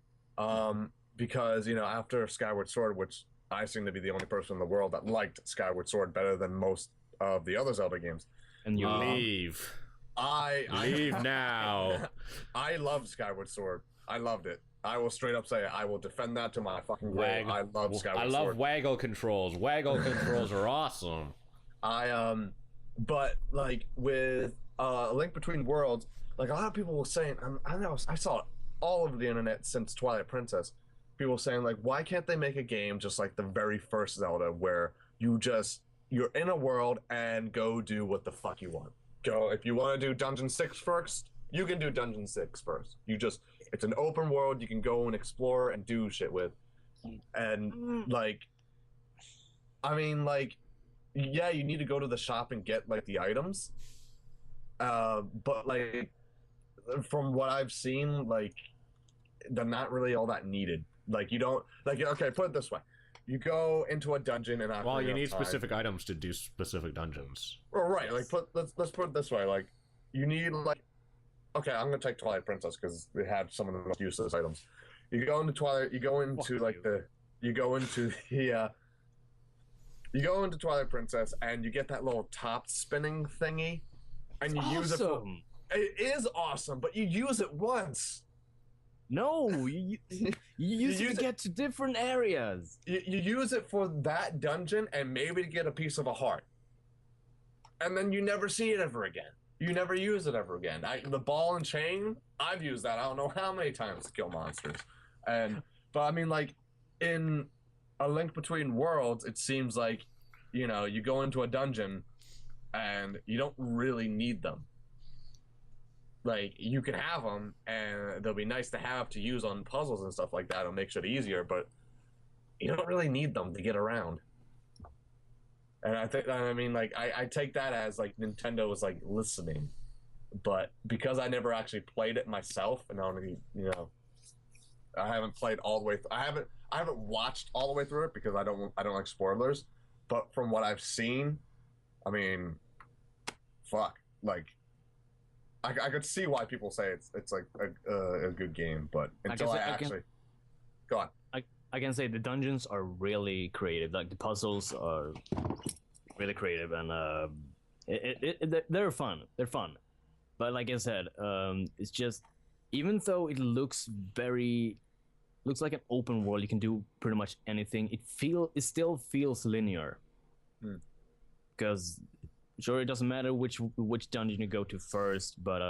Because after Skyward Sword, which I seem to be the only person in the world that liked Skyward Sword better than most of the other Zelda games. And you Leave. I now. I loved Skyward Sword. I loved it. I will straight up say it. I will defend that to my fucking grave. I love Skyward Sword. waggle controls. Waggle controls are awesome. But like with A Link Between Worlds, like a lot of people were saying, I saw it all over the internet since Twilight Princess. People saying like, why can't they make a game just like the very first Zelda, where you're in a world and go do what the fuck you want. Go, if you want to do Dungeon 6 first, you can do Dungeon 6 first. It's an open world you can go and explore and do shit with. And like, I mean, like, yeah, you need to go to the shop and get like the items. But like from what I've seen, like they're not really all that needed. Like you don't like okay, put it this way. You go into a dungeon and Well, you need specific items to do specific dungeons. Oh, right. Like let's put it this way. Like you need like okay, I'm gonna take Twilight Princess because they had some of the most useless items. You go into Twilight. You go into You go into the. You go into Twilight Princess and you get that little top spinning thingy, and you use it. For, it is awesome, but you use it once. No, you use it to get to different areas. You use it for that dungeon and maybe to get a piece of a heart, and then you never see it ever again. You never use it ever again. The ball and chain, I've used that I don't know how many times to kill monsters, but I mean like in A Link Between Worlds, it seems like you know you go into a dungeon and you don't really need them. Like you can have them and they'll be nice to have to use on puzzles and stuff like that. It'll make shit easier, but you don't really need them to get around. And I mean, like, I take that as like Nintendo was like listening, but because I never actually played it myself, and only I haven't played all the way. I haven't watched all the way through it because I don't like spoilers. But from what I've seen, I mean, fuck, like. I could see why people say it's like a good game, but until go on. I can say the dungeons are really creative. Like the puzzles are really creative, and they're fun. They're fun, but like I said, it's just even though it looks looks like an open world, you can do pretty much anything. It still feels linear, because. Sure, it doesn't matter which dungeon you go to first, but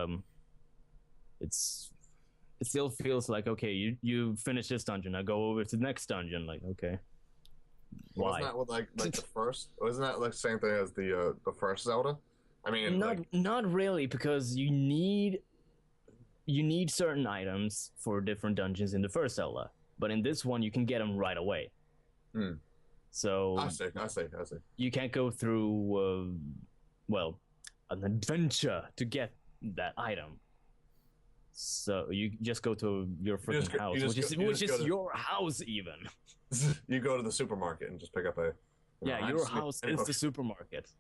it still feels like okay, you finish this dungeon, now go over to the next dungeon. Like okay, why? Wasn't that what, like the first? Wasn't that like the same thing as the first Zelda? I mean, not really, because you need certain items for different dungeons in the first Zelda, but in this one you can get them right away. So I see. You can't go through. An adventure to get that item. So you just go to your freaking house, which is your house even. You go to the supermarket and just pick up a. Your house is the supermarket.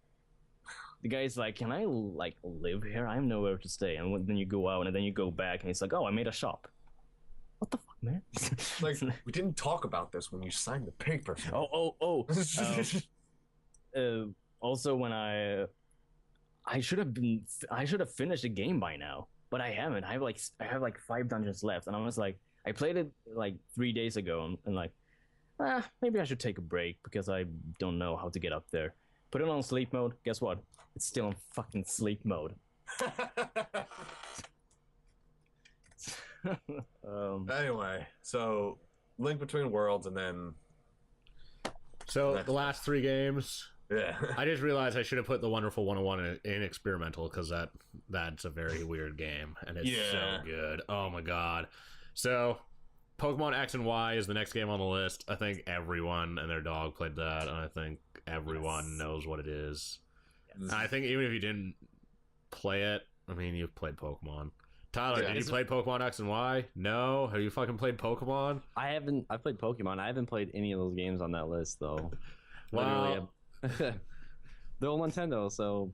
The guy's like, "Can I like live here? I have nowhere to stay." And then you go out, and then you go back, and it's like, "Oh, I made a shop." What the fuck, man? Like we didn't talk about this when you signed the paper. Oh. Also, when I should have finished the game by now, but I haven't. I have like 5 dungeons left, and I was like, I played it like 3 days ago, and like, maybe I should take a break because I don't know how to get up there. Put it on sleep mode. Guess what? It's still on fucking sleep mode. Anyway, so Link Between Worlds, and then the last 3 games. Yeah. I just realized I should have put the Wonderful 101 in experimental because that's a very weird game and it's so good. Oh my god. So Pokemon X and Y is the next game on the list. I think everyone and their dog played that, and I think everyone knows what it is. Yes. I think even if you didn't play it, I mean, you've played Pokemon. Tyler, did you play Pokemon X and Y? No? Have you fucking played Pokemon? I played Pokemon. I haven't played any of those games on that list though. Well, they're all Nintendo, so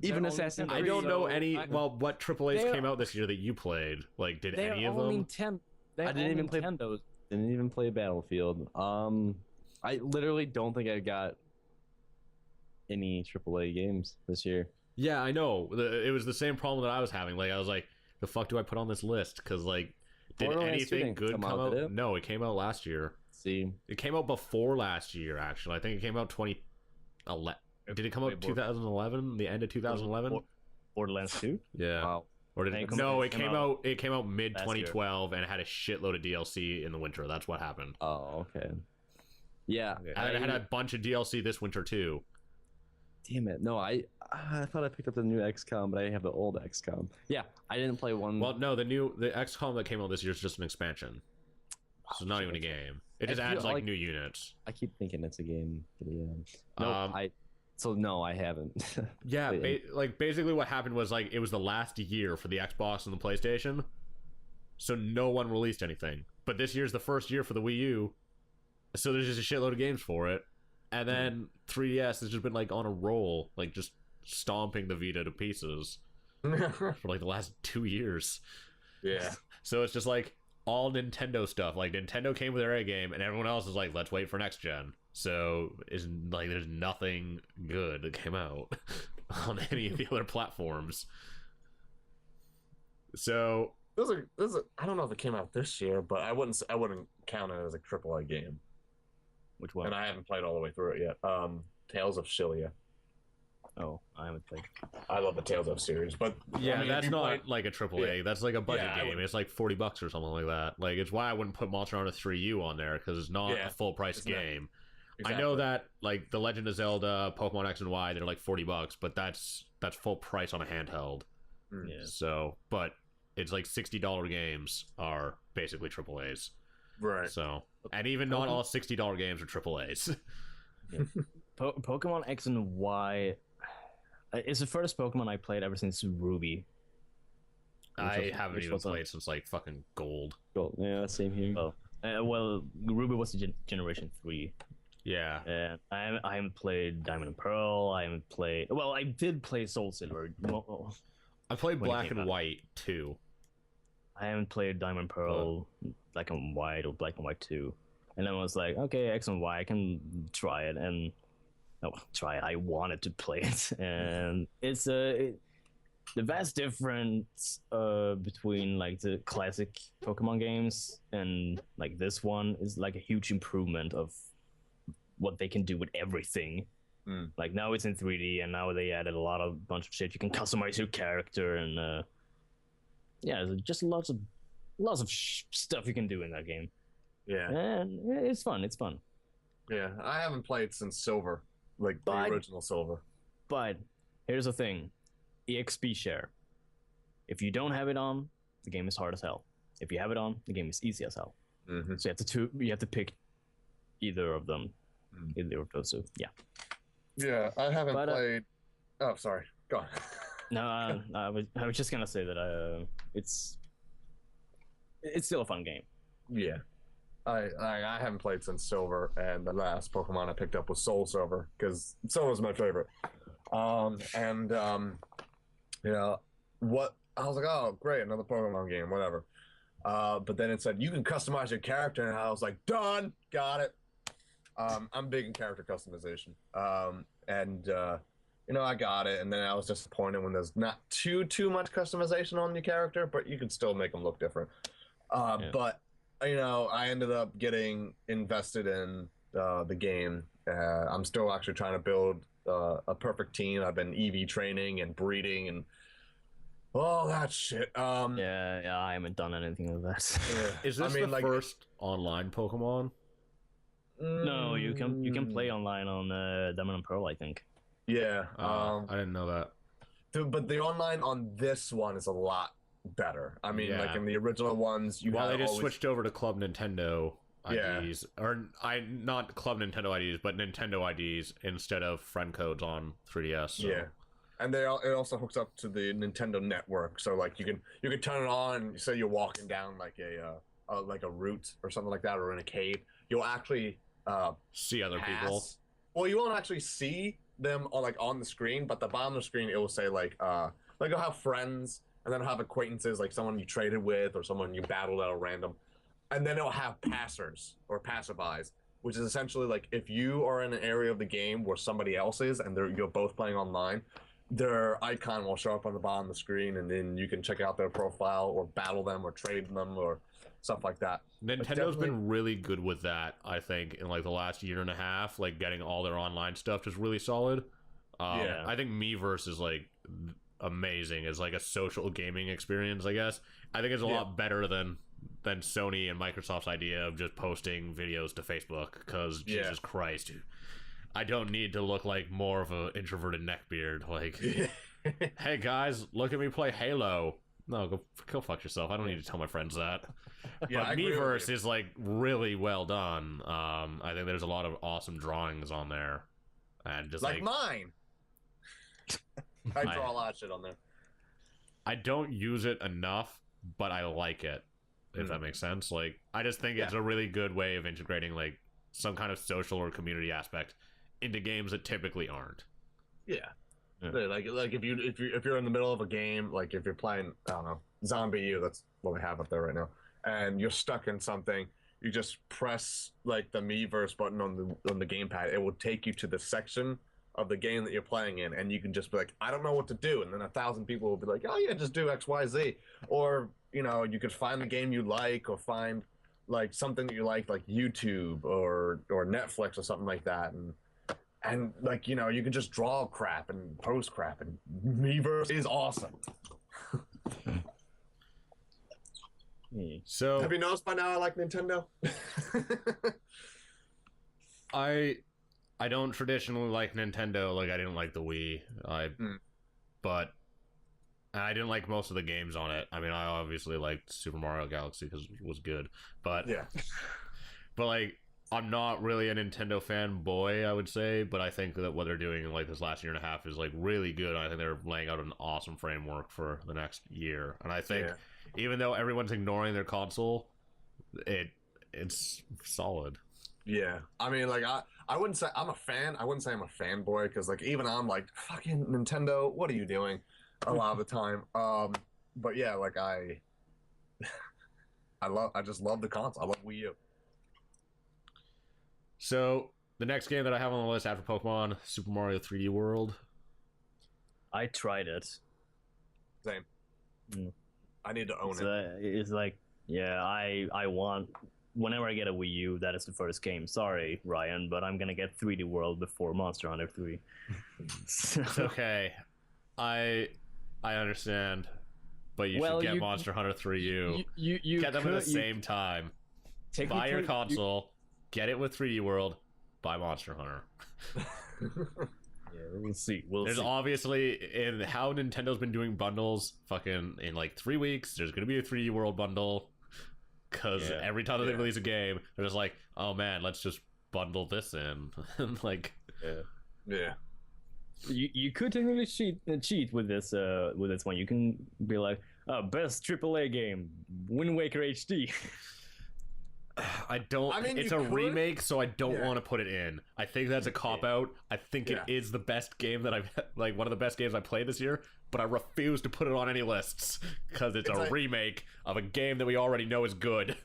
even Assassin's Creed. I don't know any. Well, what AAA's came out this year that you played? Like, did any of them? I didn't even play. Didn't even play Battlefield. I literally don't think I got any AAA games this year. Yeah, I know. It was the same problem that I was having. Like, I was like, the fuck do I put on this list? Because like, did anything good come out? No, it came out last year. See, it came out before last year. Actually, I think it came out 2011. Did it come out 2011? The end of 2011? Borderlands 2? Yeah. Wow. Or did it? No, it came out. It came out mid 2012 and had a shitload of DLC in the winter. That's what happened. Oh, okay. Yeah, and it had a bunch of DLC this winter too. Damn it! No, I thought I picked up the new XCOM, but I have the old XCOM. Yeah, I didn't play one. Well, no, the XCOM that came out this year is just an expansion. So not even a game. It just adds like new units. I keep thinking it's a game. But yeah. No, I haven't. Yeah, like basically what happened was like it was the last year for the Xbox and the PlayStation, so no one released anything. But this year's the first year for the Wii U, so there's just a shitload of games for it. And then 3DS has just been like on a roll, like just stomping the Vita to pieces for like the last 2 years. Yeah. So it's just like all Nintendo stuff. Like Nintendo came with their A game, and everyone else is like, let's wait for next gen. So it's like there's nothing good that came out on any of the other platforms. So I don't know if it came out this year, but I wouldn't count it as a AAA game. Which one? And I haven't played all the way through it yet. Tales of Xillia. Oh, I haven't played. I love the Tales of series, but yeah, I mean, that's not like a AAA. Yeah. That's like a budget Yeah, game. It's like $40 or something like that. Like it's why I wouldn't put Monster Hunter 3U on there because it's not a full price game. Exactly. I know that like the Legend of Zelda, Pokemon X and Y, they're like $40, but that's full price on a handheld. Yeah. So, but it's like $60 games are basically AAAs. Right. So, and even not all $60 games are AAAs. Pokemon X and Y is the first Pokemon I played ever since Ruby. I haven't even played since like fucking Gold. Cool. Yeah, same here. Oh, well, Ruby was Generation 3. Yeah. And I haven't played Diamond and Pearl. I haven't played. Well, I did play Soul Silver. I played when it Black came and out. White too. I haven't played Diamond and Pearl, Black and White, or Black and White 2. And then I was like, okay, X and Y, I can try it. And I wanted to play it, and it's the vast difference between like the classic Pokemon games and like this one is like a huge improvement of what they can do with everything. Like now it's in 3D, and now they added a bunch of shit. You can customize your character, and yeah, there's just lots of stuff you can do in that game. Yeah. And it's fun. It's fun. Yeah. I haven't played since Silver, like the original Silver. But here's the thing: EXP share. If you don't have it on, the game is hard as hell. If you have it on, the game is easy as hell. Mm-hmm. So you have to pick either of them, either of those two. Yeah. Yeah, I haven't played. Oh, sorry. Go on. No, I was just gonna say that it's still a fun game. Yeah. I haven't played since Silver, and the last Pokemon I picked up was Soul Silver because Silver's my favorite. You know what? I was like, oh, great, another Pokemon game, whatever. But then it said you can customize your character, and I was like, done, got it. I'm big in character customization, you know, I got it, and then I was disappointed when there's not too much customization on your character, but you can still make them look different. But you know, I ended up getting invested in the game. I'm still actually trying to build a perfect team. I've been EV training and breeding and all that shit. Yeah, I haven't done anything with that. Yeah. Is this the first online Pokemon? No, you can play online on Diamond and Pearl, I think. Yeah. I didn't know that. But the online on this one is a lot better. I mean, like in the original ones, they just switched over to Club Nintendo IDs, or not Club Nintendo IDs, but Nintendo IDs instead of friend codes on 3DS. So. Yeah, and it also hooks up to the Nintendo Network, so like you can turn it on. Say you're walking down like a route or something like that, or in a cave, you'll actually see other people. Well, you won't actually see them on the screen, but the bottom of the screen it will say like you'll have friends. And then it'll have acquaintances, like someone you traded with or someone you battled at a random. And then it'll have passers or passerbys, which is essentially like if you are in an area of the game where somebody else is and you're both playing online, their icon will show up on the bottom of the screen, and then you can check out their profile or battle them or trade them or stuff like that. Nintendo's been really good with that, I think, in like the last year and a half, like getting all their online stuff just really solid. I think Miiverse is like amazing as like a social gaming experience. I guess I think it's a lot better than Sony and Microsoft's idea of just posting videos to Facebook, because Jesus Christ, I don't need to look like more of an introverted neckbeard. Like, hey guys, look at me play Halo. No, go fuck yourself. I don't need to tell my friends that. Yeah, I But agree with Miiverse you. is like really well done. I think there's a lot of awesome drawings on there, and just Like mine. I I- draw a lot of shit on there. I don't use it enough, but I like it. If that makes sense. Like, I just think it's a really good way of integrating like some kind of social or community aspect into games that typically aren't. Yeah. Yeah. Like if you're in the middle of a game, like if you're playing, I don't know, Zombie U, that's what we have up there right now, and you're stuck in something, you just press like the Miiverse button on the gamepad. It will take you to the section of the game that you're playing in, and you can just be like, I don't know what to do, and then 1,000 people will be like, oh yeah, just do X, Y, Z, or you know, you could find the game you like, or find like something that you like YouTube or Netflix or something like that, and like, you know, you can just draw crap and post crap, and Miiverse is awesome. So Have you noticed by now I like Nintendo? I don't traditionally like Nintendo. Like, I didn't like the Wii. But I didn't like most of the games on it. I mean, I obviously liked Super Mario Galaxy because it was good. But Yeah. but like, I'm not really a Nintendo fanboy, I would say. But I think that what they're doing in like this last year and a half is like really good. I think they're laying out an awesome framework for the next year. And I think even though everyone's ignoring their console, it's solid. Yeah. I mean, like, I wouldn't say I'm a fan. I wouldn't say I'm a fanboy, because like even I'm like, fucking Nintendo, what are you doing? A lot of the time. But yeah, like I just love the console. I love Wii U. So the next game that I have on the list after Pokemon, Super Mario 3D World. I tried it. Same. Mm. I need to own So it's like, yeah, I want, whenever I get a Wii U, that is the first game. Sorry, Ryan, but I'm gonna get 3D World before Monster Hunter 3. It's okay. I understand, but you Well, should get you- Monster Hunter 3U. You Get them at the same time. Buy your console, get it with 3D World, buy Monster Hunter. Yeah, we'll see. There's obviously, in how Nintendo's been doing bundles, fucking in like 3 weeks, there's gonna be a 3D World bundle. Because every time that they release a game, they're just like, oh man, let's just bundle this in. Like, Yeah. You could technically cheat with this one. You can be like, best AAA game, Wind Waker HD. I don't. I mean, it's you a could. remake, so I don't Yeah. want to put it in. I think that's a cop out. I think it is the best game that I've like one of the best games I played this year. But I refuse to put it on any lists because it's a like- remake of a game that we already know is good.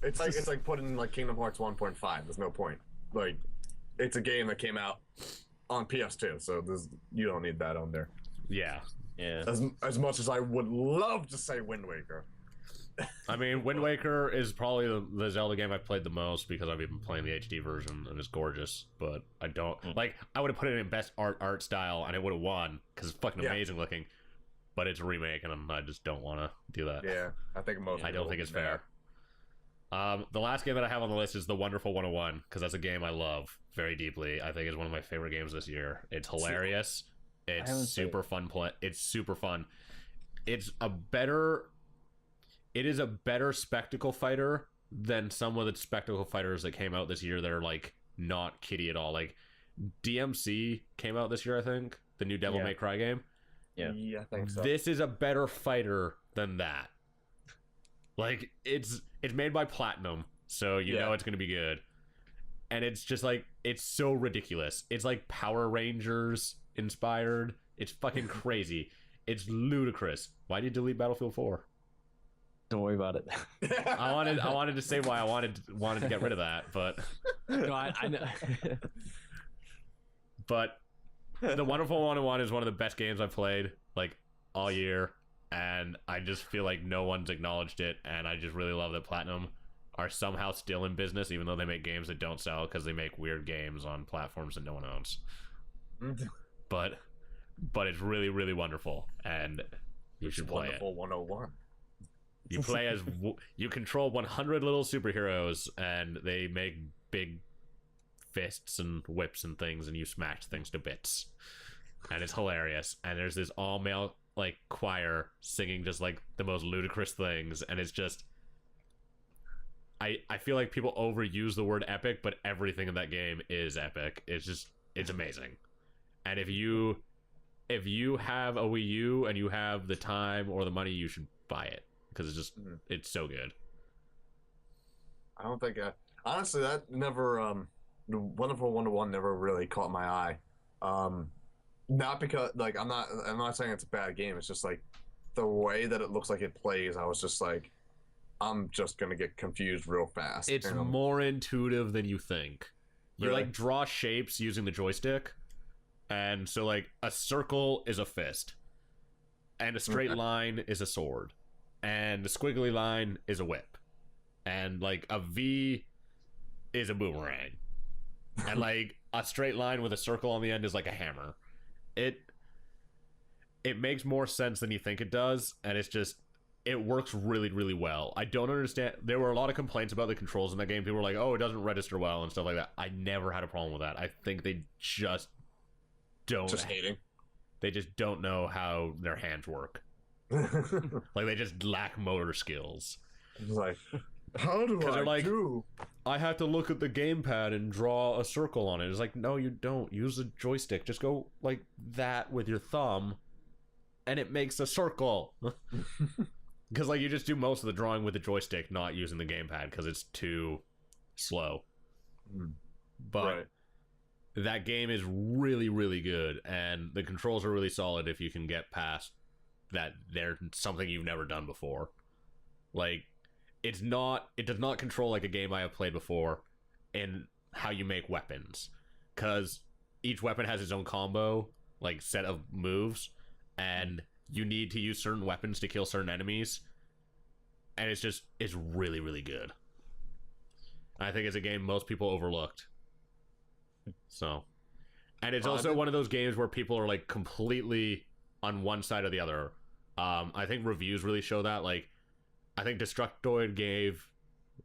It's like putting like Kingdom Hearts 1.5. There's no point. Like, it's a game that came out on PS2, so you don't need that on there. Yeah. Yeah. As much as I would love to say Wind Waker. I mean, Wind Waker is probably the Zelda game I've played the most because I've been playing the HD version and it's gorgeous. But I don't like. I would have put it in best art style and it would have won because it's fucking amazing looking. But it's a remake and I just don't want to do that. Yeah, I think most. I don't think it's fair. The last game that I have on the list is The Wonderful 101 because that's a game I love very deeply. I think it's one of my favorite games this year. It's hilarious. It's super fun play. It's super fun. It is a better spectacle fighter than some of the spectacle fighters that came out this year that are like not kiddie at all. Like DMC came out this year, I think, the new Devil May Cry game. Yeah, I think so. This is a better fighter than that. Like it's made by Platinum, so you know it's gonna be good. And it's just like it's so ridiculous. It's like Power Rangers inspired. It's fucking crazy. It's ludicrous. Why did you delete Battlefield 4? Don't worry about it. I wanted to say why I wanted to get rid of that, but No, I know. but The Wonderful 101 is one of the best games I've played like all year, and I just feel like no one's acknowledged it, and I just really love that Platinum are somehow still in business even though they make games that don't sell because they make weird games on platforms that no one owns. But it's really, really wonderful, and you should play it. Wonderful 101. You play as you control 100 little superheroes, and they make big fists and whips and things, and you smash things to bits. And it's hilarious. And there's this all-male like choir singing just like the most ludicrous things, and it's just I feel like people overuse the word epic, but everything in that game is epic. It's amazing. And if you have a Wii U and you have the time or the money, you should buy it because it's so good. I don't think honestly that never the Wonderful 101 never really caught my eye. Not because like I'm not saying it's a bad game. It's just like the way that it looks like it plays. I was just like, I'm just gonna get confused real fast. It's more intuitive than you think. You Really? like draw shapes using the joystick, and so like a circle is a fist, and a straight line is a sword, and a squiggly line is a whip, and like a V is a boomerang, and like a straight line with a circle on the end is like a hammer. It makes more sense than you think it does, and it works really, really well. I don't understand. There were a lot of complaints about the controls in that game. People were like, oh, it doesn't register well and stuff like that. I never had a problem with that. I think they just don't. Just hating. They just don't know how their hands work. Like, they just lack motor skills. It's like, how do they're like, do? I have to look at the gamepad and draw a circle on it. It's like, no, you don't. Use the joystick. Just go like that with your thumb, and it makes a circle. Because like you just do most of the drawing with the joystick, not using the gamepad because it's too slow. But that game is really, really good, and the controls are really solid if you can get past that. They're something you've never done before. Like it does not control like a game I have played before in how you make weapons, because each weapon has its own combo, like set of moves, and you need to use certain weapons to kill certain enemies, and it's really, really good. I think it's a game most people overlooked. So, and it's also one of those games where people are like completely on one side or the other. I think reviews really show that. Like, I think Destructoid gave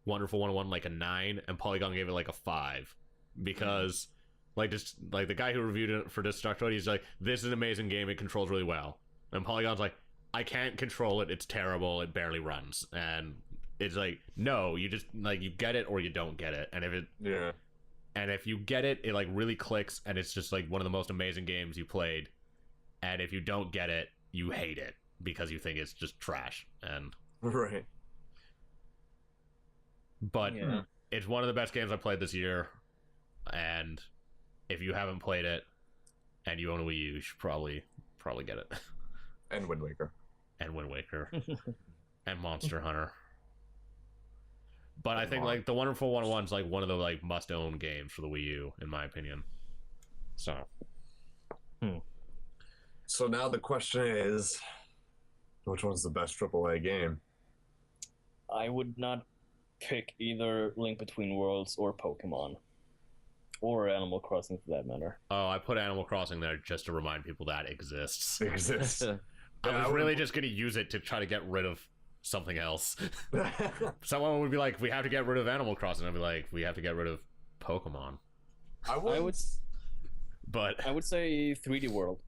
Wonderful 101 like a 9, and Polygon gave it like a 5, because like just like the guy who reviewed it for Destructoid, he's like, this is an amazing game, it controls really well. And Polygon's like, I can't control it, it's terrible, it barely runs. And it's like, no, you just like, you get it or you don't get it. And if you get it, it like really clicks, and it's just like one of the most amazing games you played. And if you don't get it, you hate it because you think it's just trash. And but it's one of the best games I played this year, and if you haven't played it and you own a Wii U, you should probably get it. And Wind Waker. And Monster Hunter. But I think like the Wonderful 101 is like one of the like must-own games for the Wii U, in my opinion. So now the question is, which one's the best AAA game? I would not pick either Link Between Worlds or Pokemon. Or Animal Crossing, for that matter. Oh, I put Animal Crossing there just to remind people that exists. It exists. I was really just going to use it to try to get rid of something else. Someone would be like, we have to get rid of Animal Crossing. I'd be like, we have to get rid of Pokemon. I would say 3D World.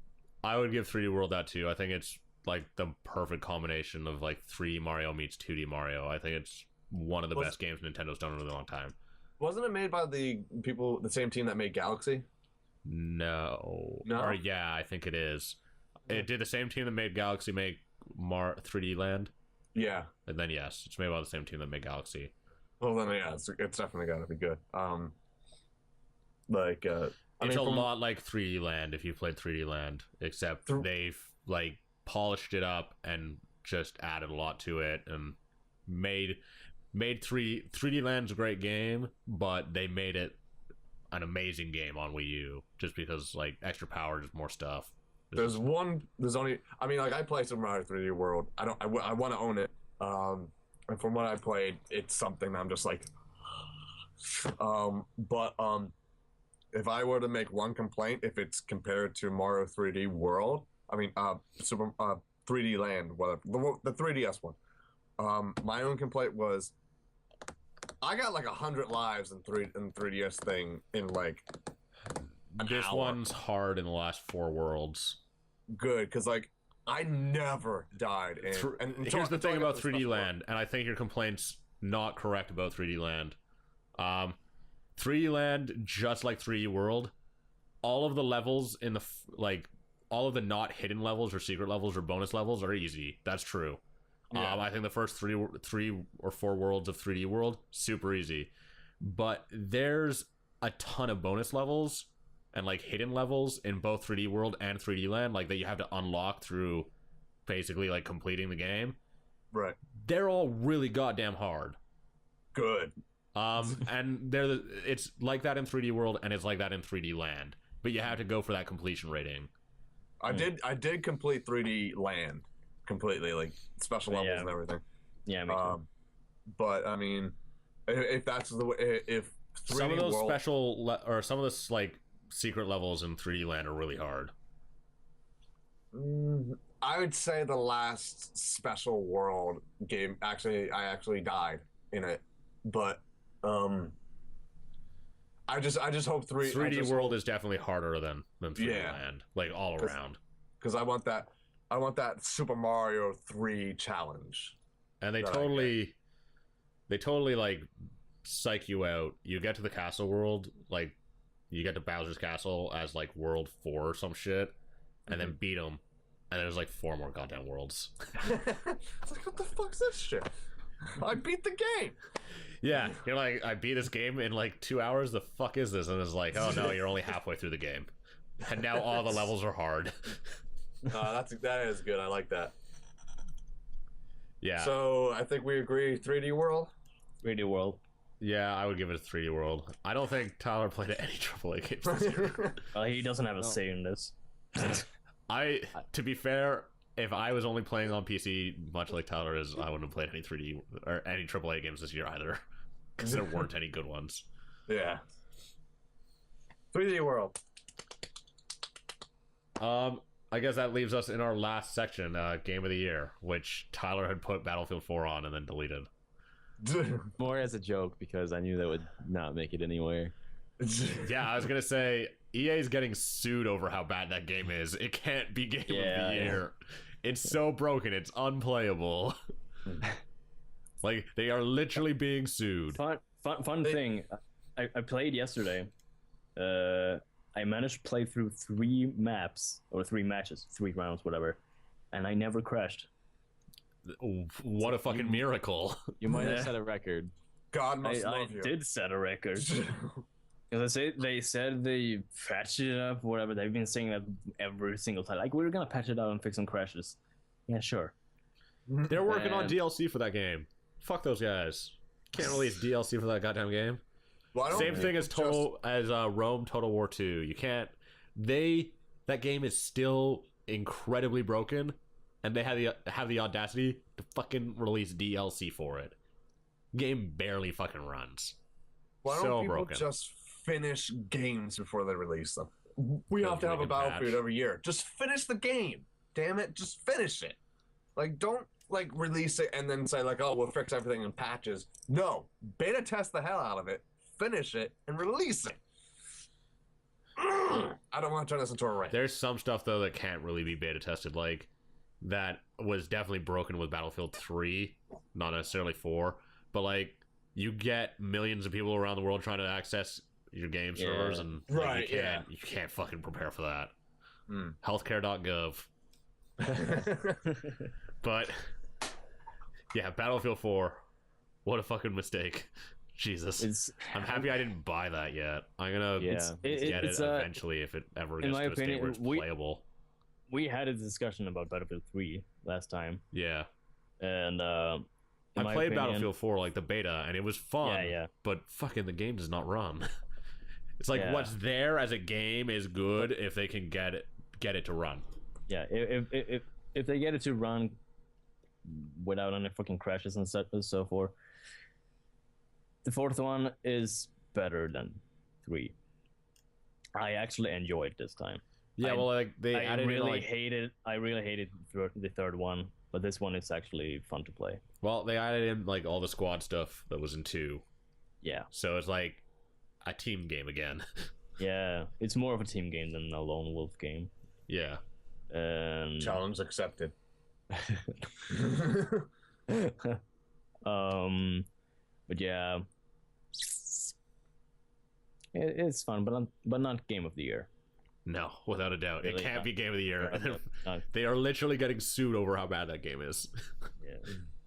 I would give 3D World that too. I think it's like the perfect combination of like 3D Mario meets 2D Mario. I think it's one of the best games Nintendo's done in a really long time. Wasn't it made by the same team that made Galaxy? No. Or yeah, I think it is. It did the same team that made Galaxy make 3D Land. Yeah. And then yes, it's made by the same team that made Galaxy. Well then yeah, it's definitely gotta be good. It's a lot like 3D Land if you played 3D Land, except they've like polished it up and just added a lot to it and made 3D Land's a great game, but they made it an amazing game on Wii U just because like extra power, just more stuff. There's only I mean like I play Super Mario 3D World. I want to own it. And from what I played, it's something I'm just like if I were to make one complaint, if it's compared to Mario 3D World, I mean Super 3D Land, whatever, the 3DS one. My own complaint was I got like 100 lives in 3DS thing in like this hour. One's hard in the last 4 worlds. Good, because like I never died. Here's the thing about 3D Land, and I think your complaint's not correct about 3D Land. 3D Land, just like 3D World, all of the levels in the all of the not hidden levels or secret levels or bonus levels are easy. That's true. Yeah. I think the first three or four worlds of 3D World, super easy. But there's a ton of bonus levels and like hidden levels in both 3D World and 3D Land, like that you have to unlock through basically like completing the game. Right. They're all really goddamn hard. Good. And it's like that in 3D World and it's like that in 3D Land, but you have to go for that completion rating. I did complete 3D Land completely, like special levels and everything. Yeah, me too. But I mean, if that's the way, if 3D some of those World, or some of those like secret levels in 3D Land are really hard. I would say the last special world game, I actually died in it, but I just hope 3D World is definitely harder than 3D Land, like all around. Because I want that Super Mario 3 challenge. And they totally like psych you out. You get to the castle world, like you get to Bowser's Castle as like world 4 or some shit, and then beat him, and there's like 4 more goddamn worlds. It's like, what the fuck's this shit? I beat the game. Yeah, you're like, I beat this game in like 2 hours. The fuck is this? And it's like, oh no, you're only halfway through the game, and now all the levels are hard. That is good. I like that. Yeah. So I think we agree. 3D World. 3D World. Yeah, I would give it a 3D World. I don't think Tyler played any AAA games this year. Well, he doesn't have a say in this. To be fair, if I was only playing on PC, much like Tyler is, I wouldn't have played any 3D or any AAA games this year either, because there weren't any good ones. Yeah. 3D World. I guess that leaves us in our last section, Game of the Year, which Tyler had put Battlefield 4 on and then deleted. More as a joke because I knew that would not make it anywhere. Yeah, I was gonna say EA's getting sued over how bad that game is. It can't be Game of the Year. It's so broken, it's unplayable. Like, they are literally being sued. Fun thing. I played yesterday. I managed to play through 3 maps, or 3 matches, 3 rounds, whatever, and I never crashed. What a fucking miracle. You might have set a record. God must love you. I did set a record. Because they said they patched it up, whatever. They've been saying that every single time. Like, we're gonna patch it out and fix some crashes. Yeah, sure. They're working on DLC for that game. Fuck those guys. Can't release DLC for that goddamn game. Well, Same thing as Rome Total War 2. You can't. That game is still incredibly broken, and they have the audacity to fucking release DLC for it. Game barely fucking runs. Why don't so people broken. just finish games before they release them? We have to have a Battlefield every year. Just finish the game. Damn it, just finish it. Like, don't like release it and then say like, oh, we'll fix everything in patches. No, beta test the hell out of it, finish it, and release it. I don't want to turn this into a rant. There's some stuff though that can't really be beta tested, like that was definitely broken with Battlefield 3, not necessarily 4, but like you get millions of people around the world trying to access your game servers, and like, you can't fucking prepare for that. Healthcare.gov. But yeah, Battlefield 4, what a fucking mistake. Jesus. I'm happy I didn't buy that yet. I'm gonna get it eventually if it ever gets to a state where it's playable. We had a discussion about Battlefield 3 last time. Yeah. And I played Battlefield 4, like the beta, and it was fun. Yeah. But fucking the game does not run. It's like what's there as a game is good if they can get it to run. Yeah, if they get it to run without any fucking crashes and so forth. The 4th one is better than 3. I actually enjoyed this time. Yeah, I really hated the 3rd one, but this one is actually fun to play. Well, they added in like all the squad stuff that was in 2. Yeah. So it's like a team game again. Yeah, it's more of a team game than a lone wolf game. Yeah. And Challenge accepted. But yeah, it's fun, but not game of the year. No, without a doubt. Really it can't not. be game of the year. Not- They are literally getting sued over how bad that game is. yeah.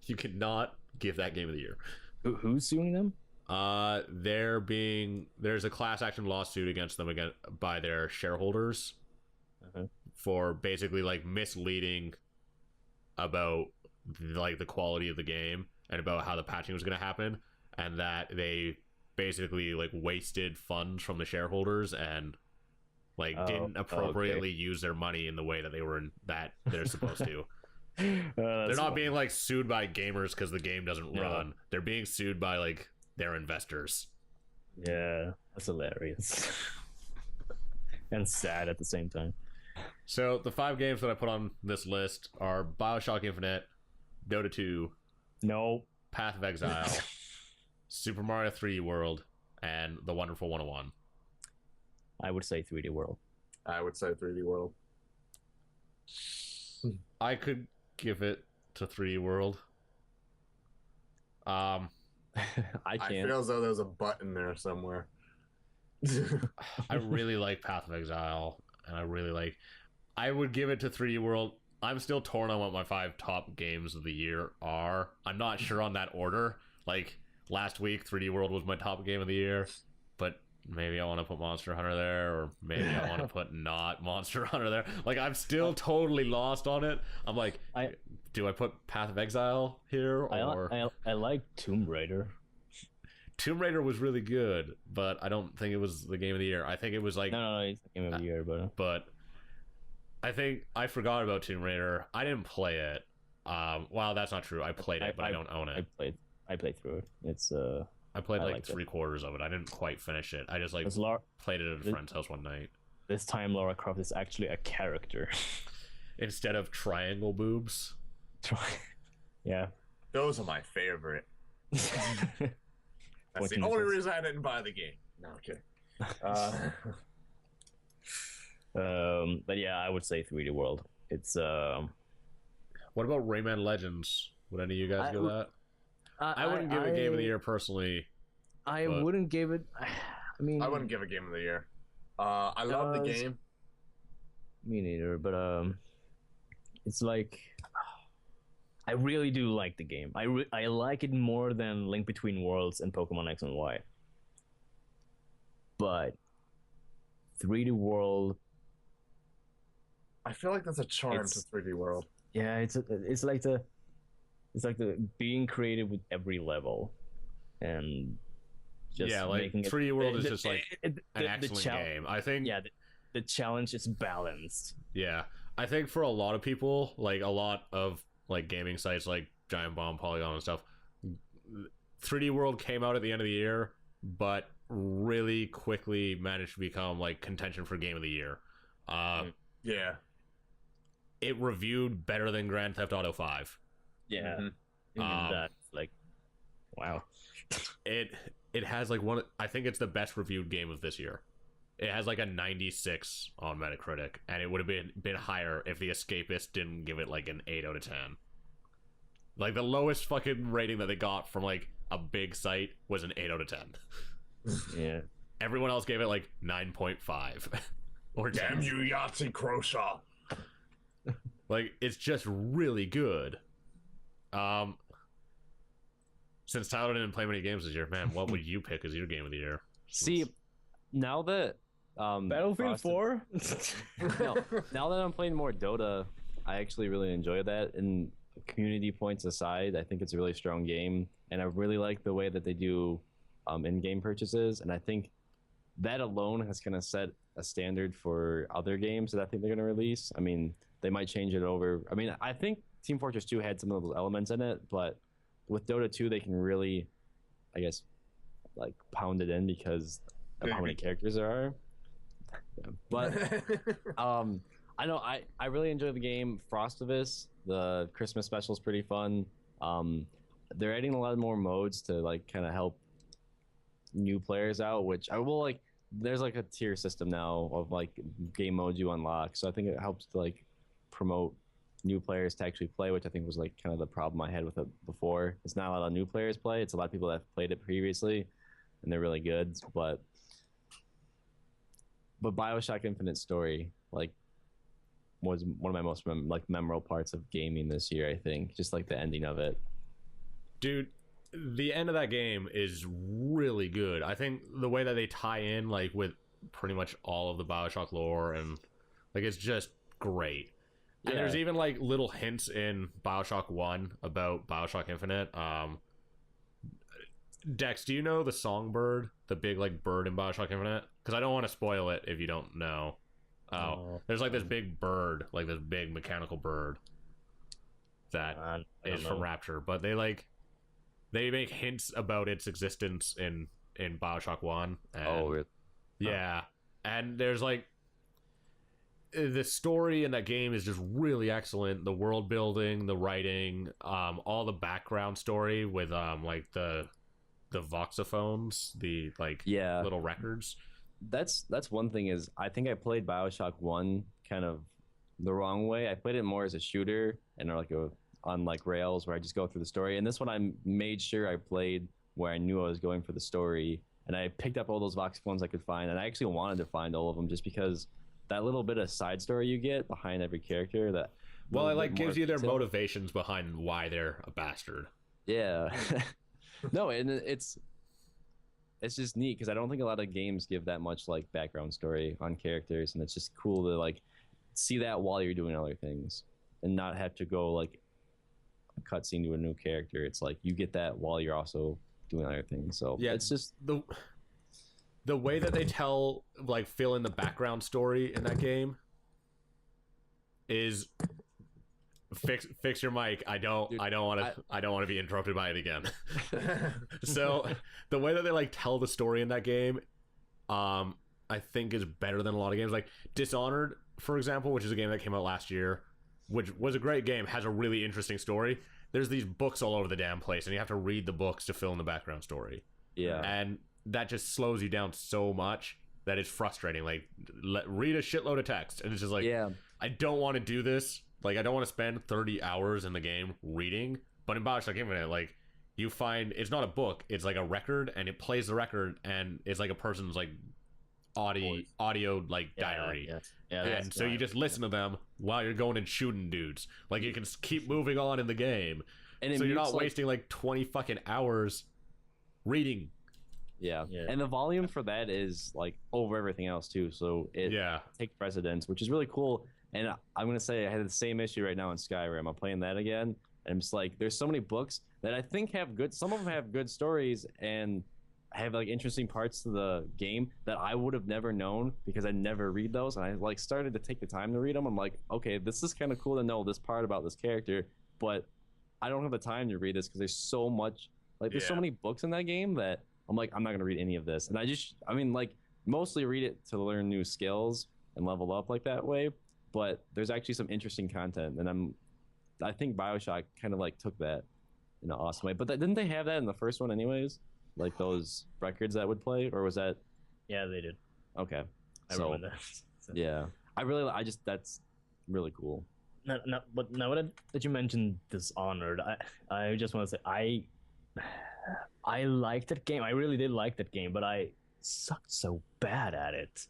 You cannot give that game of the year. Who's suing them? There's a class action lawsuit against them by their shareholders for basically like misleading about like the quality of the game and about how the patching was going to happen, and that they basically like wasted funds from the shareholders and like didn't appropriately use their money in the way that they're supposed to. They're not being like sued by gamers because the game doesn't run. They're being sued by like their investors. Yeah, that's hilarious. And sad at the same time. So the 5 games that I put on this list are BioShock Infinite, Dota 2, No. Path of Exile, Super Mario 3D World, and The Wonderful 101. I would say 3D World. I would say 3D World. I could give it to 3D World. I I can't. feel as though there's a button there somewhere. I really like Path of Exile, and I would give it to 3D World. I'm still torn on what my 5 top games of the year are. I'm not sure on that order. Like last week, 3D World was my top game of the year, but maybe I want to put Monster Hunter there, or maybe I want to put not Monster Hunter there. Like I'm still totally lost on it. I'm like, do I put Path of Exile here, or I like Tomb Raider. Tomb Raider was really good, but I don't think it was the game of the year. I think it was like No, it's the game of the year, but I think I forgot about Tomb Raider. I didn't play it. Well, that's not true. I played it, but I don't own it. I played through it. It's I played I like liked it. 3/4 of it. I didn't quite finish it. I just like played it at a friend's house one night. This time Lara Croft is actually a character. Instead of triangle boobs. Yeah. Those are my favorite. That's the Pointing only nipples. reason I didn't buy the game. No, okay. But yeah, I would say 3D World. It's What about Rayman Legends? Would any of you guys give that? I wouldn't give it game of the year personally. I but- wouldn't give it. I mean, I wouldn't give a game of the year. I love the game. Me neither. But it's like I really do like the game. I like it more than Link Between Worlds and Pokemon X and Y. But 3D World, I feel like that's a charm It's- to 3D World. yeah, it's like the being creative with every level, and just Yeah, like making it, 3D World is just like an excellent chal- game. I think Yeah, the challenge is balanced. Yeah, I think for a lot of people, like a lot of like gaming sites like Giant Bomb, Polygon, and stuff, 3D World came out at the end of the year, but really quickly managed to become like contention for game of the year. Yeah. It reviewed better than Grand Theft Auto 5. Yeah, Mhm. even that's like, wow. It has like I think it's the best reviewed game of this year. It has like a 96 on Metacritic, and it would have been higher if The Escapist didn't give it like an 8 out of 10. Like the lowest fucking rating that they got from like a big site was an 8 out of 10. Yeah, Everyone else gave it like 9.5 or 10. Damn you, Yahtzee Croshaw. Like it's just really good. Since Tyler didn't play many games this year, man, what would you pick as your game of the year? See, now that Battlefield Frosted- 4. no, now that I'm playing more Dota, I actually really enjoy that. And community points aside, I think it's a really strong game, and I really like the way that they do in-game purchases. And I think that alone has kind of set a standard for other games that I think they're going to release. I mean, they might change it over. I mean, I think Team Fortress 2 had some of those elements in it, but with Dota 2, they can really, I guess, like pound it in because of how many characters there are. Yeah. But I know I really enjoy the game. Frostivus, the Christmas special, is pretty fun. They're adding a lot more modes to like kind of help new players out, which I will like. There's like a tier system now of like game modes you unlock, so I think it helps to like promote new players to actually play, which I think was like kind of the problem I had with it before. It's not a lot of new players play. It's a lot of people that have played it previously, and they're really good. But BioShock Infinite story like was one of my most memorable parts of gaming this year. I think just like the ending of it. Dude, the end of that game is really good. I think the way that they tie in like with pretty much all of the BioShock lore and like it's just great. And there's even like little hints in BioShock 1 about BioShock Infinite. Dex, do you know the songbird, the big like bird in BioShock Infinite? Because I don't want to spoil it if you don't know. There's like this big bird, like this big mechanical bird that is from Rapture, but they make hints about its existence in BioShock 1. And, really? Yeah, and there's like the story in that game is just really excellent. The world building, the writing, all the background story with like the voxophones, the like little records. That's one thing is I think I played BioShock 1 kind of the wrong way. I played it more as a shooter and on like rails where I just go through the story. And this one I made sure I played where I knew I was going for the story. And I picked up all those voxophones I could find, and I actually wanted to find all of them just because that little bit of side story you get behind every character it like gives you their motivations behind why they're a bastard. Yeah. No, and it's just neat because I don't think a lot of games give that much like background story on characters, and it's just cool to like see that while you're doing other things and not have to go like a cutscene to a new character. It's like you get that while you're also doing other things. So yeah, it's just the way that they fill in the background story in that game is fix your mic. I don't want to be interrupted by it again. So the way that they like tell the story in that game, I think is better than a lot of games. Like Dishonored, for example, which is a game that came out last year, which was a great game, has a really interesting story. There's these books all over the damn place, and you have to read the books to fill in the background story. Yeah, and that just slows you down so much that it's frustrating. Like, read a shitload of text, and it's just like, I don't want to do this. Like, I don't want to spend 30 hours in the game reading. But in BioShock Infinite, like, you find it's not a book; it's like a record, and it plays the record, and it's like a person's like audio like diary. And so you just listen to them while you're going and shooting dudes. Like, you can keep moving on in the game, and so you're not wasting like 20 fucking hours reading. Yeah, and the volume for that is like over everything else too, so it takes precedence, which is really cool. And I'm gonna say I had the same issue right now in Skyrim. I'm playing that again, and I'm just like, there's so many books that I think have good. Some of them have good stories and have like interesting parts to the game that I would have never known because I never read those. And I like started to take the time to read them. I'm like, okay, this is kind of cool to know this part about this character, but I don't have the time to read this because there's so much. Like, there's so many books in that game that I'm like, I'm not gonna read any of this. And I mean, like, mostly read it to learn new skills and level up like that way. But there's actually some interesting content, and I think BioShock kind of like took that in an awesome way. But didn't they have that in the first one anyways? Like those records that would play, or was that? Yeah, they did. Okay, I remember that. So. Yeah, that's really cool. No, but now that you mentioned Dishonored, I just want to say I liked that game. I really did like that game, but I sucked so bad at it.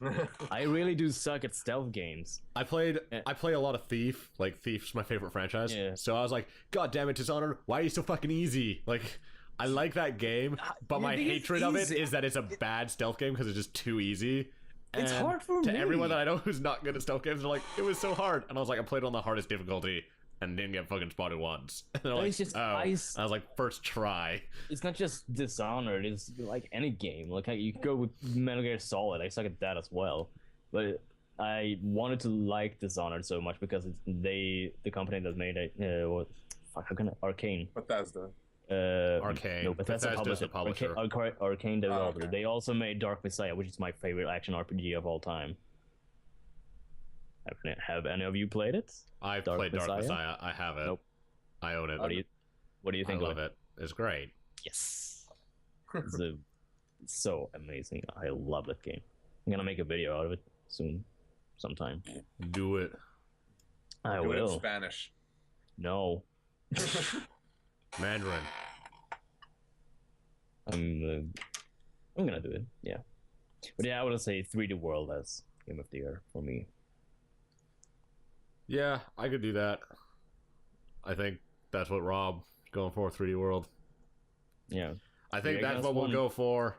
I really do suck at stealth games. I play a lot of Thief. Like, Thief's my favorite franchise. Yeah. So I was like, God damn it, Dishonored, why are you so fucking easy? Like, I like that game, but my hatred of it is that it's a bad stealth game because it's just too easy. It's hard for me. To everyone that I know who's not good at stealth games, they're like, it was so hard. And I was like, I played on the hardest difficulty and didn't get fucking spotted once. And they're like, it's just, I was like, first try. It's not just Dishonored, it's like any game. Like, you go with Metal Gear Solid, I suck at that as well. But I wanted to like Dishonored so much because it's the company that made it, Arcane. Bethesda. Arcane. No, Bethesda's the publisher. Arcane developer. Okay. They also made Dark Messiah, which is my favorite action RPG of all time. Have any of you played it? I've played Dark Messiah. I have it. Nope. I own it. What do you think? I love it. It's great. Yes. It's so amazing. I love that game. I'm gonna make a video out of it soon, sometime. Do it. I Do it in will. Spanish. No. Mandarin. I'm gonna do it. Yeah. But yeah, I would say 3D World as Game of the Year for me. Yeah, I could do that. I think that's what Rob going for, 3D World. Yeah. I think Three that's against what we'll one. go for.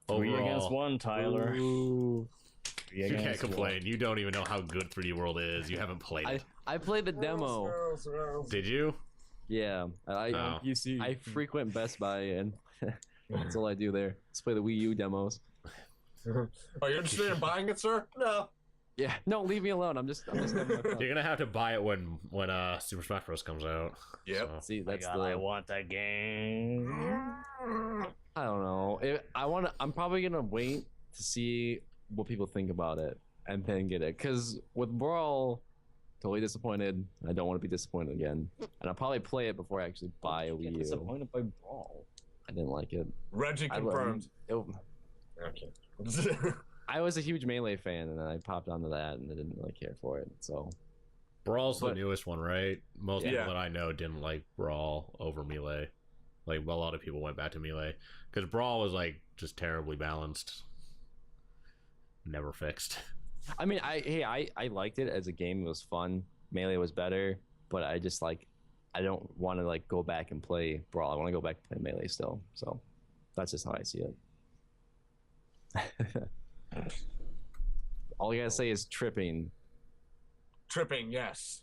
3 Overall. against 1, Tyler. Ooh. Three You can't against complain. You don't even know how good 3D World is. You haven't played it. I played the demo. Did you? Yeah, Oh. You see. I frequent Best Buy, and that's all I do there. Let's play the Wii U demos. Oh, you're interested in buying it, sir? No. Yeah, no, leave me alone. I'm just having my fun. You're gonna have to buy it when Super Smash Bros comes out. Yep. So. See, that's I want that game. I don't know. I'm probably gonna wait to see what people think about it and then get it. Cause with Brawl, totally disappointed. I don't want to be disappointed again. And I'll probably play it before I actually buy a Wii U. Disappointed by Brawl. I didn't like it. Reggie confirmed. Okay. I was a huge Melee fan, and I popped onto that, and I didn't really care for it. So Brawl's the But- newest one, right? Most Yeah. people that I know didn't like Brawl over Melee. Like, a lot of people went back to Melee. Because Brawl was, like, just terribly balanced. Never fixed. I mean, I liked it as a game. It was fun. Melee was better, but I just I don't want to go back and play Brawl. I want to go back to play Melee still. So that's just how I see it. All you gotta say is tripping. Tripping, yes.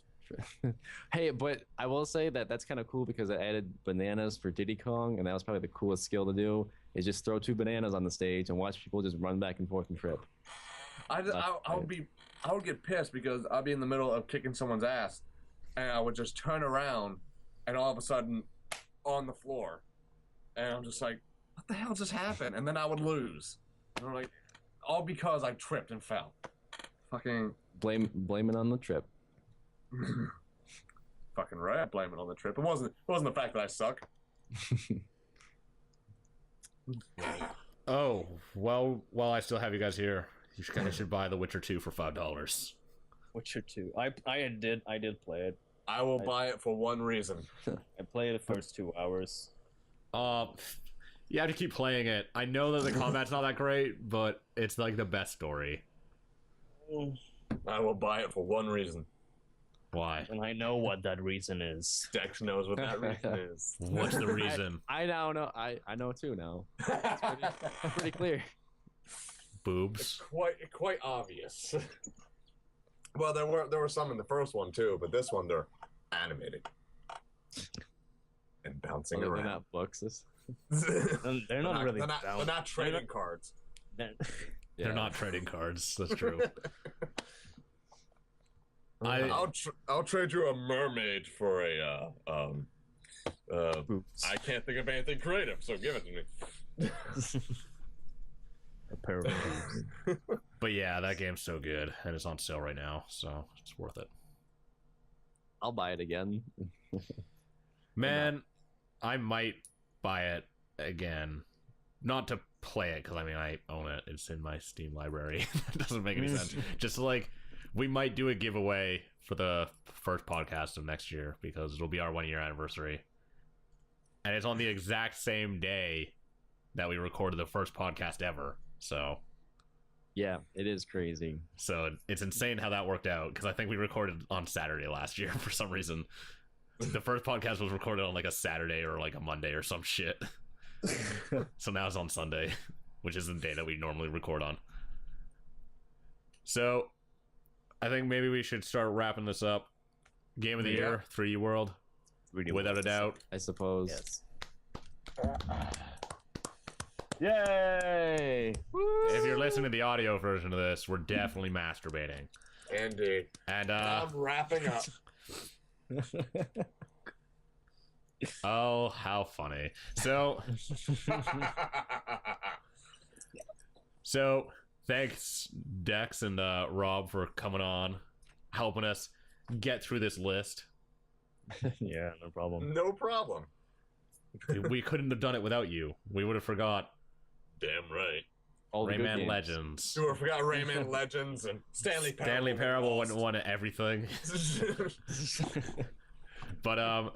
Hey, but I will say that that's kind of cool because it added bananas for Diddy Kong, and that was probably the coolest skill to do. Is just throw 2 bananas on the stage and watch people just run back and forth and trip. I would get pissed because I'd be in the middle of kicking someone's ass, and I would just turn around, and all of a sudden, on the floor, and I'm just like, what the hell just happened? And then I would lose. And I'm like, all because I tripped and fell. Fucking Blame it on the trip. fucking right. I blame it on the trip. It wasn't the fact that I suck. Oh, well, while I still have you guys here, you guys should buy The Witcher 2 for $5. Witcher 2. I did play it. I will buy it for one reason. I played the first 2 hours. You have to keep playing it. I know that the combat's not that great, but it's like the best story. I will buy it for one reason. Why? And I know what that reason is. Dex knows what that reason is. What's the reason? I now know. I know too now. Pretty clear. Boobs. Quite obvious. Well, there were some in the first one too, but this one they're animated and bouncing They're around. not books. They're not really. They're not trading cards. They're not trading cards. That's true. I'll trade you a mermaid for a I can't think of anything creative, so give it to me. A pair of boobs. But yeah, that game's so good, and it's on sale right now, so it's worth it. I'll buy it again. Man, I might buy it again. Not to play it, because I mean, I own it. It's in my Steam library. It doesn't make any sense. Just like, we might do a giveaway for the first podcast of next year, because it'll be our 1-year anniversary. And it's on the exact same day that we recorded the first podcast ever. So Yeah, it is crazy. So it's insane how that worked out, because I think we recorded on Saturday last year for some reason. The first podcast was recorded on like a Saturday or like a Monday or some shit. So now it's on Sunday, which is the day that we normally record on. So I think maybe we should start wrapping this up. Game of the year, 3D World, without a doubt. I suppose. Yes. Yay! If you're listening to the audio version of this, we're definitely masturbating. Indeed. And I'm wrapping up. oh, how funny. So thanks Dex and Rob for coming on, helping us get through this list. Yeah, no problem. No problem. We couldn't have done it without you. We would have forgot. Damn right. All the good Rayman games. Legends. Sure, forgot Rayman Legends and Stanley Parable. Stanley Parable won everything. But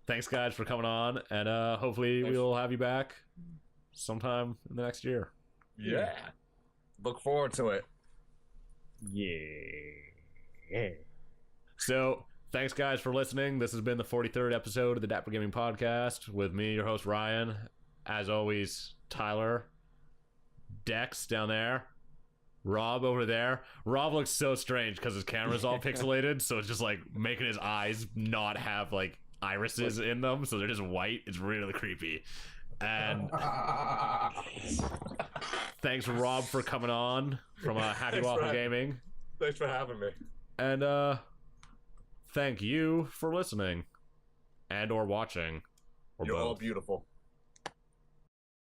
thanks guys for coming on, and hopefully we'll have you back sometime in the next year. Yeah. Look forward to it. Yeah. So thanks guys for listening. This has been the 43rd episode of the Dapper Gaming Podcast with me, your host Ryan. As always, Tyler, Dex down there, Rob over there. Rob looks so strange because his camera's all pixelated, so it's just like making his eyes not have like irises in them, so they're just white. It's really creepy. And thanks Rob for coming on from Happy Waffle Gaming. Thanks for having me. And thank you for listening and or watching. Or You're all both. beautiful.